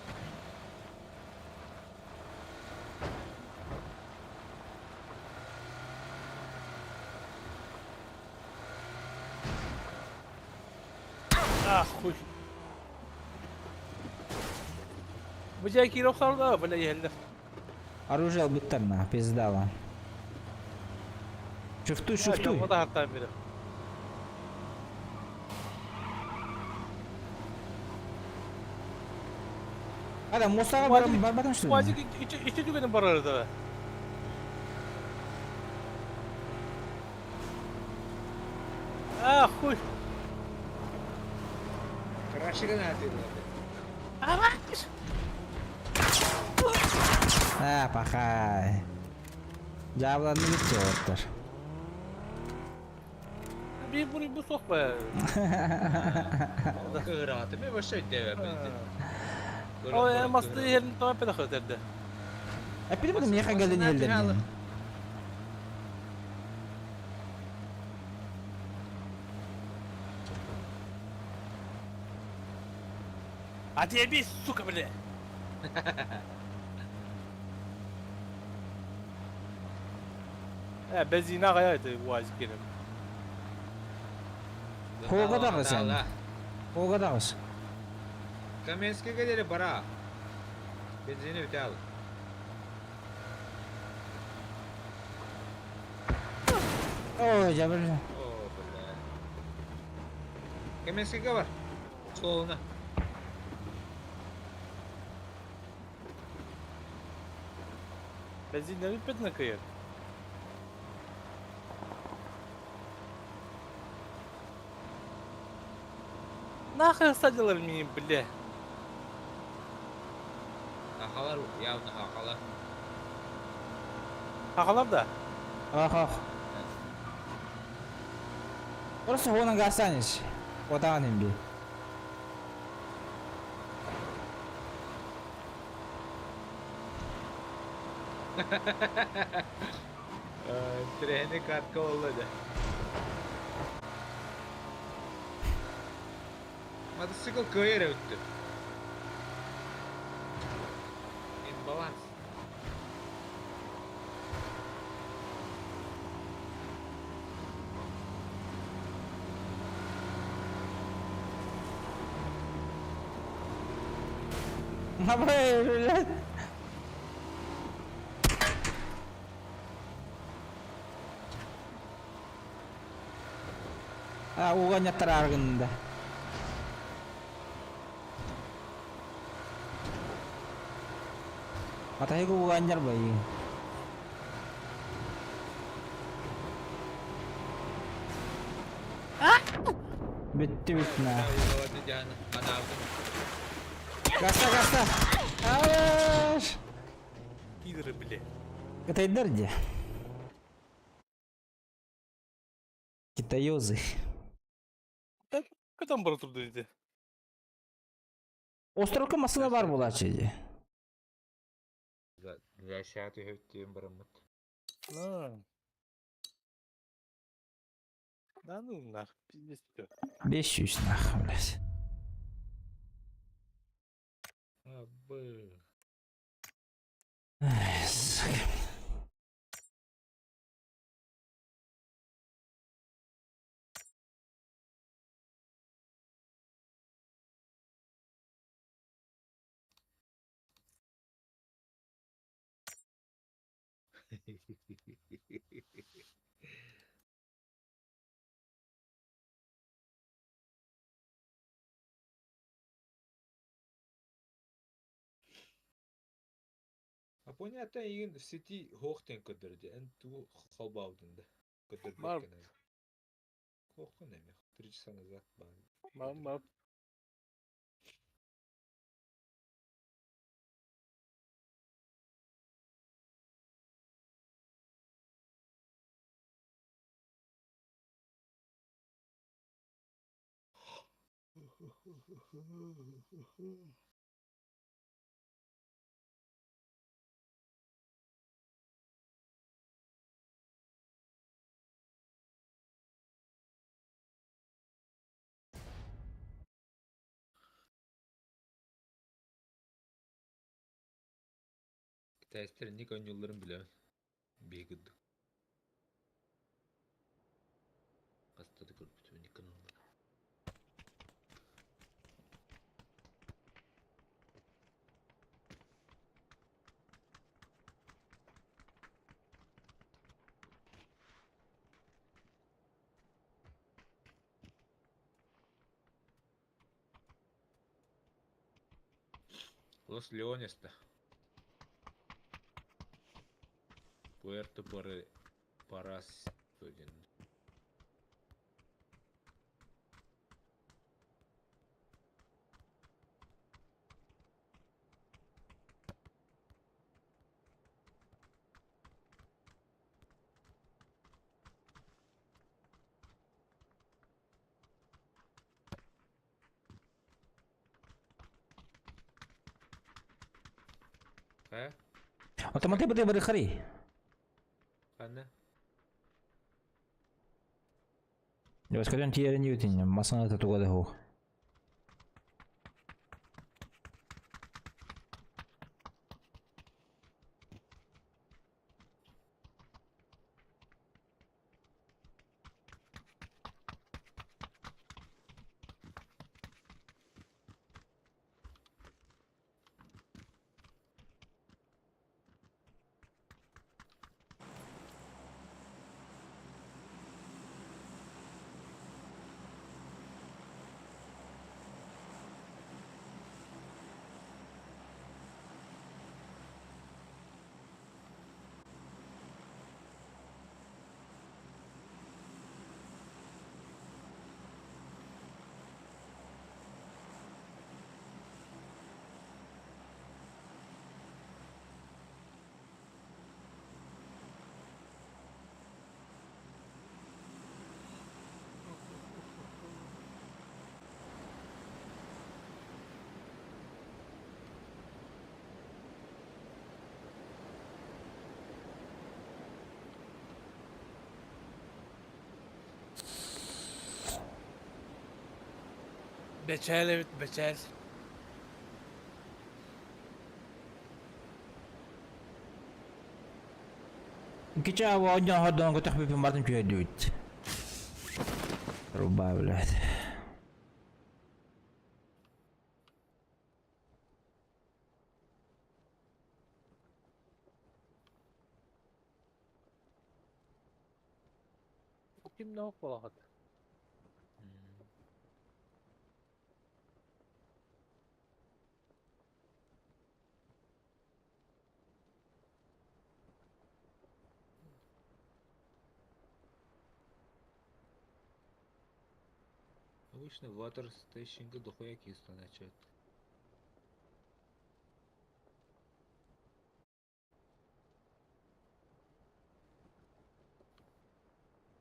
Ахуй. Бجай киров сорда, бля, ехали. Оружие биттерна, пиздала. Шифтуй, шифтуй. Вот так там бери. Adam Mustafa'ya barbardan şu. Вазик, içi düğünün bararı da. Ахуй. Крашига надо. Ha pakay. Cevaplarını bitiyorlar. Bir burayı bu sok be. Kıratı mı başa deve O elmaslı yerini tamam peda kırdı. Hep bilmedim niye geldin elden. Hadi bir suka bile. Benzine kayaydı vazik yerim. Koga da sen. Koga da kız. Каменский гадели бара. Бензины взял. Ой, жабыр. О, бля. Каменский говор. Солна. Benzinleri bitmedin kıyır. Нахуй садилар меня, бля. Ахалар явно ахалар. Хахалар да. Ах ах. Просто вон останешь. Вот он им би. Treni katka oldu. Мотоцикл кайыр өтті. Баланс. Блядь. Угонят тараргында. Matanya gue anjar bayi. Bitti nah. Gasta. Awas. Пидоры, бля. Kita hider aja. Kita yozi. Kadan bara turdu dedi. Островка масына бар булачы. Yaşatı höttüğüm bırımıt. Да ну нах, пиздец. 500 нахуй, блядь. Абы. Ай, сука. Понятно, igen в сети хоохтен көдөрдү. Эн ту халбаудында. Көдөрдү. Бар. Хоохтен эме. 3 часа назад бар. Мам, Testlerin ilk ön yılların bile bir gıdı. Hastalık grubu ilk ön yılları. Los Leones'ta. Puerto Paras bölgesinde. He? Otomatik betul kari. Anne? Ya sekalian tiada Newton, masa tu ada ho. Beçel evet beçel. Kita awalnya hadang ko takpi pimartin cuy duit. Rubah belah. Kim ne okula Обычно water station'ga дохуя кисто начать.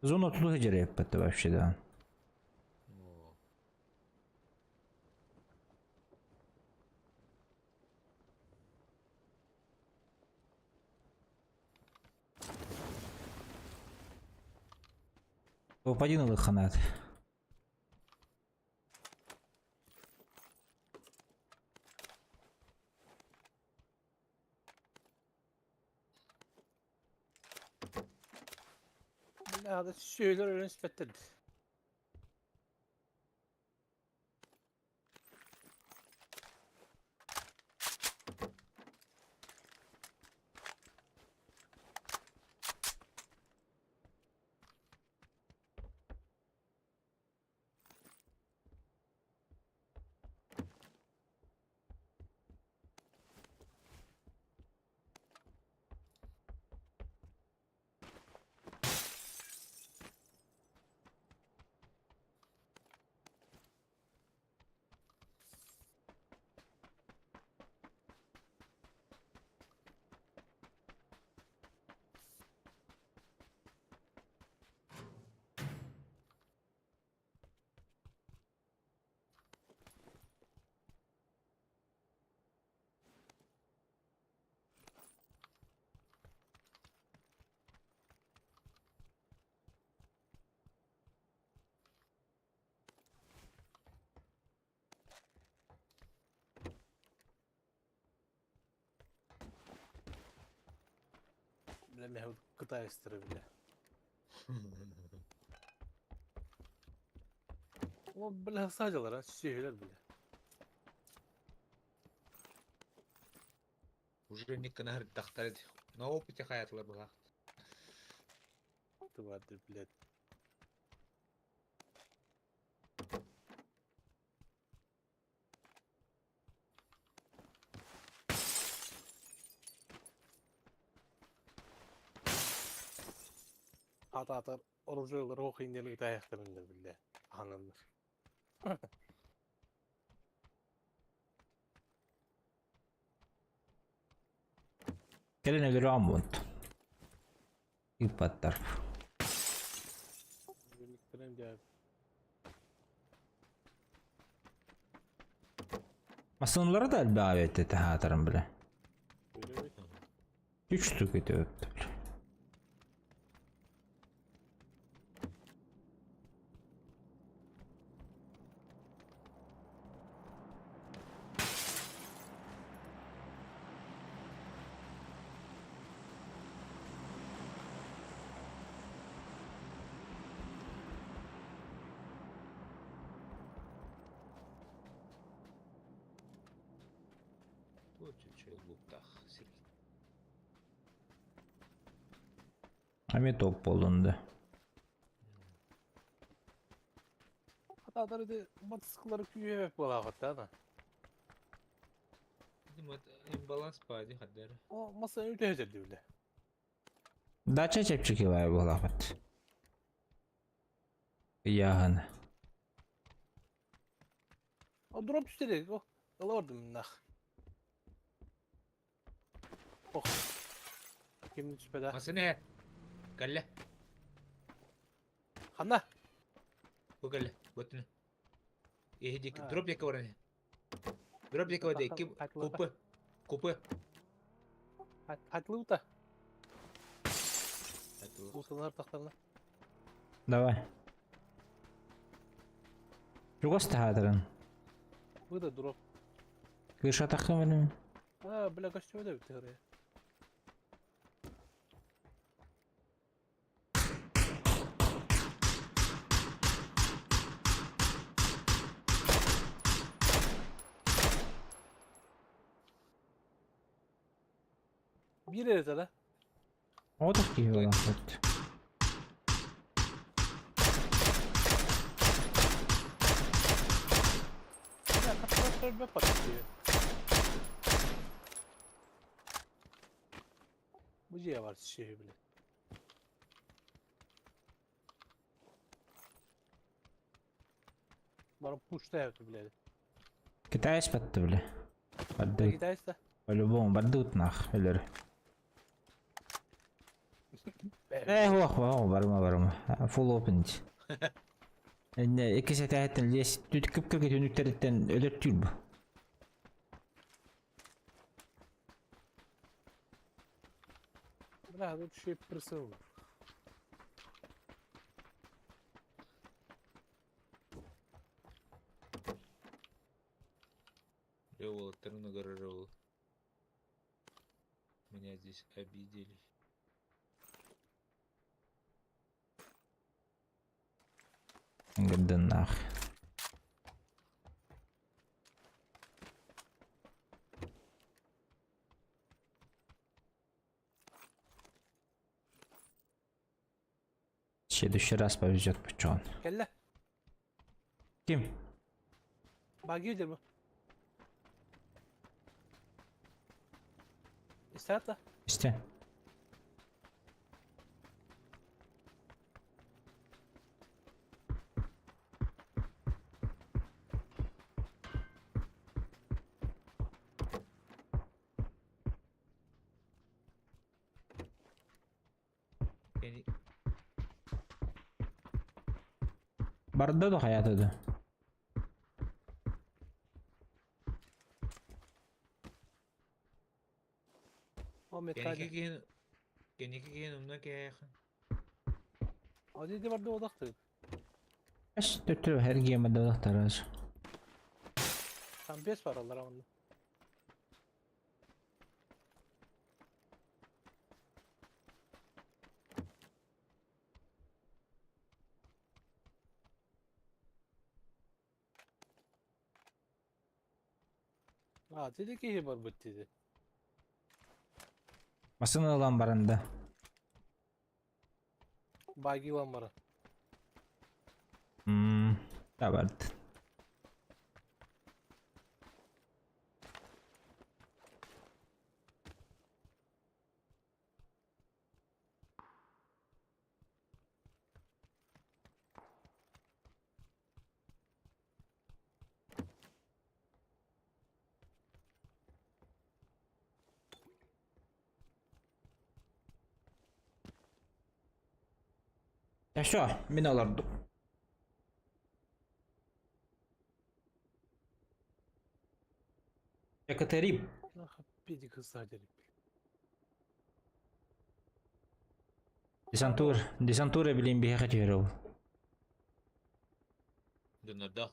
Зона тут хеджереп это вообще да. О, Попади на лоханат. hada söyler öyle nispettedir. ne kıta istiri bile. O bile sadeceler ha şeyler bile. Уже никогда говорит тахтарит. На опыте хаятла была. Tıvardır bile. Atar orucuları okuyun diye bir ayaklarında bile. Anılır. Gelin öyle Ramont. İpatlar. Birliklerim diye. Masonlara da bir davet etti hatırım bile. Böyle bir. Güçlü gidiyor bile. Вот чуть-чуть луптах. Ama top olundu. Hatta da bir batı sıkıları küyüye hep bala hatta da. Видимо, это имбаланс пади хаддер. O masaya öyle özeldi bile. Daça çepçiki var bu lafet. Yağın. O drop üstelik o. Alırdım minnak. Oh. Kimin şüphede? Масыне. Галля. Hanna. Bu галля. Вот он. Иди, А. дроп яка варане. Дроп яка ваде. Купы. Купы. Haklı uta. Это Utalar taklarına. Давай. Другой hatırın. Bu da drop. Kışa takım benim. Ha bile kaçtı öyle bitti oraya. Bir yere la. O da ki o lafet. Ya kapılar bir patlıyor. Bu ciğer var şey bile. Bana puşta yaptı bile. Китай спатты бля. Ne Барды. giderse. По-любому бардут нах. Өлөр. Барма. Full open. Эне эки сетаяттан лес түткүп кирге түнүктөрдөн өлөттүр бу. Bırak da şey pırsın. Револ, на горы Револ. Меня здесь обидели. Гыдын нах. В следующий раз повезет пучон. Kelle. Kim? Bak gelir bu. İster da. İşte. Yani Barda da hayat ödü. O metal. Keniki umna ke. O dedi vardı odaktı. Eş tötü her giyeme de doktoruz. Tam 5 var onlara onda. Dedi ki var bu dedi. Masını alan barında. Bagi var mara. Da vardı. Ya şu, min olurdu. Yakatarayım. Bir kızlar derim. Desantura bileyim bir hakaç yarav. Dönerde.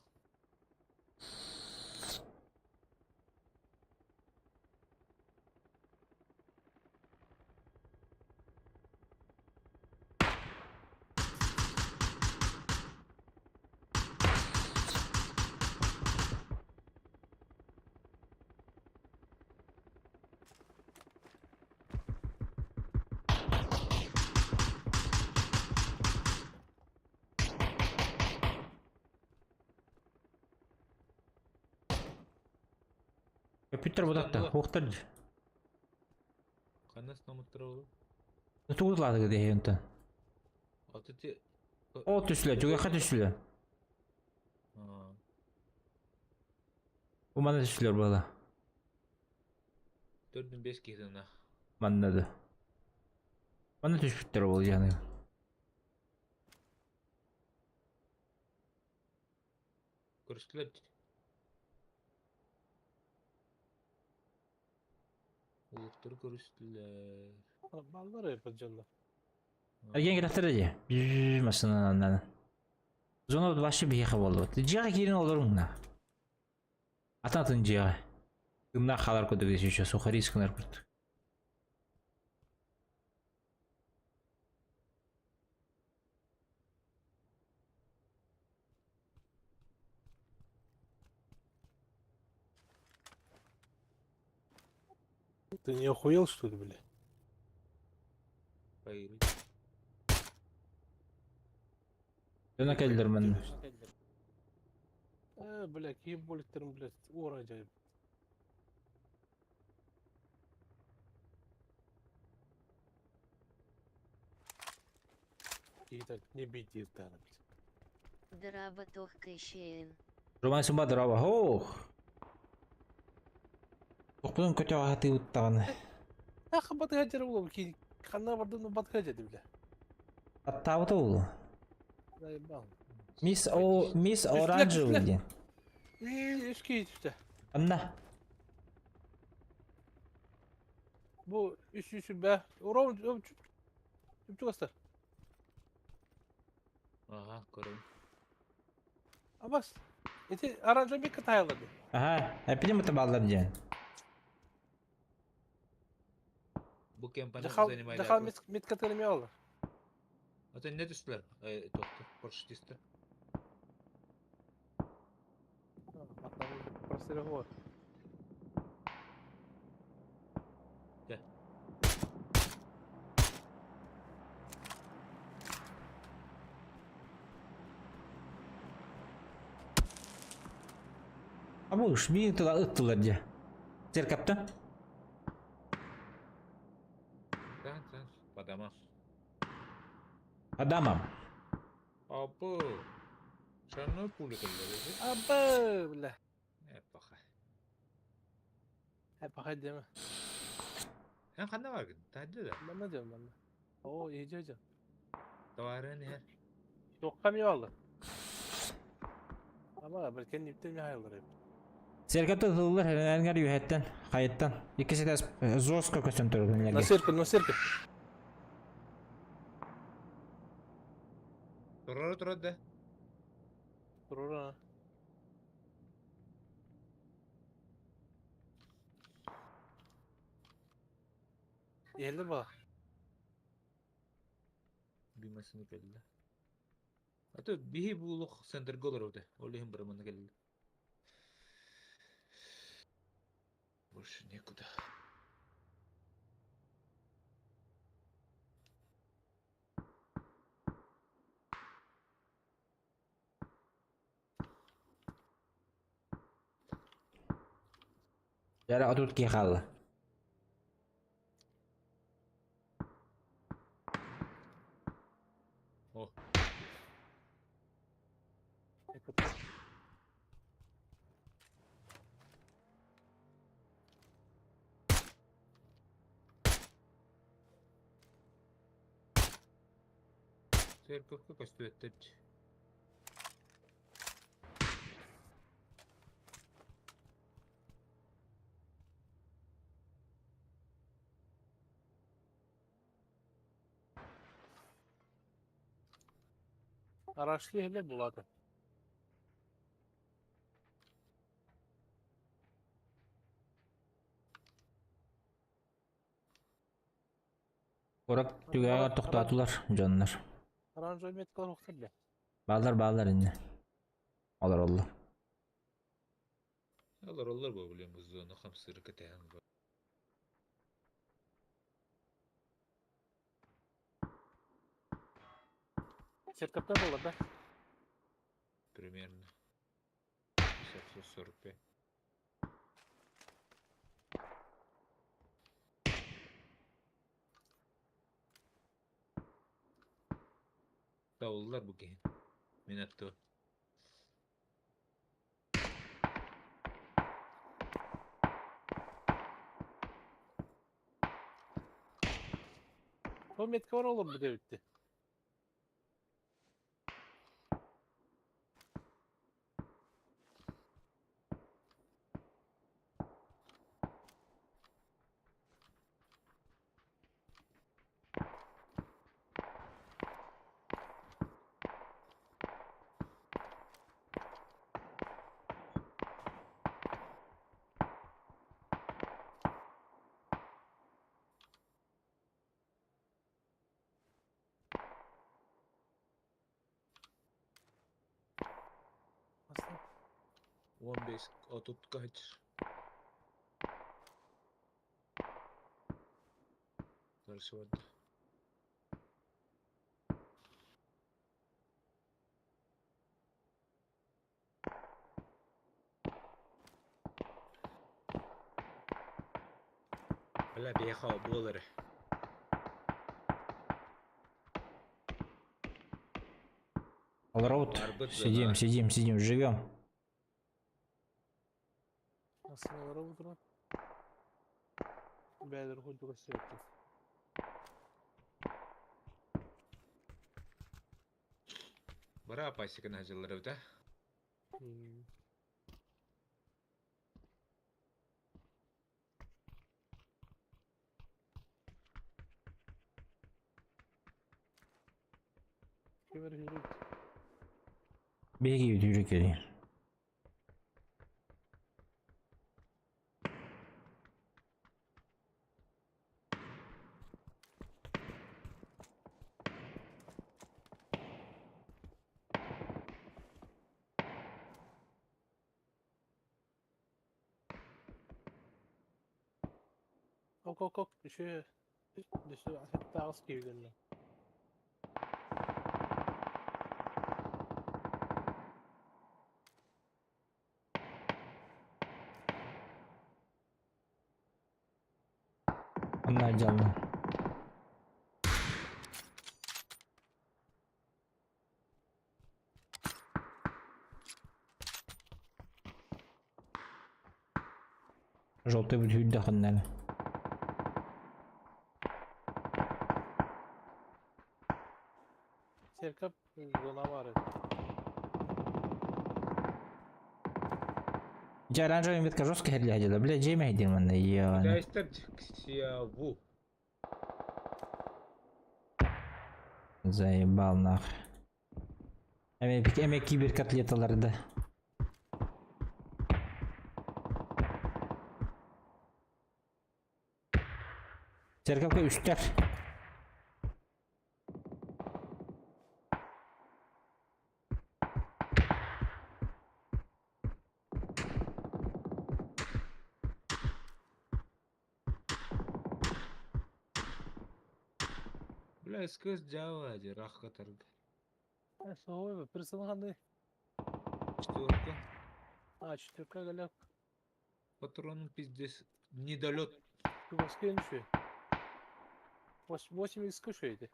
Компьютер будакта, хуқтырды. Kandas namıttır oğlum. Tuğutladı diye yöntem. Atı te... O tüsle, çok yaka tüsle. Ha. Bu bana tüsler bala. 4-5 kişiden ha. Anladı. Bana tüsbüttür olacağını. Görüştüler. Ulukları görüştüler. Ballar yapacağım. Ergen gerektirecek. Masını anladı. Zona başı bir yaka oldu. Ciğer girin olur mu na? Atın ciğer. Gımda kalar kodu geçiyor. Sokarı iskınar kurt. Ты не охуел, что ли, бля? Hayır. Dönek eldirmen. Бля, киеболиктерим, блядь, ор acayip. И так не бейте тана, блядь. Драба тохкай шеен. Roman sumba drava. Oh. Okudun kötü ahati uttağını. Ах, батгачар болом, ки хана бардын батгача деп, бля. Hatta bu da oldu. Заебал. Miss Orange oldu. Eski işte. Anna. Bu üç be. Oran çüp göster. Aha görüyorum. Ama eti aranca bir kıta ayarladı. Aha. Hepini mi taballar Bu kampanya Dehal zanimaylar. mit katını mı alır? Atın ne düştüler? Doktor. Porsche düştü. Простые вот. Ama uş bir ıttılar diye. Ser kaptan. Sen. Padama. Adamam. Abu. Sen ne pulu kıldı? Aba bile. Hep bakay. Hep bakay değil mi? Sen kanda var gidin. Tadde de. Ben ne diyorum ben de. Oo iyice hocam. Davarın her. Yok kamyon aldı. Ama belki nipte mi hayırlar hep. Ser kaptan ıttılar herhangi bir yuhetten. Kayıttan. İkisi de Zoska kösün törgünlerge. Насырка. Durur de. Durur ha. Geldi bak. Bilmesini geldi. Atı bihi buluk center golar öde. Olihim bıramını geldi. Больше некуда. Jara otut ki kaldı. О, церковь көстүбөттөт. Araçlı hele buladı. Orak tügaga toxtatılar canlar. Aranjör metkalar oktadı. Bağlar indi. Alır oldu. Алар бу билем бу зона хамсыры кетен. Serkapta buladı. Примерно 545. Davullar bu gen. Minetto. O metka var oğlum bu devletti. Aslında 15 отут kaç? Дальше вот. Бля, бехал болары. Алраут. Арбыт Сидим, зона. сидим, живем. aslında var oğlum. Beyler huydu gösterdi. Бара пасека на жилары да? Kemer yürüdü. Bir gibi yürük geliyor. Ok. Düşüyor. Hatta az gibi görünüyor. Onlar canlı. Желтый будет дохнали. Serkap zona var. Оранжевый метка жестко глядела, бля, Джейми Димана, я. Да, истать сиаву. Заебал нах. Эме кибер котлеталарды. Серкапка үстер. Ulan esköz Java же рахка тарга. Ой, персонажный. Четверка. А, четверка голяк. Патроны пиздец. Недолет. Кубовский ничего. 8 из кушаете.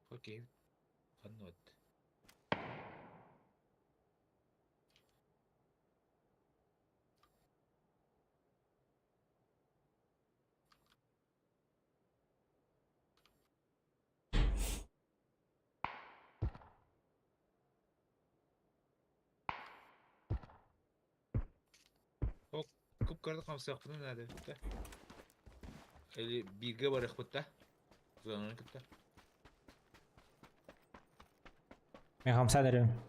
Окей. Анот. О, күп карды камсак бутун надо битта. Или биге барык бутта. Зонаны кытта. Men hamsa derim.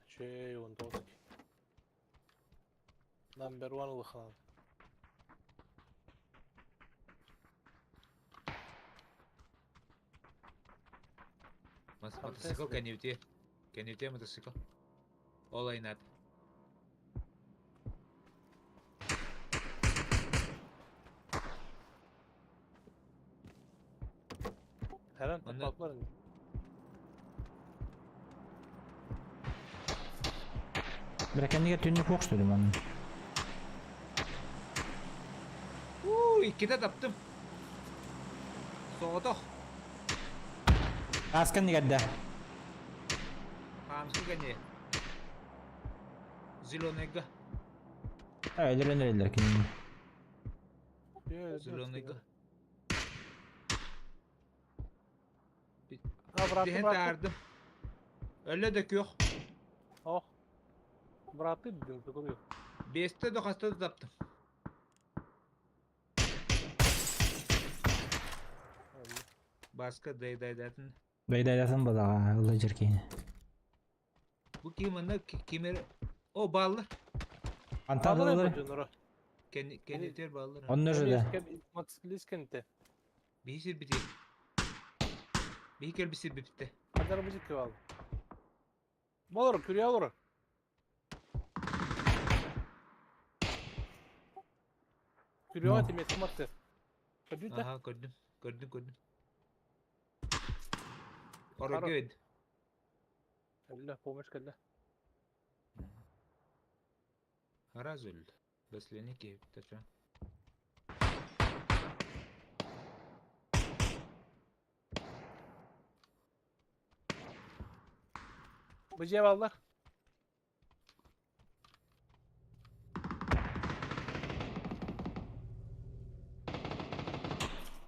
Şey on doldu. Number 1 ılıkhan. Мотоцикл, can you take мотоцикл? All I need. Her an Ondan- topaklar. Birakendiga tünlük boş dedim ben. İki de taptım. Soğudu. Askan digadda. Hamsi gani. Zilonega. Öldürülürler ki. Zilonega. Ha bıraktım Dihen bıraktım. tardım. Öyle de yok. Oh. Bıraktım dedim sıkılıyor. Beste de hasta da taptım. Başka daydatın. Beydaydatın badağa ılacır ki. Bu kimin kimer o ballı. Antan Bağlar ılır. yapacaksın oraya. Kendi ter ballı. Onlar da. Maksiliskente. Bir şey bitti. Bir kel bir şey bitti. Kadar müzik kıvalı. Olur kürüye olur. Kürüye No. atayım etkim attı. Kadın da. Aha gördüm. Oraya Karo. gid. Allah pomış kalla. Haraz öldü. Besleni ki taşan. Bıcıya vallar.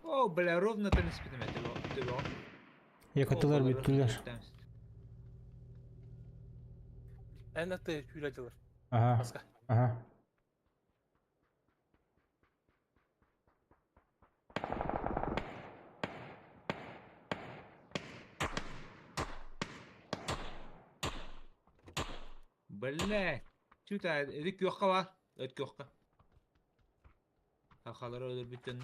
О, бля, ровно ты не спидаме, ты го. Yakıttılar büttüler. En attı hülacılar. Aha. Baska. Aha. Бля, чута, эдик юққа бар. Öt yoqqa. Hakaları ölür bittiğinde.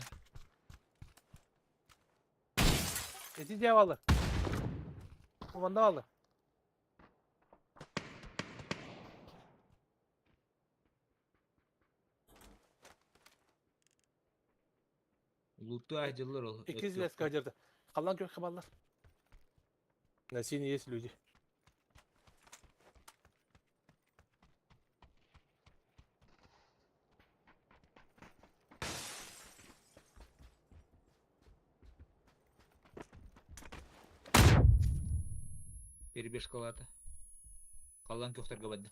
Eti diye vallar. Komanda vallar. Луту acılar ol. İkiz lesk acırdı. Kalan kök kaballar. Nasini yes люди. Перебеж калата. Калан көктөргө барды.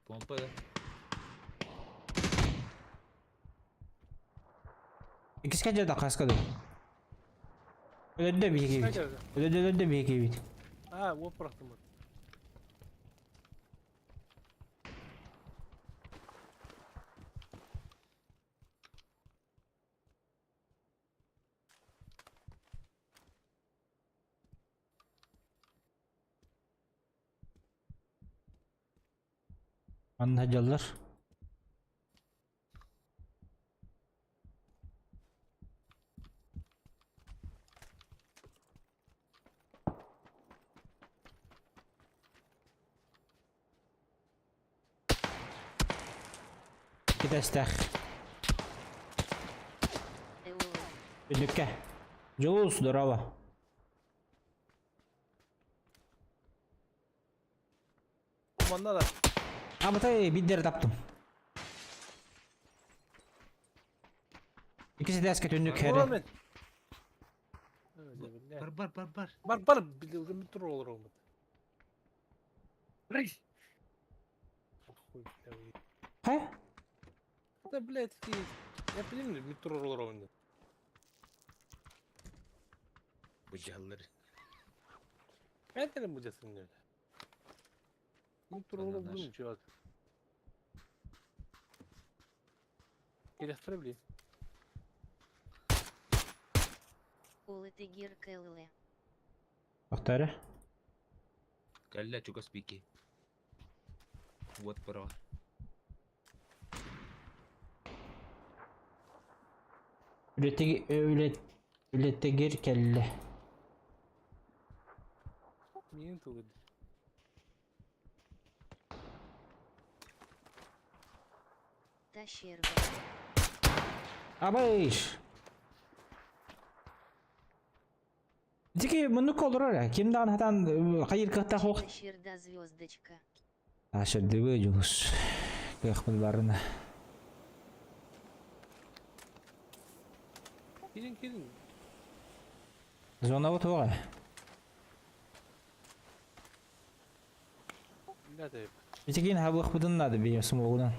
Помпа да. İkisi de kaskadı. Öyle de bir iki bit. Kaçar. Öyle de bir iki bit. Ha, o bıraktım. Anlayacaklar. İki destek. Birlikte. Jules, здорово. Kumanda da. Ama tabii bir deri taptım. İkisi de eski döndük Ulan her. ben. Öyle bir ne? Бар. Бар, bir tur olur olmadı. Reis. Хуй, блядь. He? Да, блядь, такие. Я понимаю, bir tur olur olmadı. Bu calları. Ben dedim bu casın öyle. Bir tur olur Anladım. bulmuş ya. Geliştirebileyim. Улыты гир кэллы. Baktari. Калля чука спики. Вот пора. Ülete gir kelle. Neyin tuğdu? Тащерга. Abayış. Diki bunluk olur öyle. Kimden hatan hayır kıhta hoq. Тащерда звездочка. Aşırı dıvı Jules. Kıhmıl barına. Gelin. Zona bu tuğa. Ne de. Bitikin ha bu xbudun nadı bir smoğudan.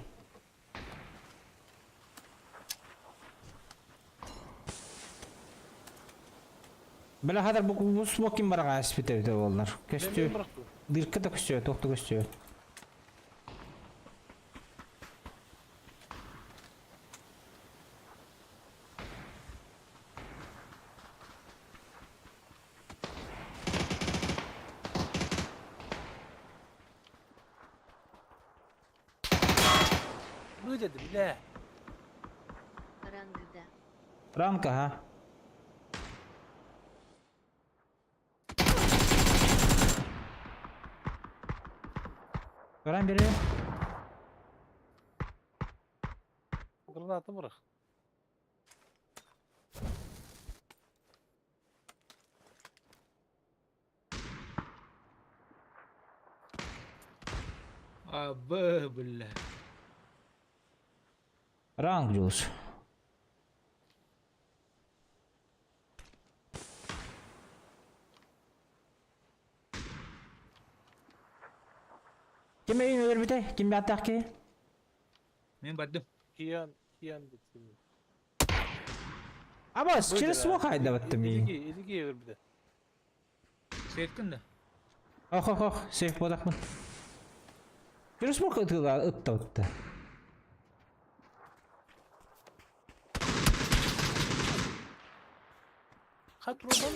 Bela hadar bu smoking bara aspite de onlar. Köstü. Ben bıraktım. Dirkı da köstü, tohtu köstü. Bu dedim ne? Рангда. Ranka ha. Gören biri. Granatı bırak. Абы, бля. Rank Jules. Kim evin ölür bir de? Kim bir atak ki? Мен бадым. Kiyan bitsin. Ama sıçırı smoke hayda battım iyi. Edigi yer bir de. Сеткін да. Oh. Safe bodak mı? Şurası smoke ıttı. Kaç rodan?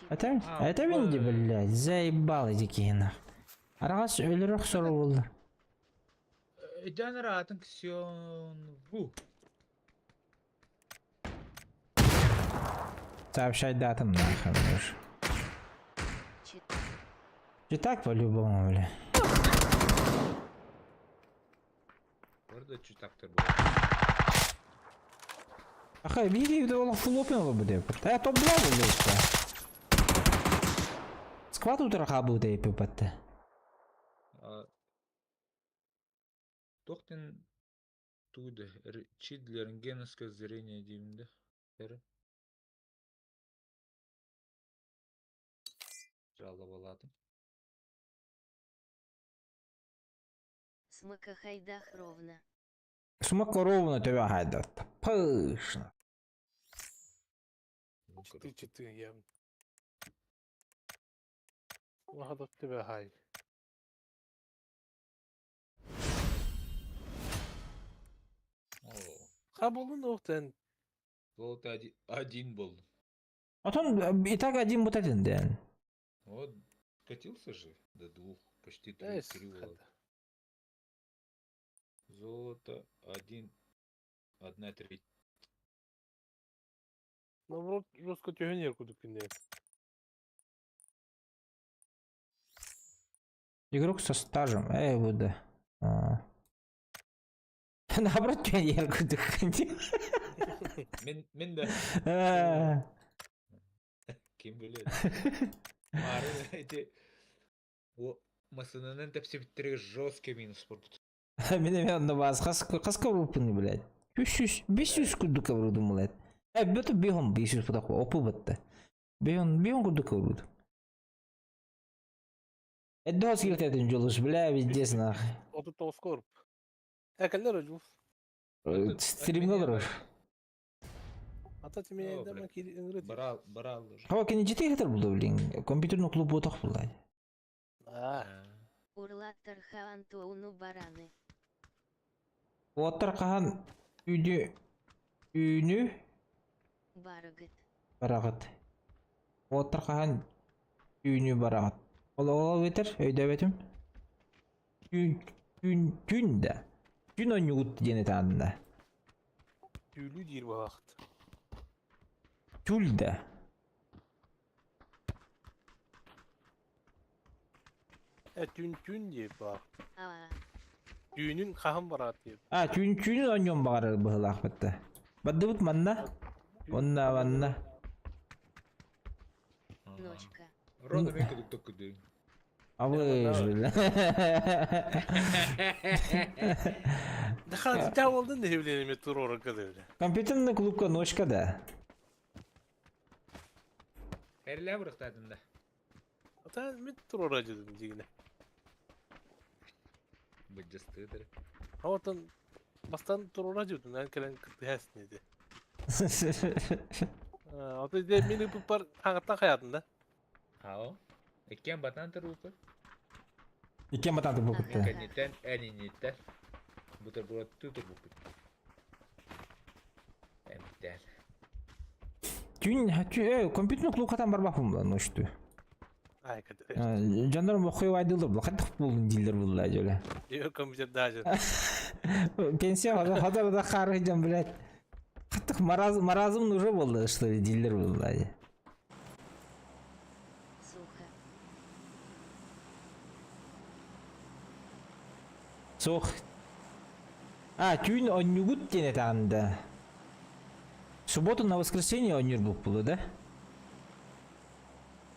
Это винди, блядь, заебал эти нах. Арас өлүрөк сору болду. Эден ратын ксен. Ву. Сообщай датам нахуй. И так по-любому, бля. Orada çütaktır bu. Ахай, видео да он фул опен буде. Та топ 2 болду işte. Сквад утраха буде епипатты. Тоқтен туды. Чид для рентгеновское зрение деймді. Жалы боладым. Смыка хайдах ровно. Смока ровно тебя хайдат. Пышно. 4-4 я. Вахадат тебе хай. О, Хабулун оқтен. золото один был. Потом и так один вот один день. Вот, катился же до 2, почти 3 Эс, перевода. Золото 1/3. Наоборот, жестко тюгенер кудыкинде. Игрок со стажем. Вот да. Наоборот, тебя я куда Мен да. Kim bilir. Mağara эти o masanın tepsi жесткий минус пропуск. Мен на вас хаска рупны, блядь. 500 кудука врудым, блядь. Это бегом 500 поток опу бытты. Бегом кудука вруд. Это dos килотетин жолуш, бля, везде нах. Otu toskor. Ekeller öcüf. Стримге олор. Ата тимene Добре. дама кили ингрет. Брал уже. Хава кені жетей хатар булды, блин. Компьютерный клуб отак булды. Урлаттар Антуну бараны. Оттар кахан үйнү Барыгыт. барагат. Оттар кахан үйнү барагат. Ола бетер, өйдө бетим. Күн да. Күн ойнугут дене таанда. Tüylü dir bu vakt. Тюль да. Tün diye bak. Aa. Düğünün kahım var diye. Күн ойнум багары быһылаах бытты. Баддыбыт манна. Онна ванна. Ночка. Рода мен кудук токуду. Абыжбыла. Daha da oldun da evlenime tur oraya öyle. Компьютерный клубка ночка да. Herle bıraktadın da. Ata mit tur oraya dedim yine. Bıcıstıdır. Havatın bastan tur oraya dedim. Ben kelen kıtıyas neydi. Ata de beni bu par hangi hayatında. Ha o. Ekken batan tarafı. Икен батанты бупытты. Kanitten eninitter. Buterbrot tuturbuput. Emten. Компьютерный клуб катан барбапым да ночту. Ay kadar. Жандарм окуй айдылыр бул каттык болдун дилдер булла жоле. Yok kompüter daha canım. Пенсия хазар да харыжам, блядь. Каттык маразым уже болду, что ли, дилдер булла. Сухо. Сох. Күн ойнугут дене таанда. Субботу на воскресенье ойнур булду, да?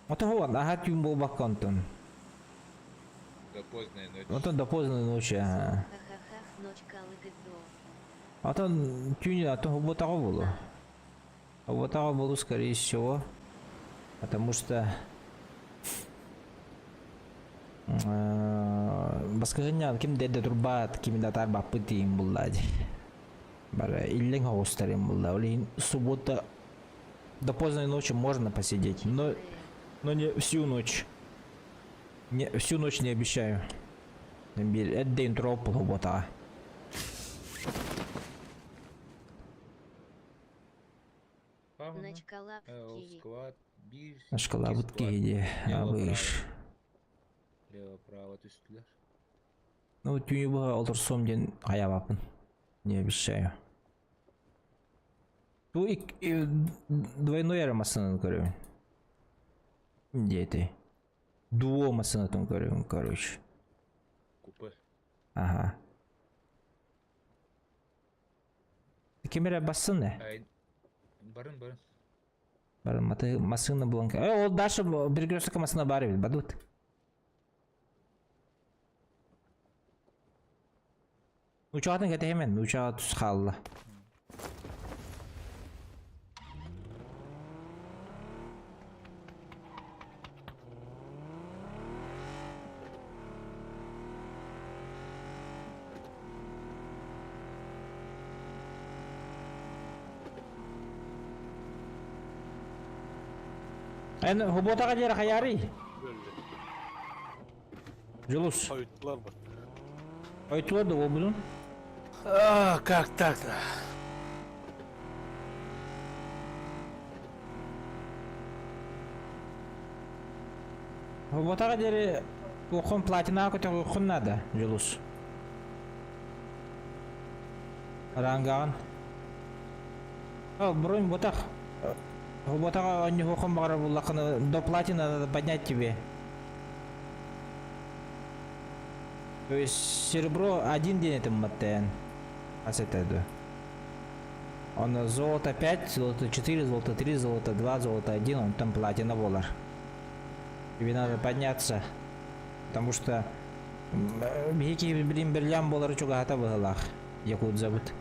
Отого ахат күн болбак онтон. До поздней ночи. Отон до поздней ночи. Ха-ха-ха, ночка лыгыдо. Отон күн отон хубботага болу. Хубботага болу, скорее всего. Потому что баскагынян ким деде турбат, ким да тарбап пытыйм буллади. Бара иллен хостарим булла. Олин суббота до поздней ночи можно посидеть, но не всю ночь. Всю ночь не обещаю. Это день троп хубботага. Ночка лапки. Склад. Bir. Шкала будки иди, абыш. Лево-право түстүлөр. Ну, тюнюбага олтурсом ден аябапын. Не обещаю. Ту двойной арамасынын көрөмүн. Где ты? Дуо масынатын көрөмүн, короче. Купе. Ага. Камера бассын не? Барын. Барын масына бланка. Ол дальше перекресток масына бары бит, бадут. Учаатын кете hemen, учаға түс қалды. Эн хуботага жер хаярый. Böyle. Julus. Soyuttular mı? Айтылады ол бұның. Как так-то? Хуботага жері оқын платина көтек оқын нады, Julus. Рангаған. Бронь ботақ. Хуботага он не оқын бағара бұлақыны до платина надо поднять тебе. То есть серебро 1 день это маттен. Асетеду. Он золото 5, золото 4, золото 3, золото 2, золото 1, он там платина болар. Тебе надо подняться. Потому что бейки блин берлям болар чугата было. Якут зовут.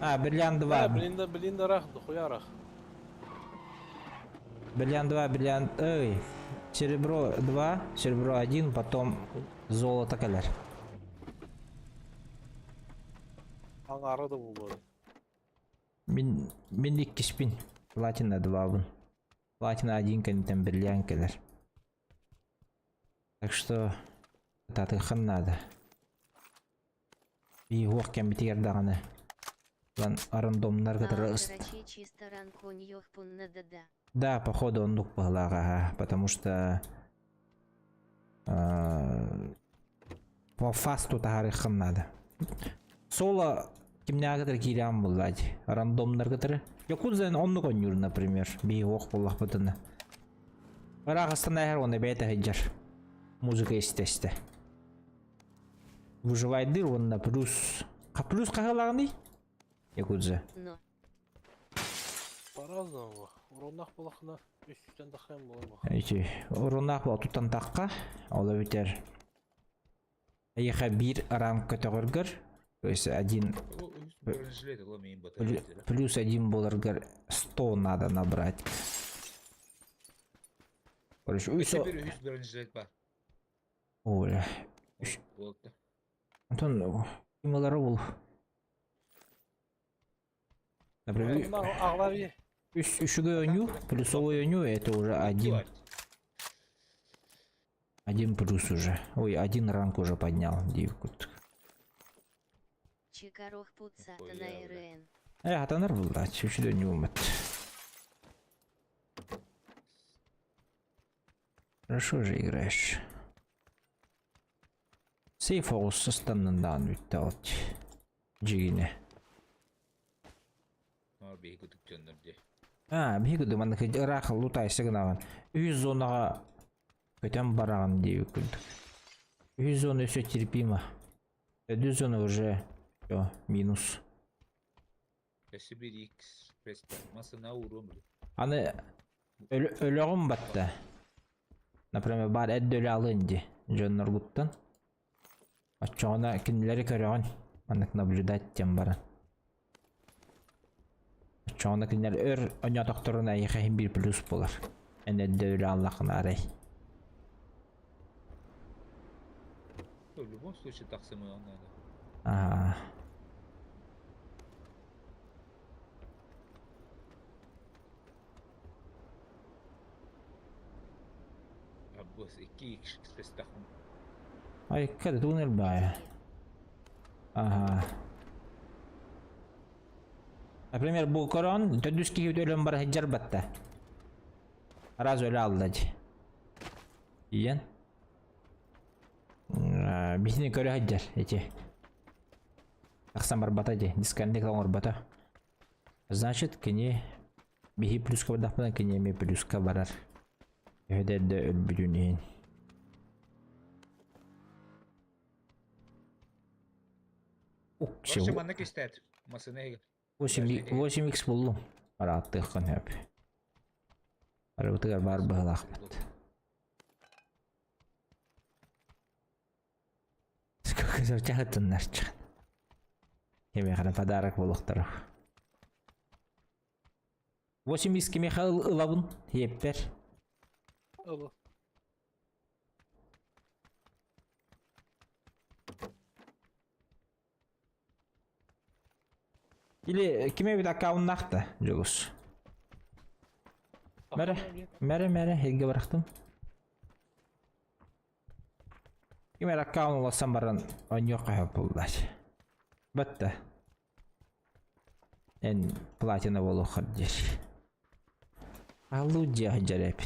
Берлян 2. Блин, рах, дохуя рах. Берлян 2, берлян... Ой. Серебро 2, серебро 1, потом золото калер. Аңары да болды. Мен 2 спин. Платина 2 бун. Платина 1 канитен берлян калер. Так что... Татыхын надо. И уақкен бітігер дағаны. Лан рандомнар который... Чисто ранкон ёхпун надо. Да, походу он дух погла, потому что... По фасту тағарықын надо. Соло кимнягатыр кирям бұллади. Рандомнар гатыры. Якудзен онны конюр, например. Бей оқ болақ бұтыны. Рағыстан әйір оны бәйті ғыджар. Музыка естесті. Выживайдыр онна плюс... Плюс қағылағын дей? Якудзе. Но. По-разному. Уронақ болақына 300-тен дақайын болайма. Эти уронақ бол тұттан таққа. Ола бітер. Аяқа 1 рамка тағыргыр. То есть 1... Плюс 1 боларгар 100 надо набрать. Короче, Оля. Антон, ималары бол. Например, Ағлар Үшігі өню, плюсовой өню, это уже 1. 1 плюс уже. Ой, 1 ранг уже поднял. Дивкут. Чикарох пуцата на РН. Атанар был, да, чуть-чуть не умет. Хорошо же играешь. Сейф оғыз состаннан үтті алды. Жигіне. Бейгуді маңдық рақыл лутай сығынаған. 100 зонаға көтен бараған дейі күлді. 100 зона все терпимо. 2 зона уже все, минус. Аны өліғым батты. Например, бар әдді өлі алынды. Жоннар бұттан. Отчоғына кінлері көріған. Маңдық наблюдать тем барын. Çoğunda kinler önya doktoruna yıkayın 1 plus bular. Ende de öyle Allah'ın arayı. В любом случае так самое надо. Ага. Аббас 2x спестахун. Ay kada tunel baya. Ага. Например, bu koron tödüski gibi ölüm var hicjar batta. Raz öyle aldı. İyen. Bisini körü hicjar эти. Аксан бар бата де, дискандек лаңор бата. Значит, кене бихи плюска бадақпадан кене ме плюска барар. Өйдерді өлбүдүнен. Вообще маннык истет. Масынеге. 8x болдum. Араттыққан өп. Арабытығар бар бұғыл ақпат. Сколько зәрчағыттың нәрчіған. Кеме қана подарок болуқтары. 8x кеме қал ұлабын, еппер. Ылы. Или кеме бит аккаунт нақты, Жолус. Mere, helge bıraktım. Kime rakam olasam baran on yok yapıldılar. Bitti. En platina bolu kardeş. Alıcı hacerep.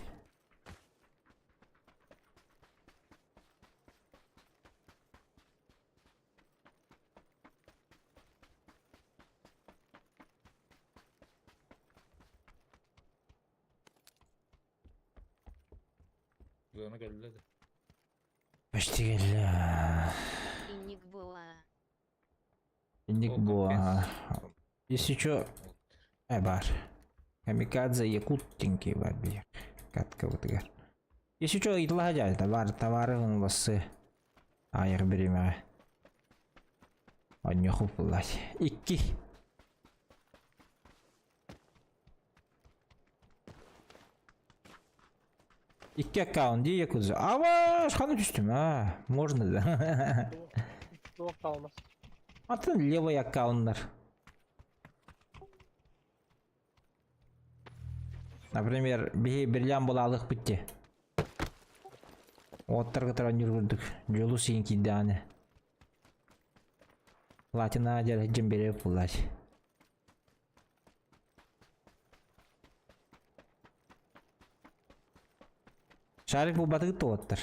Zona geldi de. Başta geldi. Инник Боа. İndik O bu. kafes. Еще бар. Камикадзе якутинки бар bir. Катка вот гар. Если что, и лагать, товары он ласы. Аяр береме. Он не хупулать. Икки. İki аккаунт diye yakılacak. Ama şkanı düştüm ha. Можно да. Yok kalmaz. Atın левый аккаунтlar. Например, бірлям болалық бітті. Оттарға тұран жүргірдік. Жолу сенки даны. Латина жер жем беріп бұлаш. Шарик бұл батығы тоғыттыр.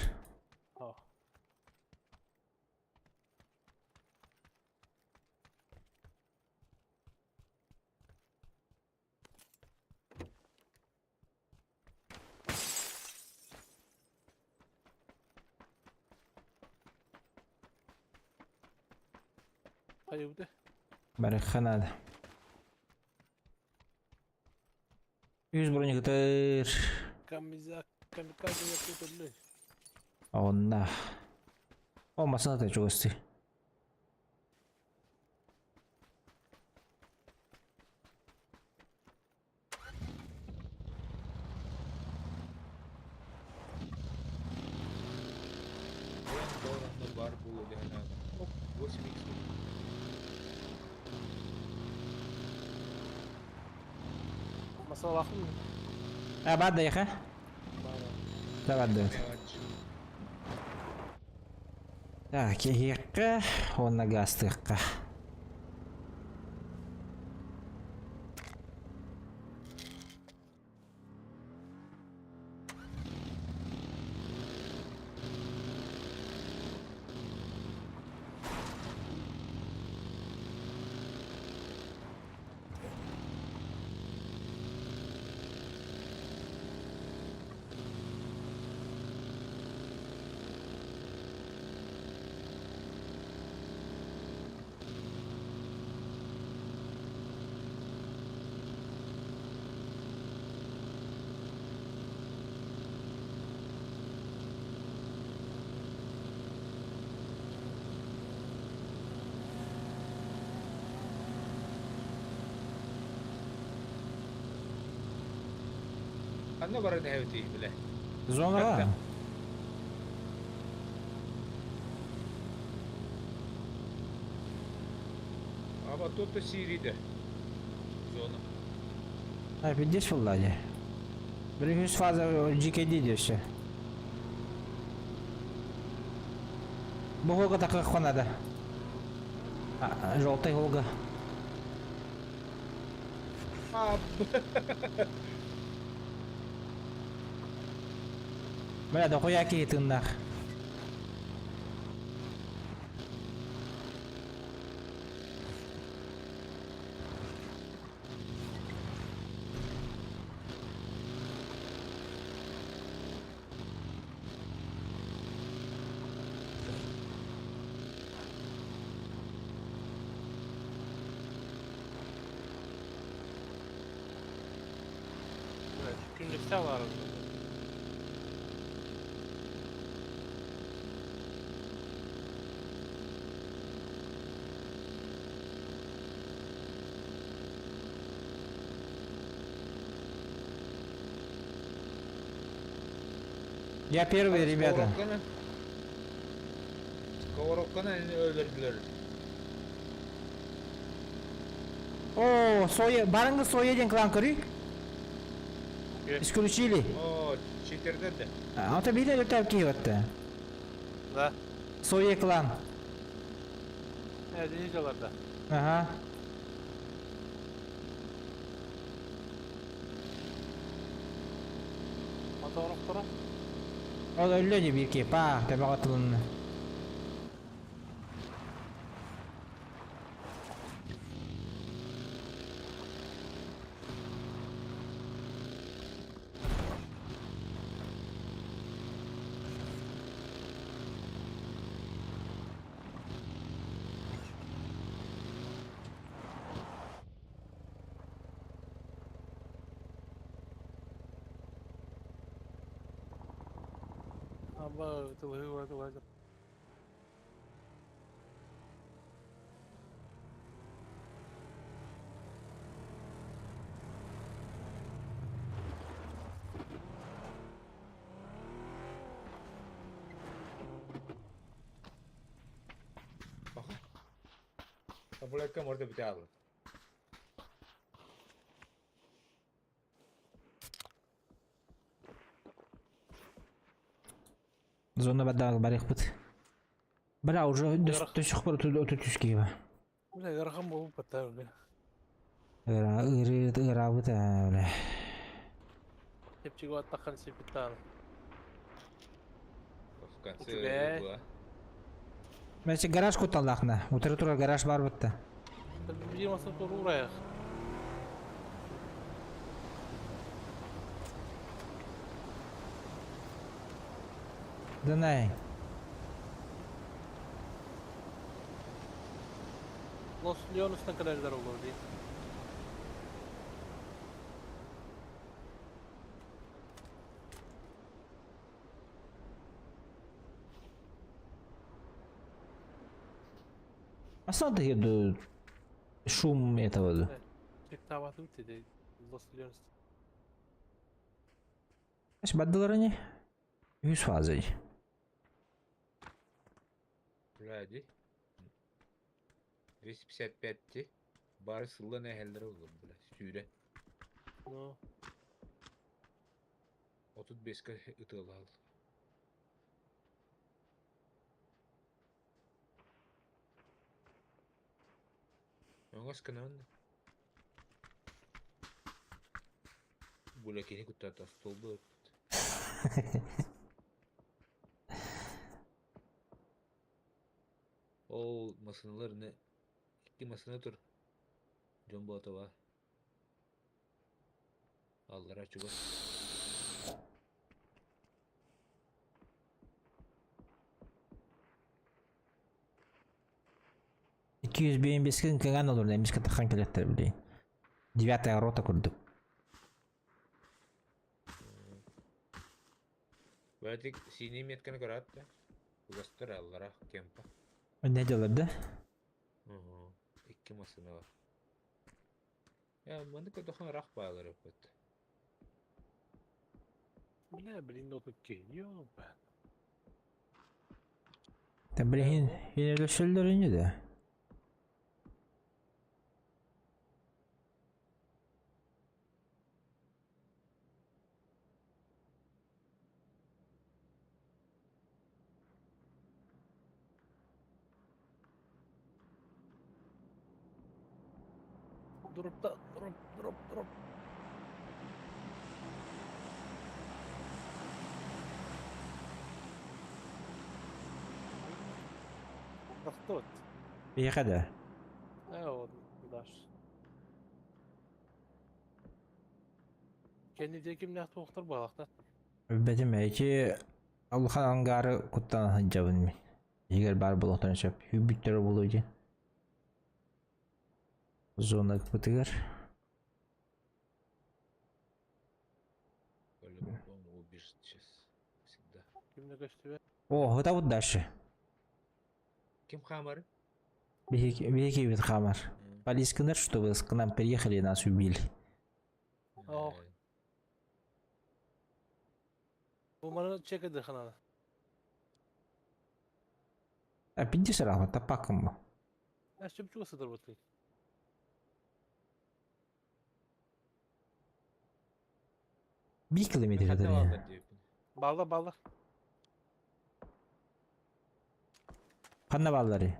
Hayırdır? Бараханада. 100 бронегатор. Камикадзе yapıyor. Онна. Olmasına da çok isti. Doğru var bu yani. 8x. Masal akıl mı? بعد دقيقة. لا بعد دقيقة. Так, هيك هون قاستقة. Anne var ne hevti bile. Zona var. Ama тут Siri'de. Zona. Ha, видишь, Влади? Бірігіс фаза GKD деші. Бұл голға тақы қонады. Жолтай голға. Бля, да хуя кейтіңнақ. Günlükte var. Я первый, ребята. Skоворokkanı öldürdüler. Oo, soya, barыңғы соя ден клан көрейік. Исключили. О, читерден де. А то били өтөп кийотты. Да. Сой эклан. Әдейі жаларда. Ага. Моторық тұрып. Ол өллөдү бирки, па, тебе атылын. Ama tılhı. Tabuletka orada bir daha alın. Зона баддаг барих бут. Бара уже дөшүк бар өтө түшкеба. Бля, ярхан болу патар бля. Ыра бут. Тепчиго аттакан сепитал. В конце тебя. угла. Мәсе гараж куталлахна. Утыры тура гараж бар бутта. Бирмаса туру ураяк. Данай. Los Leones'tan kadarlar olur diye. Асада еду шум этого. Tek tavatı bitti Los Leones. Аш баддылар они? 100%. Бляди. 255'ti. Bari sılla ne heller olur bile. Süre. No. 35'e ıtılı aldı. Yalnız kanalında. Bu lekeni kutladı. Stoldu. O masalar ne? İki masana tur. Jumbo atava. Allah açık. 255 kin кыган olur demiş ki takan kelekler bileyim. 9 рота kurduk. Verdik sini metkana karat da. Ugastar Allah'a kempa. Ne diyorlardı? İki masana var. Ya bana kadar rak bağlar yapıt. Bля, блин, ну тут geliyor ben. Tabi yine de söylerini de. Durup da durup. Растут. İyi kadar. Вот, Даш. Kendince kim ne tohtur balakta. Bedim ki Allah'ın angarı kuttan hıncabın mı? Eğer bar bulaktan çöp. Hübbüktörü bulucu. Zona kıpıtıgır. Böyle bir onu bir çiz. Всегда. Kim ne gösteriyor? О, это вот дальше. Kim kamarı? Великий вид хамар. Полисканер, чтобы к нам приехали и нас убили. Ох. Bu bana çek edi kanalı. А 50 сразу, тапаком. Ya çöpçü ısıdır bu tık. 1 kilometre Hatta ya. aldı diyor. Bağla bağla. Kanna balları.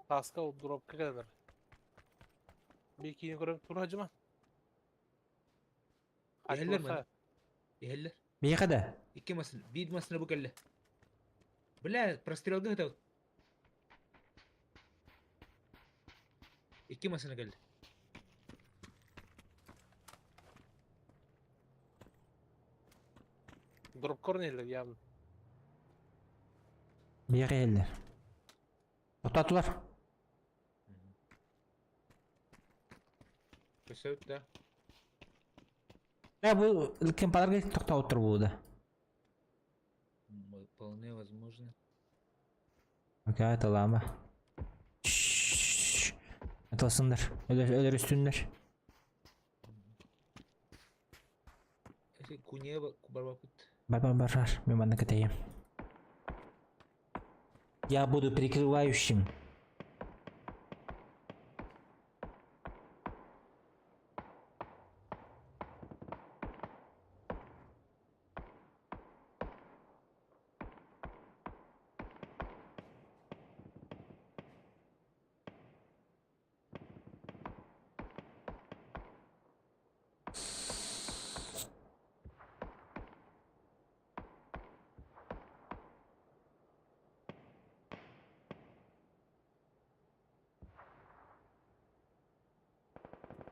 Taska o drop kadar. Bir iki yine görev tur hacıma. Yeller mi? Yeller. Bir kadar. İki masın. Bir masına bu kelle. Бля, прострелды это. İki masına geldi. Drop korneler явно. Bir geldiler. To'xtatdilar. Kösöt da. Ya bu ilkempalarga to'xtab o'tir bu da. Вполне возможно. Okey, aytalarmi? Aytasınlar. Öler üstünler. Kunye barbaput. Бар. Men bana ketayım. Я буду прикрывающим.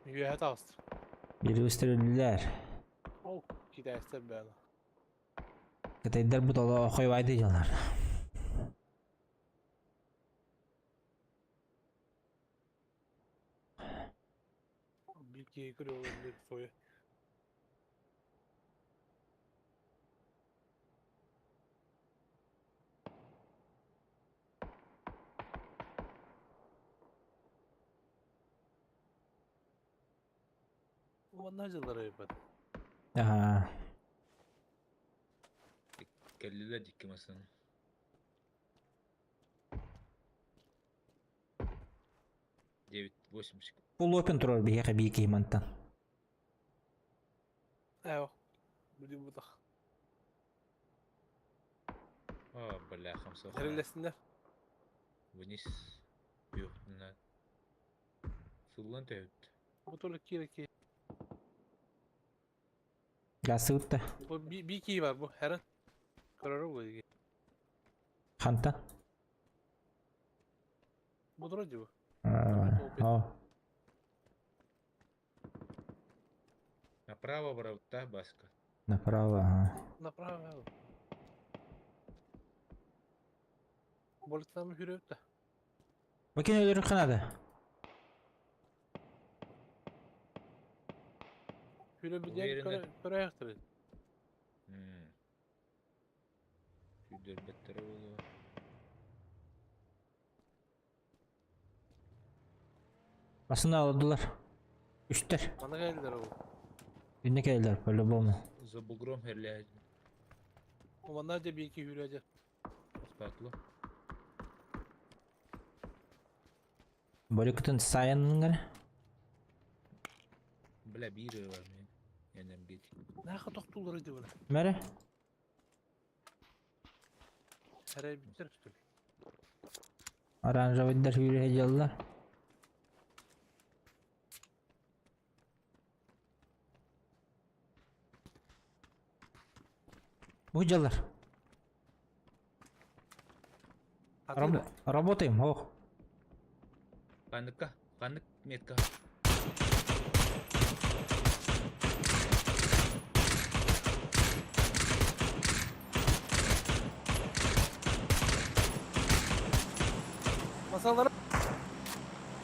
Yühe astır. Biri üstürüldüler. Oh, giderse böyle. Ketaylar bu dala koyvaydı diyorlar. Bir iki görev bir soyu. Onlarcaları yapar. Aha. Geldiler iki masanın. Девять, 80. Full open turur bir yaka bir iki imantan. Evo. Bu da. А, бля, хамса. Nerelesinler? Вниз. Yok, на. Sullan tevt. Bu türlü ki. Gası gitti. Bu bir iki var bu. Her an. Kararı bu. Hanta. Bu durucu bu. О. Направо, врата, баска. Направо, ага. Направо. Bolitlerimi hürüp de. Bakın ölürük kanadı. Hürüp Bu diye yerinde- köre yaktırır. Şu dörbetleri oluyor. Aslında aldılar. Üçler. Bana geldiler o. Birine geldiler böyle bomba. За бугром herleyeceğim. Onlarca bir iki hürüyecek. Spatlo. Böyle kutunun sayanın gane. Bля, biri var mı? Yani bir. Ne kadar doktorlarıydı bunu. Mere. Her ay biter üstüm. Aranjavediler yürüyecekler. Bu hıcalar. Работаем, ох. Kandıkka. Kandık metka.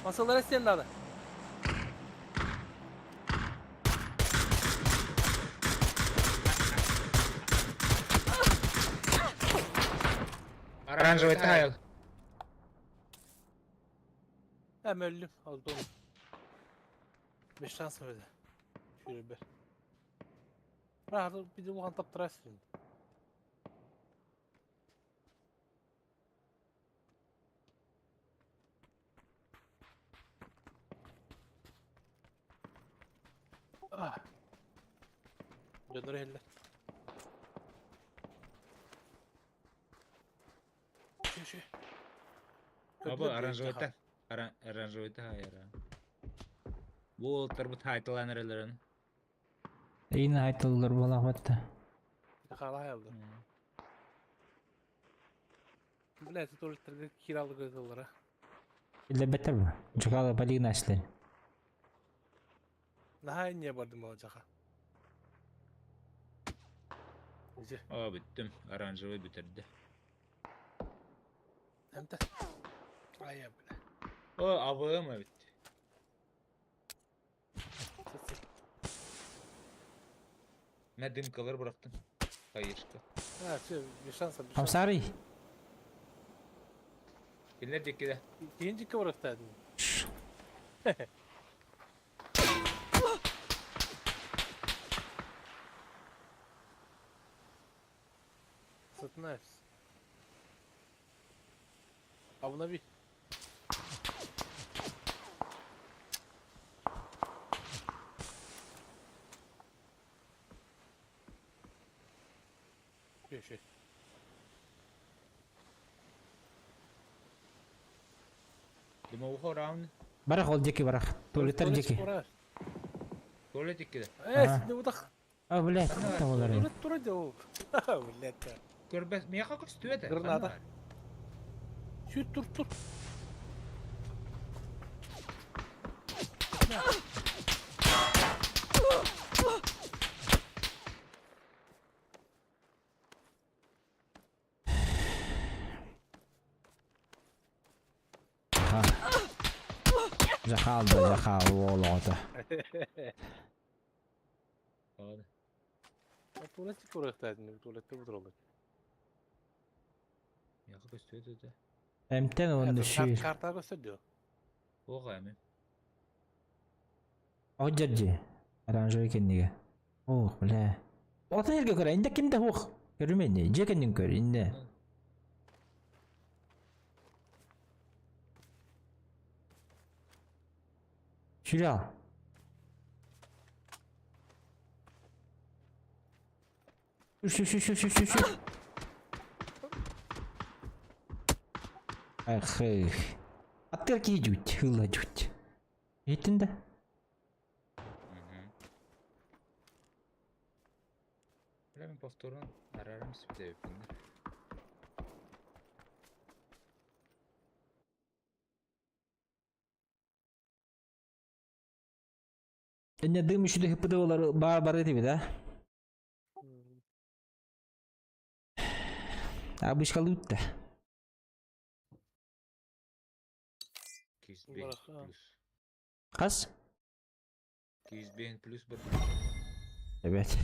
Masalara isteyen daha da. Оранжевый тайл. Hem öldüm. Az dolu. 5 şans verdi. Şöyle bir. Rahat bir de bu hantap tıraşsın. Dönür eller. Şu. Aba aranjovayta. Aranjovayta hayır. Bu oltar bu taytlanırların. Yine aytılır bola batta. Kala hayaldı. Bileti tuvaletlerinde kiralık ödüllere. İlle beter bu. Çıkalı paligin açları. Daha niye bardım olacağı? Nece? Aa bittim. Aranjovay bitirdi. Hem de. Ay ya bile. O avı mı bitti? Ne dim kalır bıraktım. Hayır. Ha şey bir şans bir şans. Hamsari. Biller dikide. İkinci kıvırıktaydın. Satın hepsi. Abuna bir. Bir şey. Dima bu horan. Barak ol jeki barak. Tuvaletler jeki. Tuvalet dikide. Aha. Ne bu da? Ah bilet. Tavalar. Tuvalet tuvalet o. Millet. Görbes miya kakak stüete. Granada. Şu tur. Ha. Jakal oğladı. Hadi. Tuvalet kıvırıktaydın. Tuvalette budur olur. Miya kakak stüete de. Emten onu düşür. Karta gösteriyor. O gaymi. O jadji. Aranjoy kendiga. Oh bile. Ota yerge kora inde kimde hoq. Görmeyni. Jekenin kör inde. Şuraya al. Şu. Ахы. Attır ki jut. Hıla jut. Eğitin de. Bilemin повторun ararım sipte yapayım. Ne dedim şu da hıpıda olar bar ediyor da. Abi işgalı da. 200 plus. Kas? 200 plus bir. Evet.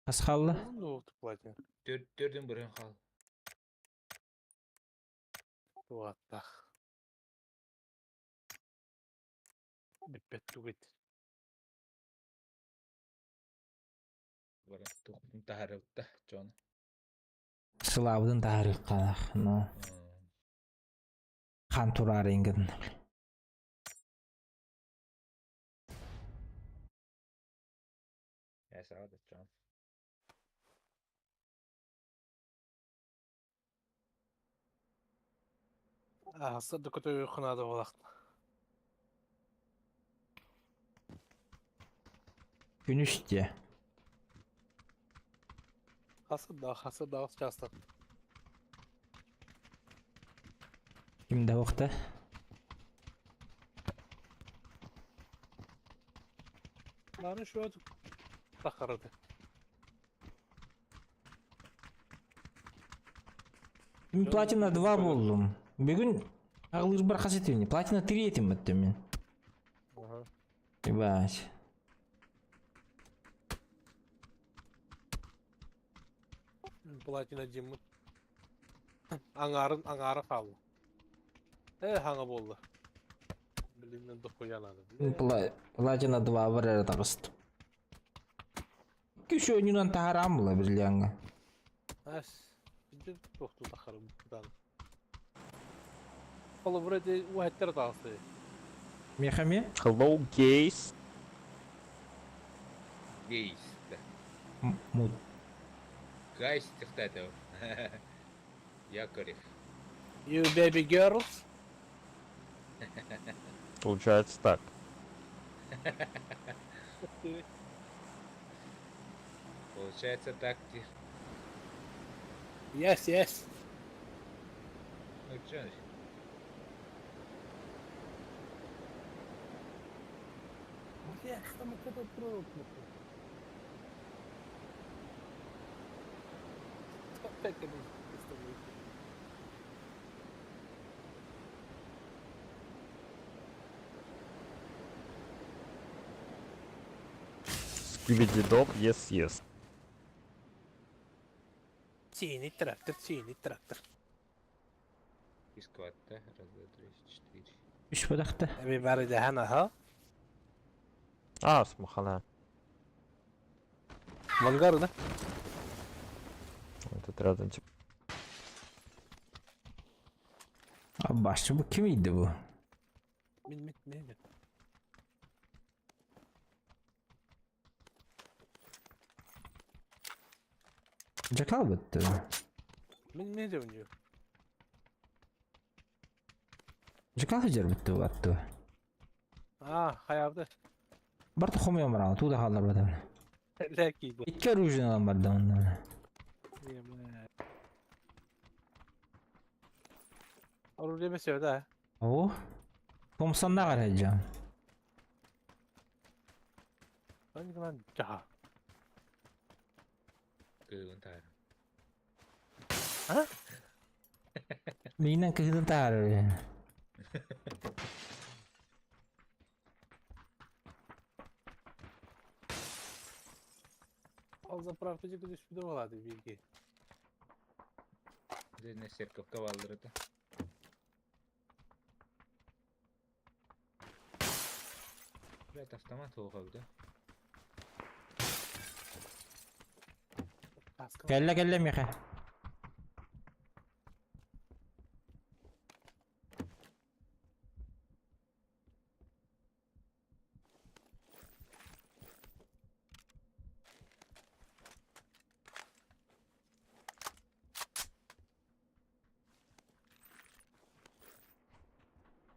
Kas kaldı. Ne oldu platin? Dördün birin kal. Tuvatta. Bipet tuvalet. Bara tuğum taharutta John. Slavdın tarih kanak. No. Kan turar ingin. Ya sağda John. Aslında kötü uykuna da olak. Gün üstü. Hasır da çastan. Kimde vakti? Bana şu an takardı. Şimdi platina 2 buldum. Bugün ağılır bir kaset oyunu. Platina 3 yetim bittim ben. Aha. Evet. Platina cimmi. Angarı kaldı. Hanga boldu. Bilimden de koyanadı. Platina 2 var arada kıstım. Küş oyunundan taharam mı bir yanga? As. Bir de doktu takarım buradan. Oğlum burada bu hetler dağısı. Mekami? Hello gays. Gays. Мут. Гайстих этого. Якорев. You baby girls. Получается так. Получается так. Yes, yes. Ну чё? Yes, там это проклято. Опять это представляю. Скибиди дог, yes, yes. Синий трактор. Искватта. Раз, два, три, четыре. Üç badaqda. Everybody the hana, ha? Смахана. В ангару, да? Тут рядом типа. Abi başçı bu kimiydi bu? Min. Cakal bitti. Min oynuyor. Cakal hıcar bitti bu attı. Hayavda. Bartu xumuyam bana. Tuğda kallar bada. Leki bu. İki rujun alan barda ondan. Onu demesiyor da. Oh. Komsanına karayacağım. Hangi lan? Caha. Kılığın tarım. Minen kıhdın tarır yani. Al заправку кудись підвалати віки. Здесь на серковка валдырыты. Блять, автомат оғав, да? Kelle mihe.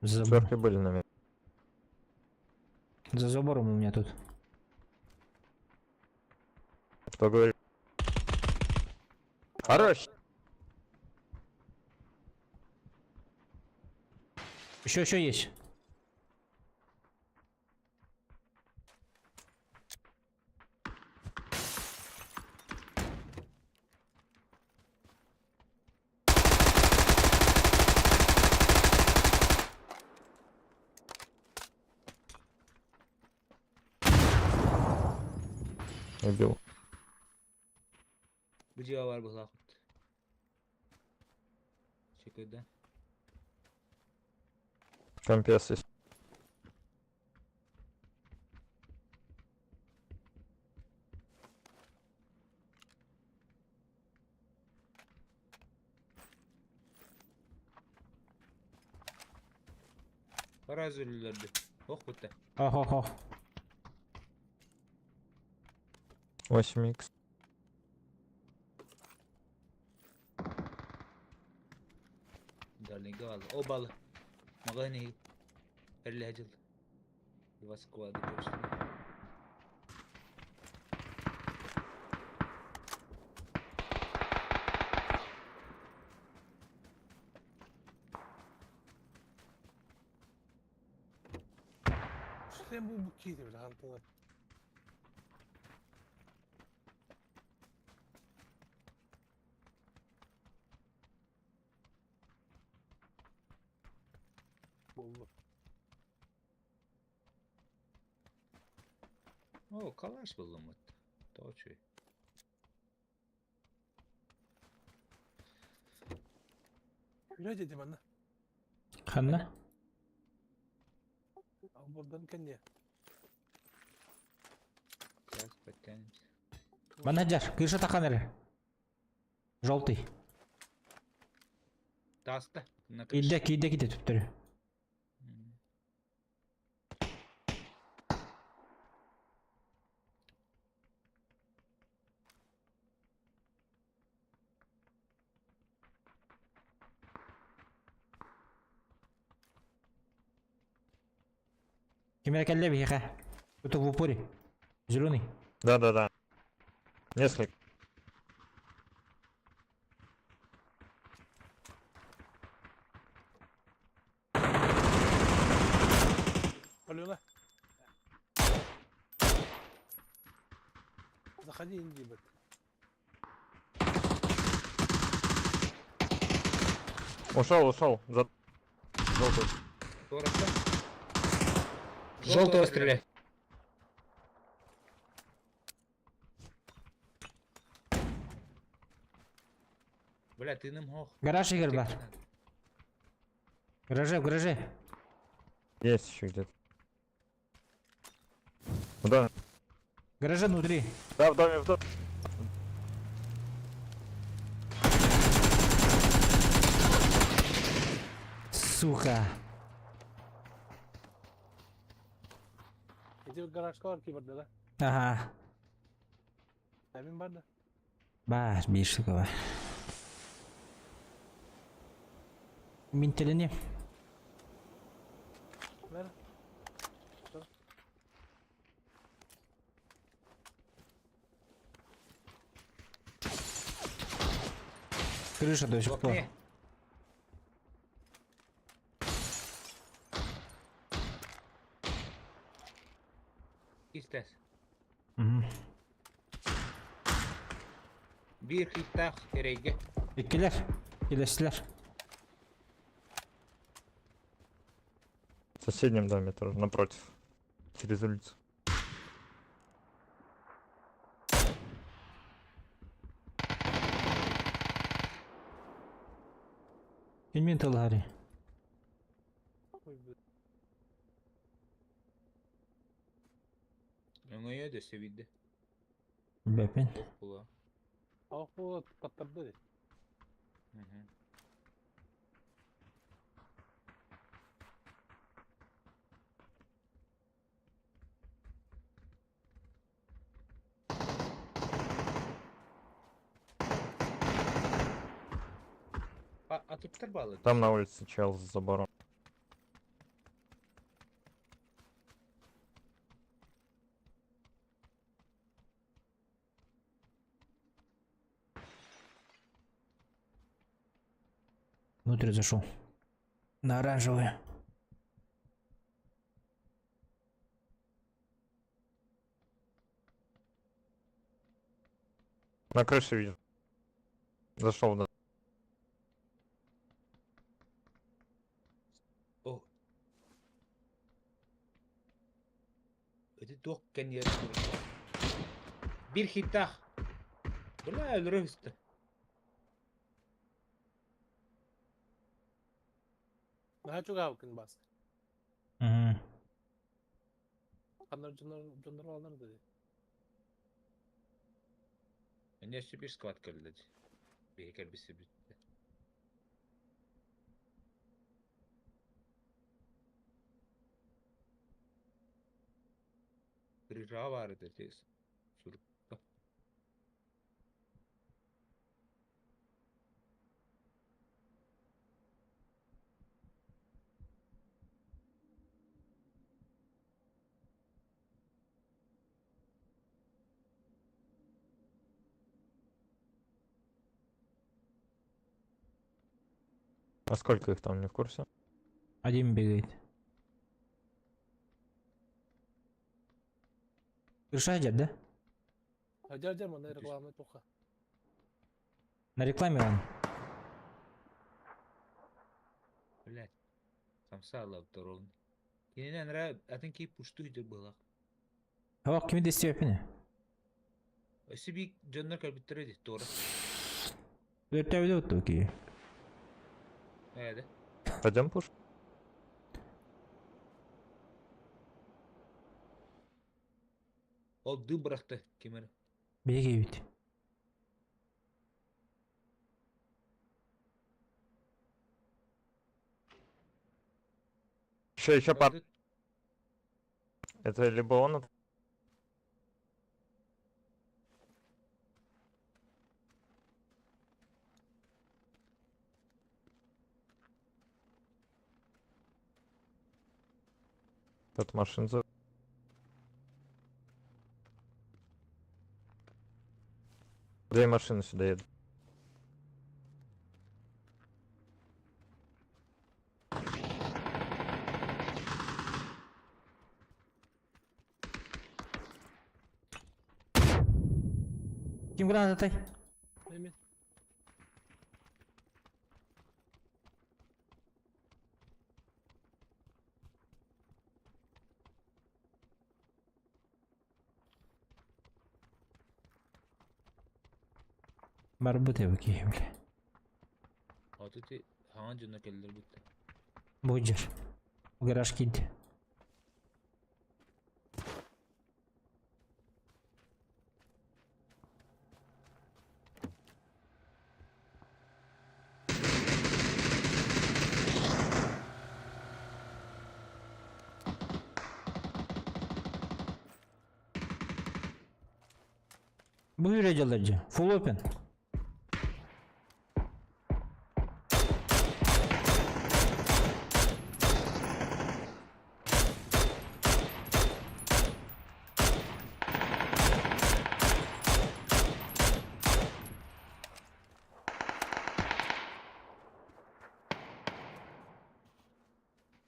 Четверки были на месте. За забором у меня тут. Кто говорит? Хорош! Еще есть. Убил. Bıcığa var bu lakıt. Şekilde. Компес есть. Para zürlülerdi. Oh bitti. Oh. 8х. Darlingi aldı. O balı. Mağani. Elli hacıl. Yuvası kuvadı görüştü. Sen bu kiydi bile hantalar. Buldu. O kalaş buldum mı? Точно. Öyle dedim anne. Kanna. Al buradan kendi. Сейчас подтянемся. Менеджер, крыша таканер. Желтый. Таста. На крыше. Киде түптүрү. Кемеркелле бейха. Тут в упоре. Зеленый. Да. Несколько. Полюна. Заходи, инди, бэт. Ушел. За... Желтый. Дорого. Желтого стреляй. Бля, ты нам хох. Гараж Игорь бар. В гараже. Есть еще где-то. Куда? В гараже внутри. Да, в доме. Сука. Иди в гаражка var keyboard'da da. Ага. Emin var da. Бар, bir штука бар. Минтелени. Ver. Крыша до сих пор. Не. İstes. Мгм. Bir hittah ereyge. Ikkiler. Келесілер. В соседнем доме тоже, напротив. Через улицу. Келмен талари. Oy be. Öngöye de sevildi. Бәпен. Kula. Avuk bu patladı. Hı hı. Atıptır bağlı. Там на улице чел за забором. Внутрь зашел. На оранжевую. На крыше вижу. Зашел в O. Öde dokken yer. Bir hittah. Bula öldürür üstü. Daha çok avukun bas. Мгм. Kanlar canlar olanlar dedi. Neyse bir squat kırıldı. Bir heykel bir bitti. Bir rağı vardı tez. Surukta. А сколько их там, не в курсе? Один бегает. Крыша идет, да? Hacer ona reklamı toka. На рекламе он. Блять. Сам сала второй. Yine nere atın ki puştuydu bula. Hava kimi de istiyor hepini. Öse bir canlar kalbittiredi doğru. Dörtte öyle oldu ki. Evet. Пойдем пуш? O dı bıraktı kemeri. Бегают. Еще пар. Öldü. Это либо он, От машин за... Две машины сюда едут. Kim granat atay? Emin. Marbut evi kiyimli. Atyti hangi cünne keldiler bitti. Boycar. Garaj kilidi. Buyur Ecelerci. Full open.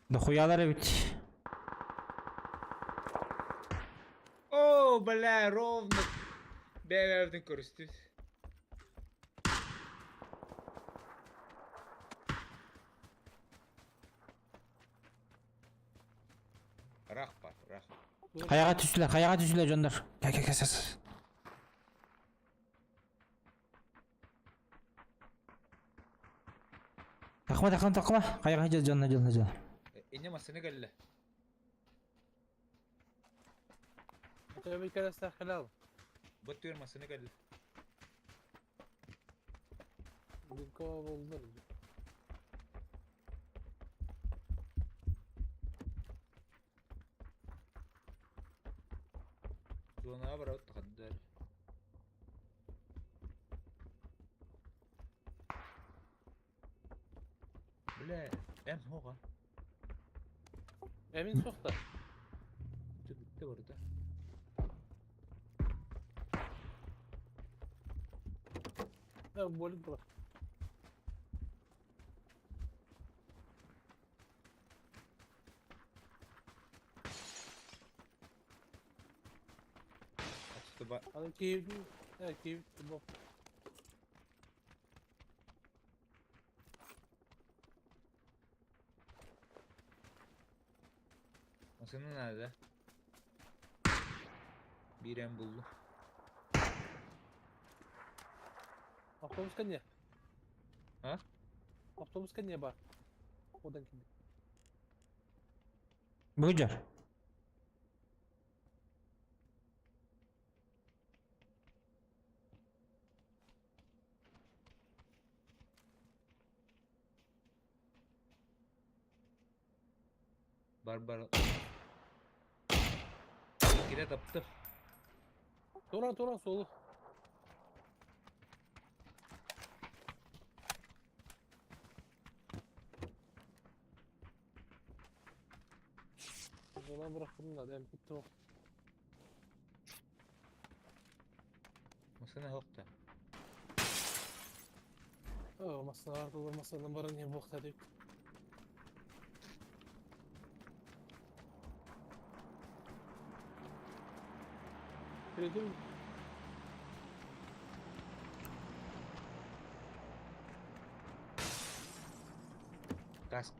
Дохуялар бит. О, бля, ровно. Бевердin көрүстү. Рах бар, рах. Каяга түшүлөр жандар. Кес. Такма. Каяга жел жанна. İnne masını gelle. Tabii bir kere sakal. Batıyor masını gelle. Bir kova buldur. Zona bırak takdir. Bile, em hoga. Emin sokta. Bitti burada. Ya bolik bırak. Açtı bak. Hadi keyifli. Evet keyifli bu. Masını nerede? Bir em buldu. Avtobus kan ya? Ha? Avtobus kan ya bak. Odan kim? Boycar. Barbar. Gire taptı. Toran solu. Ona bıraktım da dem bitti o. Masını hokta. Oh, masana vardı o masanın barın yer bokta deyip. Gördün.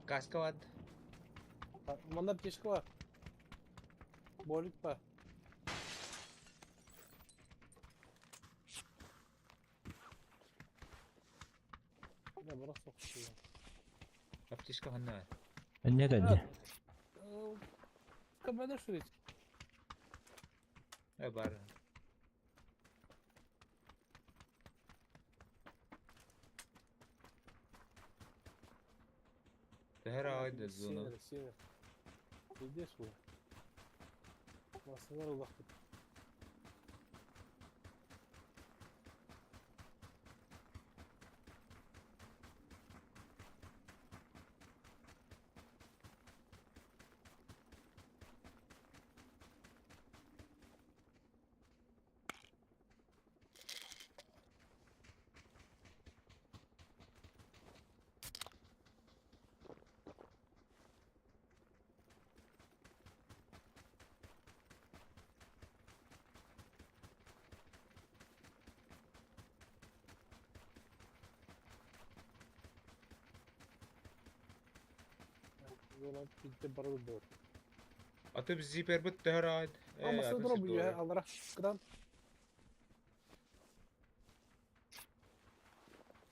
Kaska var. Manda pişki var. Bolik var. Ne bırak sokuşu ya. Aptişka hanne var. Ne dedi? Kabada süreç. Bar. Her ayda zona. Sinir. Gidiyor bu. Masalar uzaktı. Yola bitti barı da. Atı biz ziper bitti herhalde. Ama sığdıra bu ya Allah'a kıran.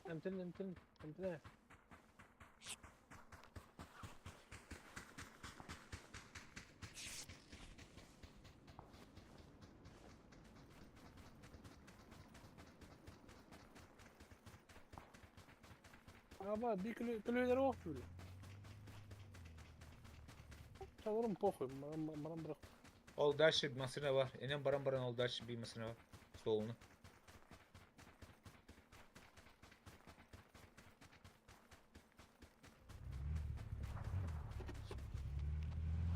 Emtin. Ama bir kiloları yok böyle. Çalırım pokuyum bana bırak. Oldaşı bir masına var. Enem baran oldaşı bir masına var. Solunu.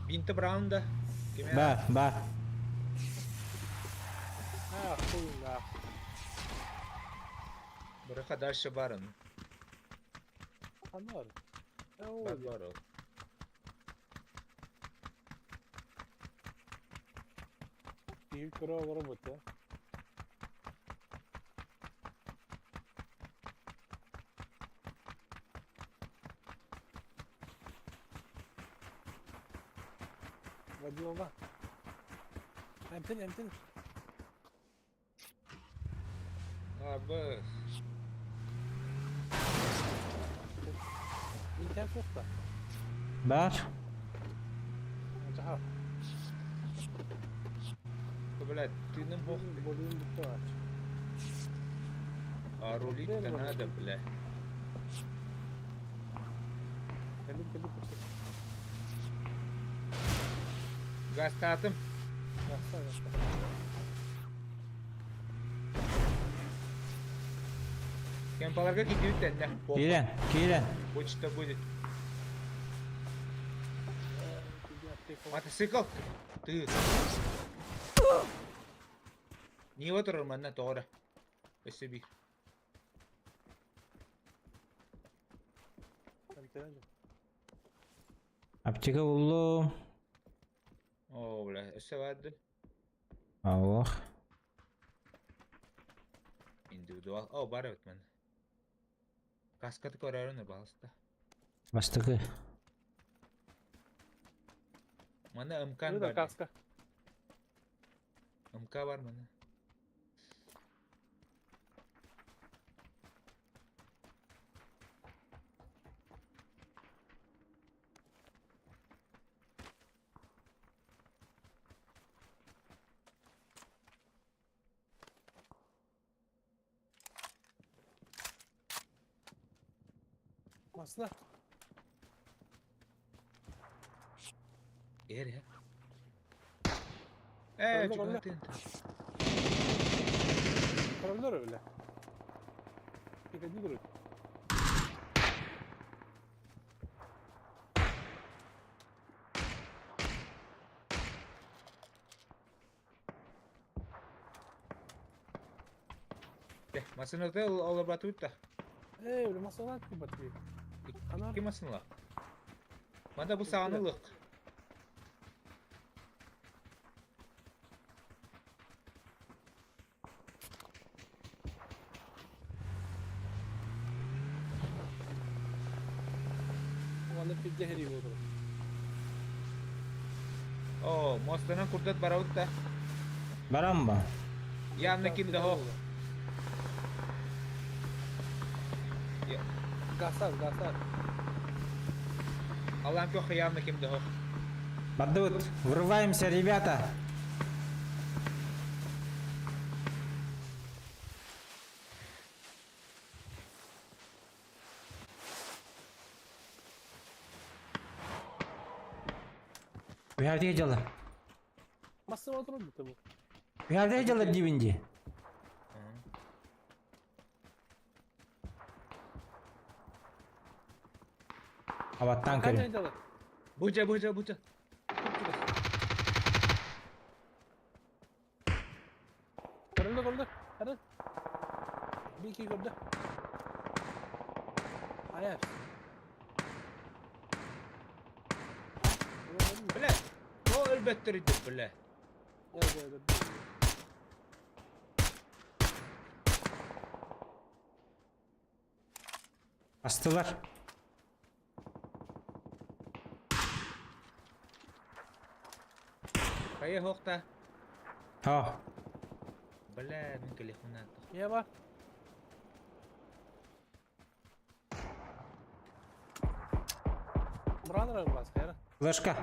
Binti Brown da. Kime? Бар. Ha koyun ya. Buraya daşı barın. Anlar. Var o. İyi kura var bu da. Hadi baba. Emtin. Abi. İnternet yok da. Бар. Acaba. Блядь, ты не мог. Boluyum bitti var. А рулить-то надо, бля. Geldim. Gaz dağıtım. Baksana. Kempalarga gidiyor de. Келін. Почта будет. Мотоцикл. Ты. Не отырыр мана тоғыры. Өсі бір. Аптека болу. О, бля, өсі вады. Аллах. Индивидуал. О, бар өт мен. Каскаты көрәрін балыста. Бастығы. Мана ымкан Burada бар. kaska. МК бар мана. Aslında. Yer ya. Öyle, Çok öyle. atın. Karabılar öyle. Bir de durur. Масыныкты алып батып та. Öyle masalar ki batıyor. Anar. İki masınla. Manda bu sağınılık. Vallahi bir zehri oldu. Oo, mostana kurdat baravut da. Барам ба. Yanına kimde ho? Gasar. Allah'ım yok yanına kimde ho? Бардыбыт. Врываемся, ребята. Bu yerde çalı. Masa oturur mu tabu? Bu yerde çalı dibince. Avattan Kaç körüm. aydalı? Buca. Kırıldı. Hadi. Bir iki gördü. Ayar. Bile. O elbette bile. Gel. Astılar. Kaya hokta. Ha. Bala min telefonat. Niye bak? Buranın var başka. Flешка.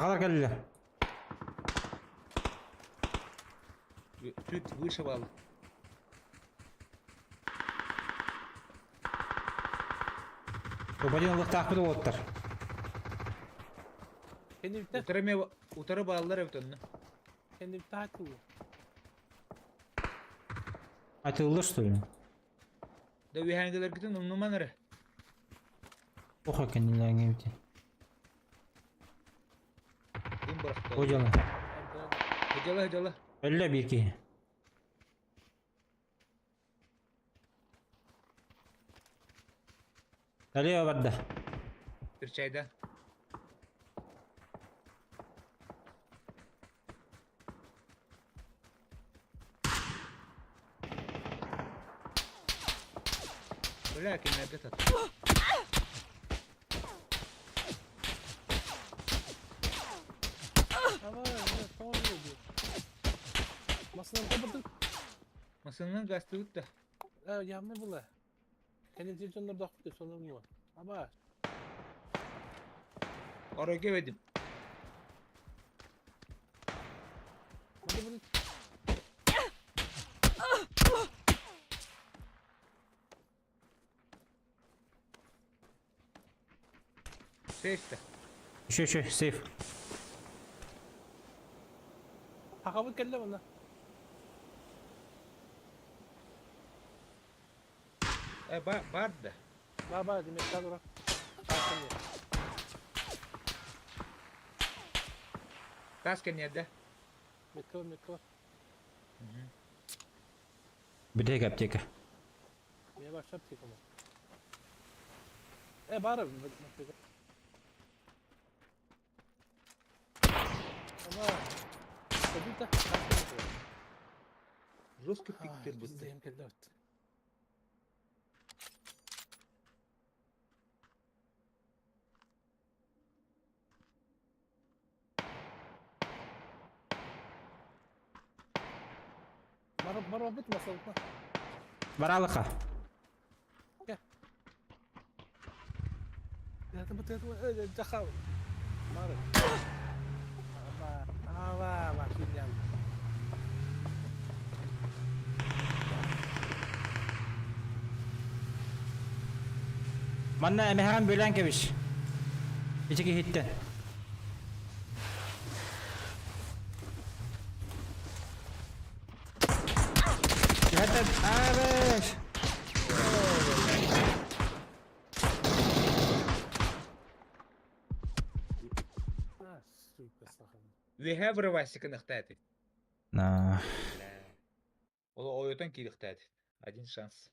Ағалар келді. Чуть выше вал. Көбәден ұлық тақпыды оттар. Kendi bitti. Utarı bağlılar evtonunu. Kendi bitti hadi. Айтылды, что ли? Da vihangeler gidin onun numarı. Ох, кәнелеріңе бітен. Kim bıraktı? Қойжалы. Hıcalı. Әлі берке. Әлі барды. Bir çayda. Lakin nerede tat? Ama ne tamam diyor. Masadan kapattık. Masanın gazete da. Ya ne bu la? Kendi telefonları da akıtıyor sonra mı? Ama Oraya gevedim. hadi bunu Seyişte. Еще, сейф. takabut geldi bana. Vardı da. Baba demek ki dur. Kaske nerede? Metro. Bir tek аптека. Niye başladı ki ama? Bari ama tabii de Rus piktir bu. Bizdeyim geldi evet. Bana bitmesin. Баралықа. Ya bu öyle cakal. Bari. Ama bak şimdi yani. Манна әмәһән бөлән кебіш. Ичеге хитті. Хәтәп, әбеш. Süper sakın. We have рывасика нахтати. На. Ол ойотан килихтати. Один шанс.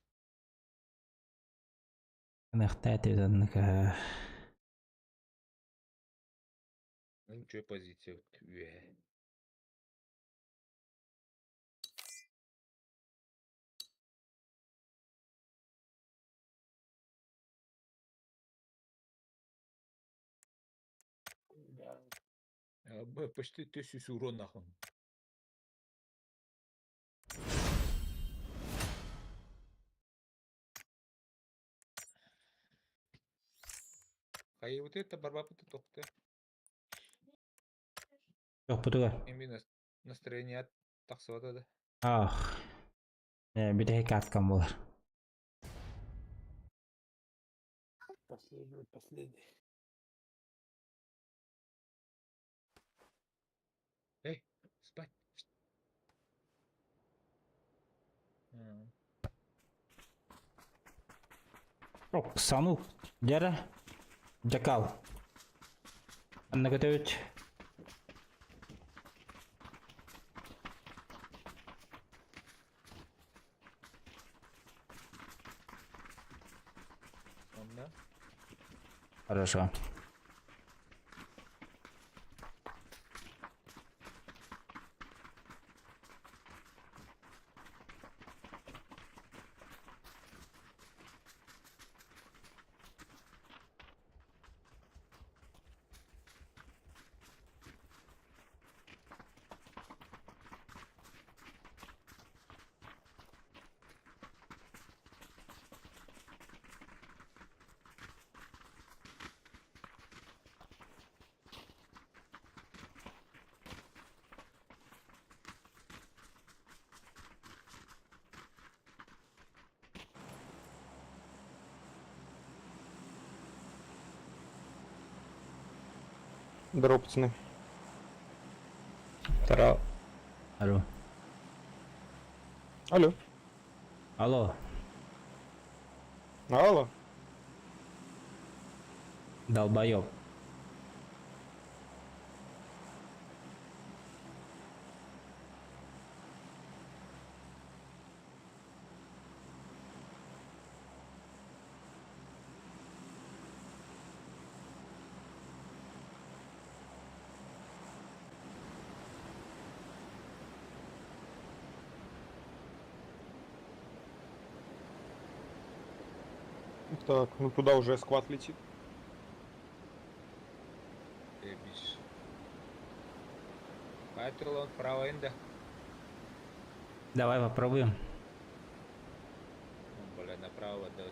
Нахтати данныка. Ничего позиция. Почти 1000 урон нахуй. А и вот это барбапыты токты. Жоқ, бұтыға. Именно настроение тақсывады да. Ах. Bir tek atkan болар. Последний. Эй, спать. Жоқ, сану. Дәрі. Жакал. Анна көтөбіт. Onda. Хорошо. Здорово, пацаны. Тара. Алло. Алло. Алло. Алло. Долбоёб. Так, ну туда уже сквад летит. Ебись. Патрул он вправо инда. Давай попробуем. Ну, бля, направо да.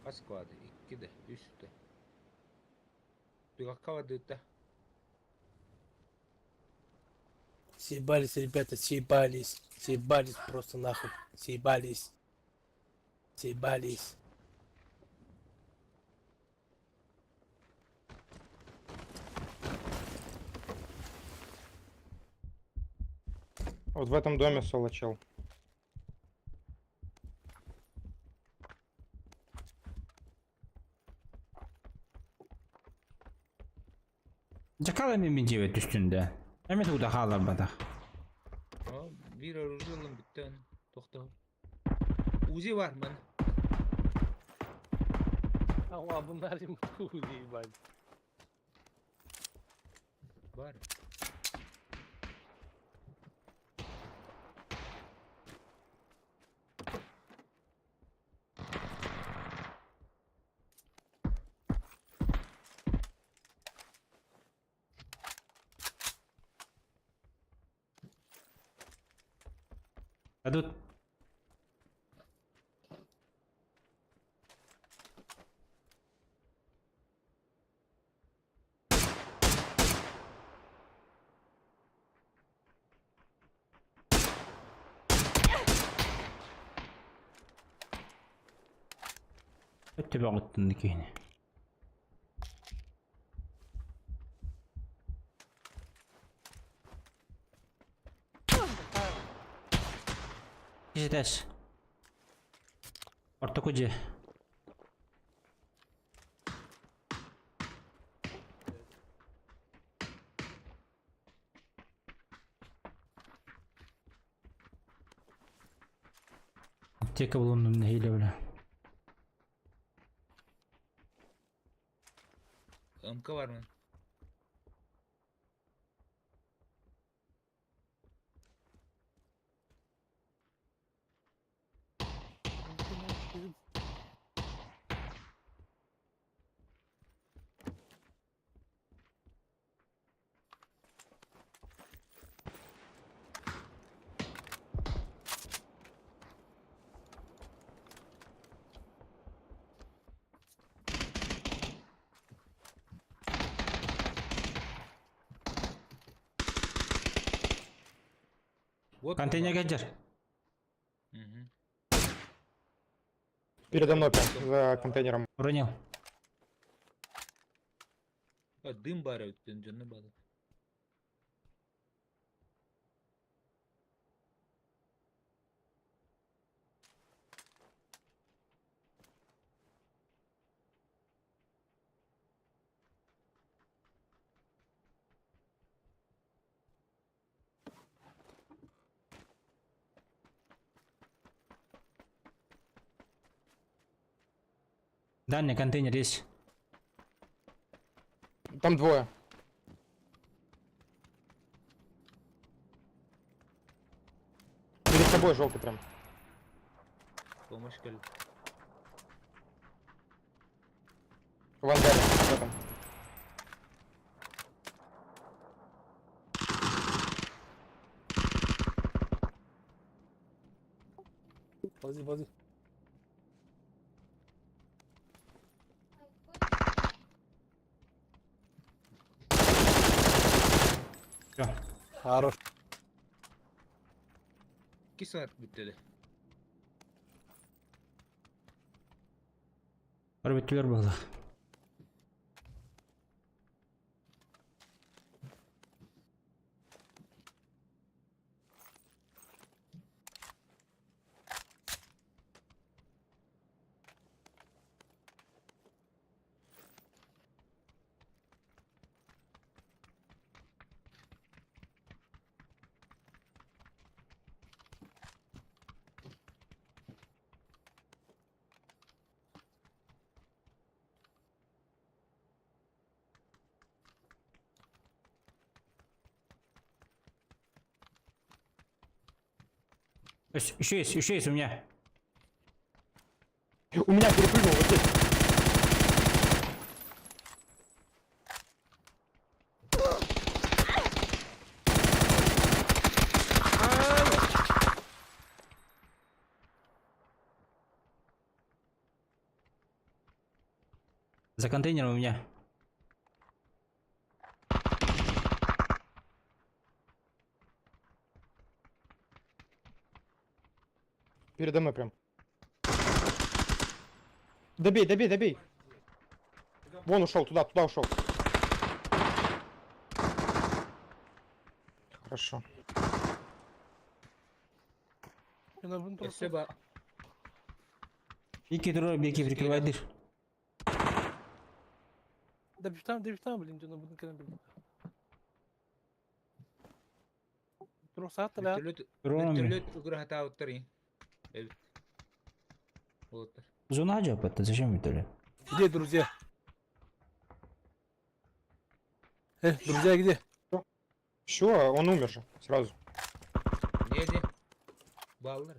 По складу. Кидай, иди сюда. Ты какого дыта? Съебались, ребята, съебались. Съебались просто нахуй. Съебались. Съебались. Вот в этом доме соло чел. Cakala mı civet üstünde? Hemen uda halar badak. Aa, bir aracı alın bitti hani. Doktor. Uzi var mı? Ama bunlar değil ben. Var. А тут ötübe gıttındı keyni. Ждешь. Orta koca. Teka bulundum ne hile bile. Amka var mı? Вот. Контейнер геджер. Угу. Передо мной прям, за контейнером. Уронил. А дым барают, canı bağlı. Дальний контейнер есть. Там двое. Перед тобой желтый прям. Помощь geldi. В ангаре. В этом. Бази. Всё. Хорош. 2 saat bitti. Örgütlüler buldu. Еще есть у меня. У меня перепрыгнул вот здесь. За контейнером у меня. Передо мной прям. Добей, добей, добей. Вон ушел, туда ушел. Хорошо. Bunu dursun. Esse bak. İki dur, bir iki prikривайдыр. Da bir tane bileyim canım bunu kırın bileyim. Dur saat da ben. Вертолет грохота оттырын. Evet. Отыр. Зона acaba attı. Зачем вертолет? Где друзья? Друзья, где? Все, он умер же сразу. Ne? Ballar.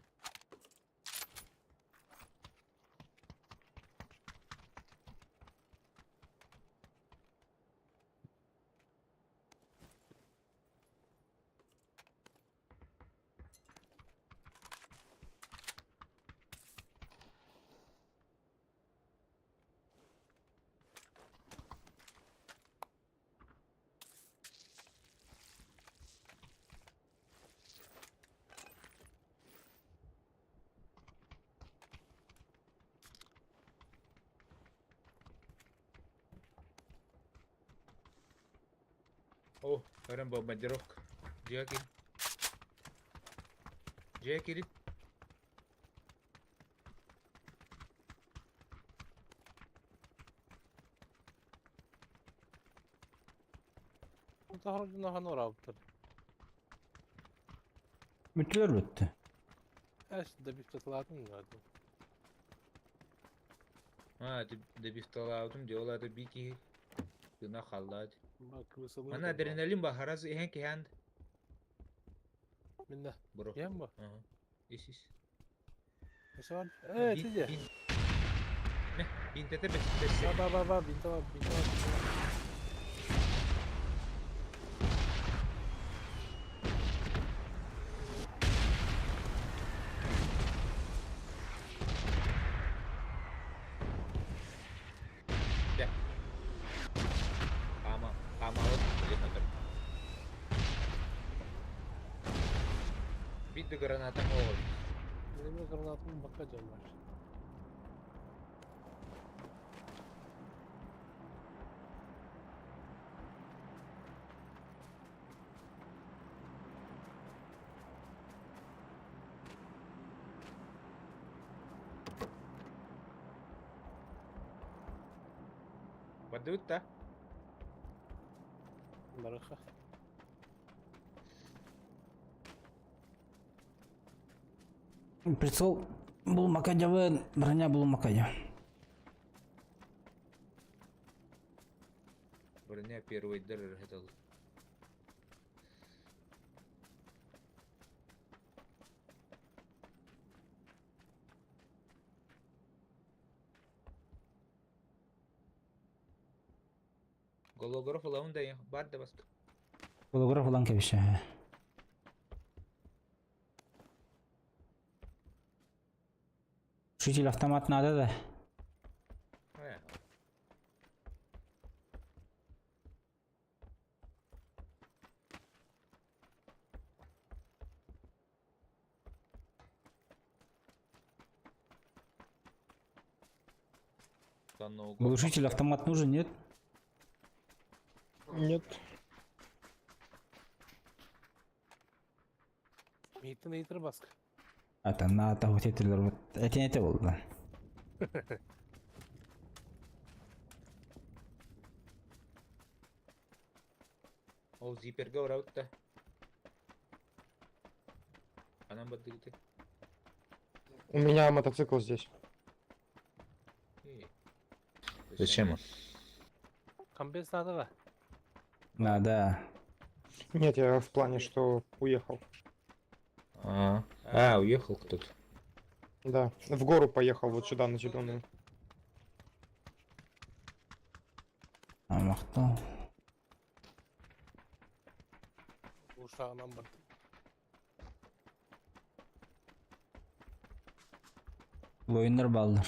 Oh, sekarang bombardirok. Jackie. Tahmin ediyorum oraya aldı. Bütüler bitti. Aslında bir katıladım vardı. Ha, debiftal aldım diyorlar da bir ki gına kaldı. Bak mesela. Mana adrenalin baharaz ihan kehan. Minne. Bro. Yem bu. Aha. Is. Mesela. Evet, iyice. Ne? Bin tete bes. Baba, binta var. Ya. Ama alıp bakalım. Bir de granata mı olur? Benim de granatımın bakacağım var. Badut da. Baraka. Прицел bulmak acaba, bırnya bulmak acaba. Броня первый дыры это. Голограф лаун да я бар да басты. Holograf olan kebişe. Шутил автомат надо да. Глушитель автомат нужен, нет? Нет. Мейтер баск. Атана атагут етерлер вот. Әтен болды. Ол зиперге орауыт та. Анан бадыгыты. У меня мотоцикл здесь. Зачем он? Компенсаторға. Надо. Нет, я в плане, что уехал. Уехал кто-то. Да, в гору поехал вот сюда, на зеленую. Мақтау. Ушағынан барды. Oyunlar baldır.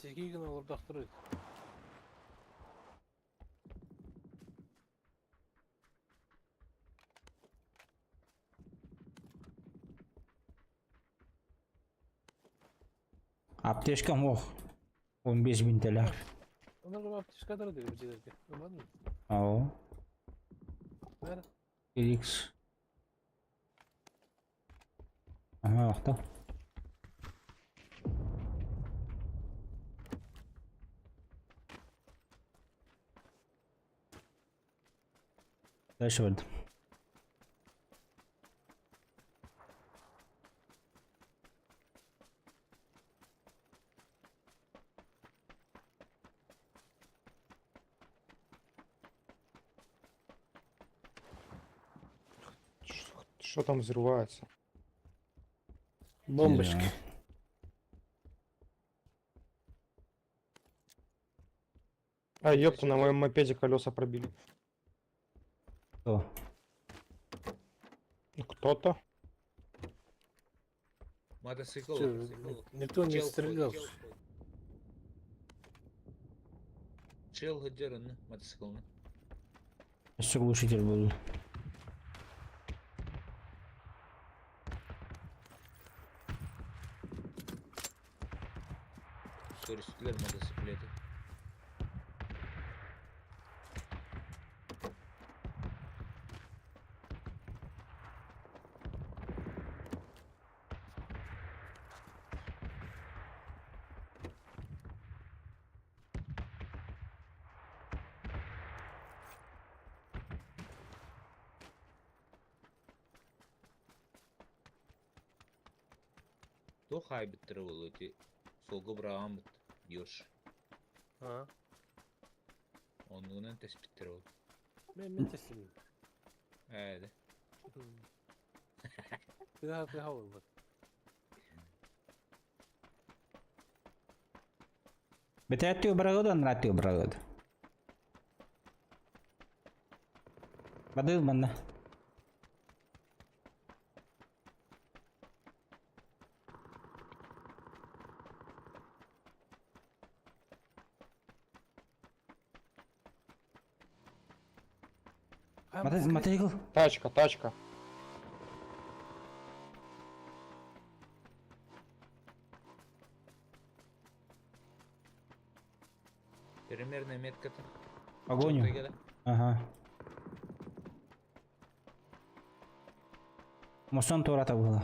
Сегей күн олырдақ тұрайды. Аптешка мох. 15.000 TL. Onlarga aптешка тұрады деп жерлерге. Olmadı mı? Ау. Ver. Felix. Aha mақтау. Дальше verdim. Что там взрывается? Бомбочки. А, ёпта, на моем мопеде колеса пробили. Кто? Кто-то. Мотоцикл. Никто не стрелял. Чел гаджерын мотоциклны. Еще глушитель был. Көрсетілер мотоциклеті. То хай біттірі ол өте солғы бұраған бұт, Йош. Онығынан тәспіттірі ол. Мен тестемеймін. Әді. Bir daha olur bak. Бетәттігі бірігіді, аныраттігі бірігіді. Бадыл банда. Мотоцикл. Тачка. Примерная метка-то. Погоню. Ага. Мосон тората было.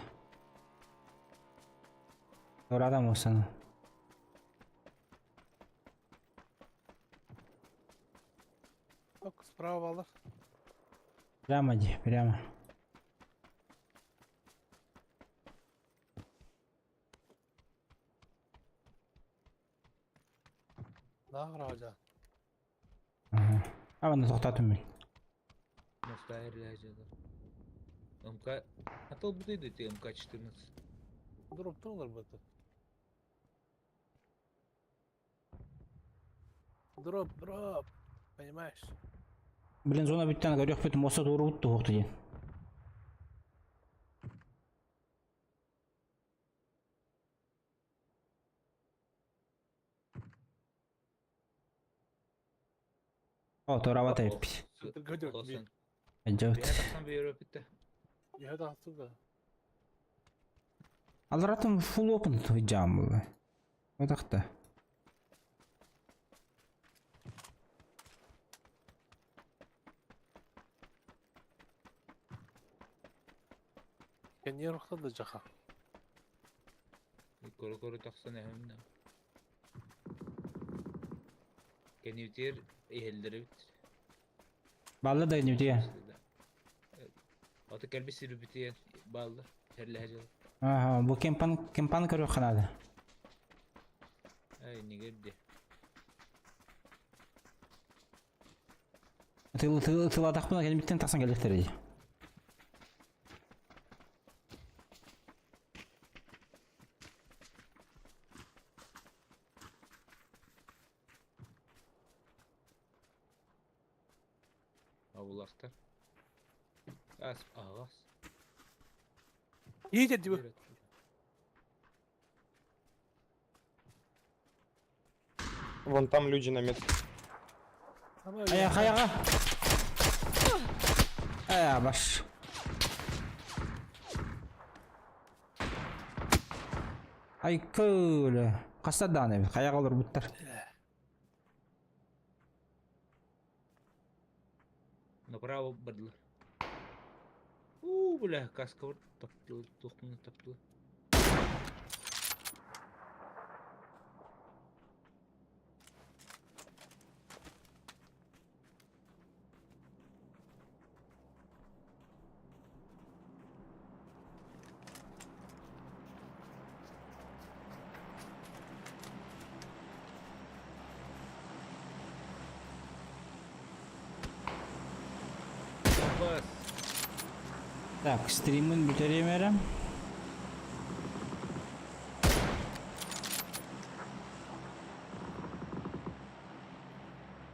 Тората мосон. Bak справа балдар. Прямо иди, прямо. Нағыра жа. Ага. Аны тоқтатым мен. Мұстайыр ләжеді. МК... Атыл бұдайды те МК-14. Дроп тұрыңдар бұты. Дроп. Понимаешь? Блин, зона биттен көрек бетін моса doğru ұтты оқты ден. О, тора батайып бит. Gödök. Әджеут. Бәне тақсан бейірі өпітті. Ya da hafta. Alratım full open hocam bu. Odakta. Ben niye ruhladı caka? Koru taksana hem de. Kenivtir ehelleri bit. Ballı da iniyor. Atı kelbi sürü bitiyor. Ballar. Herle hacı. Aha bu kempan körü kanadı. Ay ne geldi. Tıl adak buna gelip bitten taksan gelecekler diye. Avulakta. As ağas. İyi dedi bu. Вон там люди на метке. Ama öyle. Ayağa. Ayağa baş. Ay köyle. Kasta da ne? Kayak olur butlar. Направо быдлар. Бля, каска вот таптыл, тухманы таптыл. Так, стримін бүтеремерім.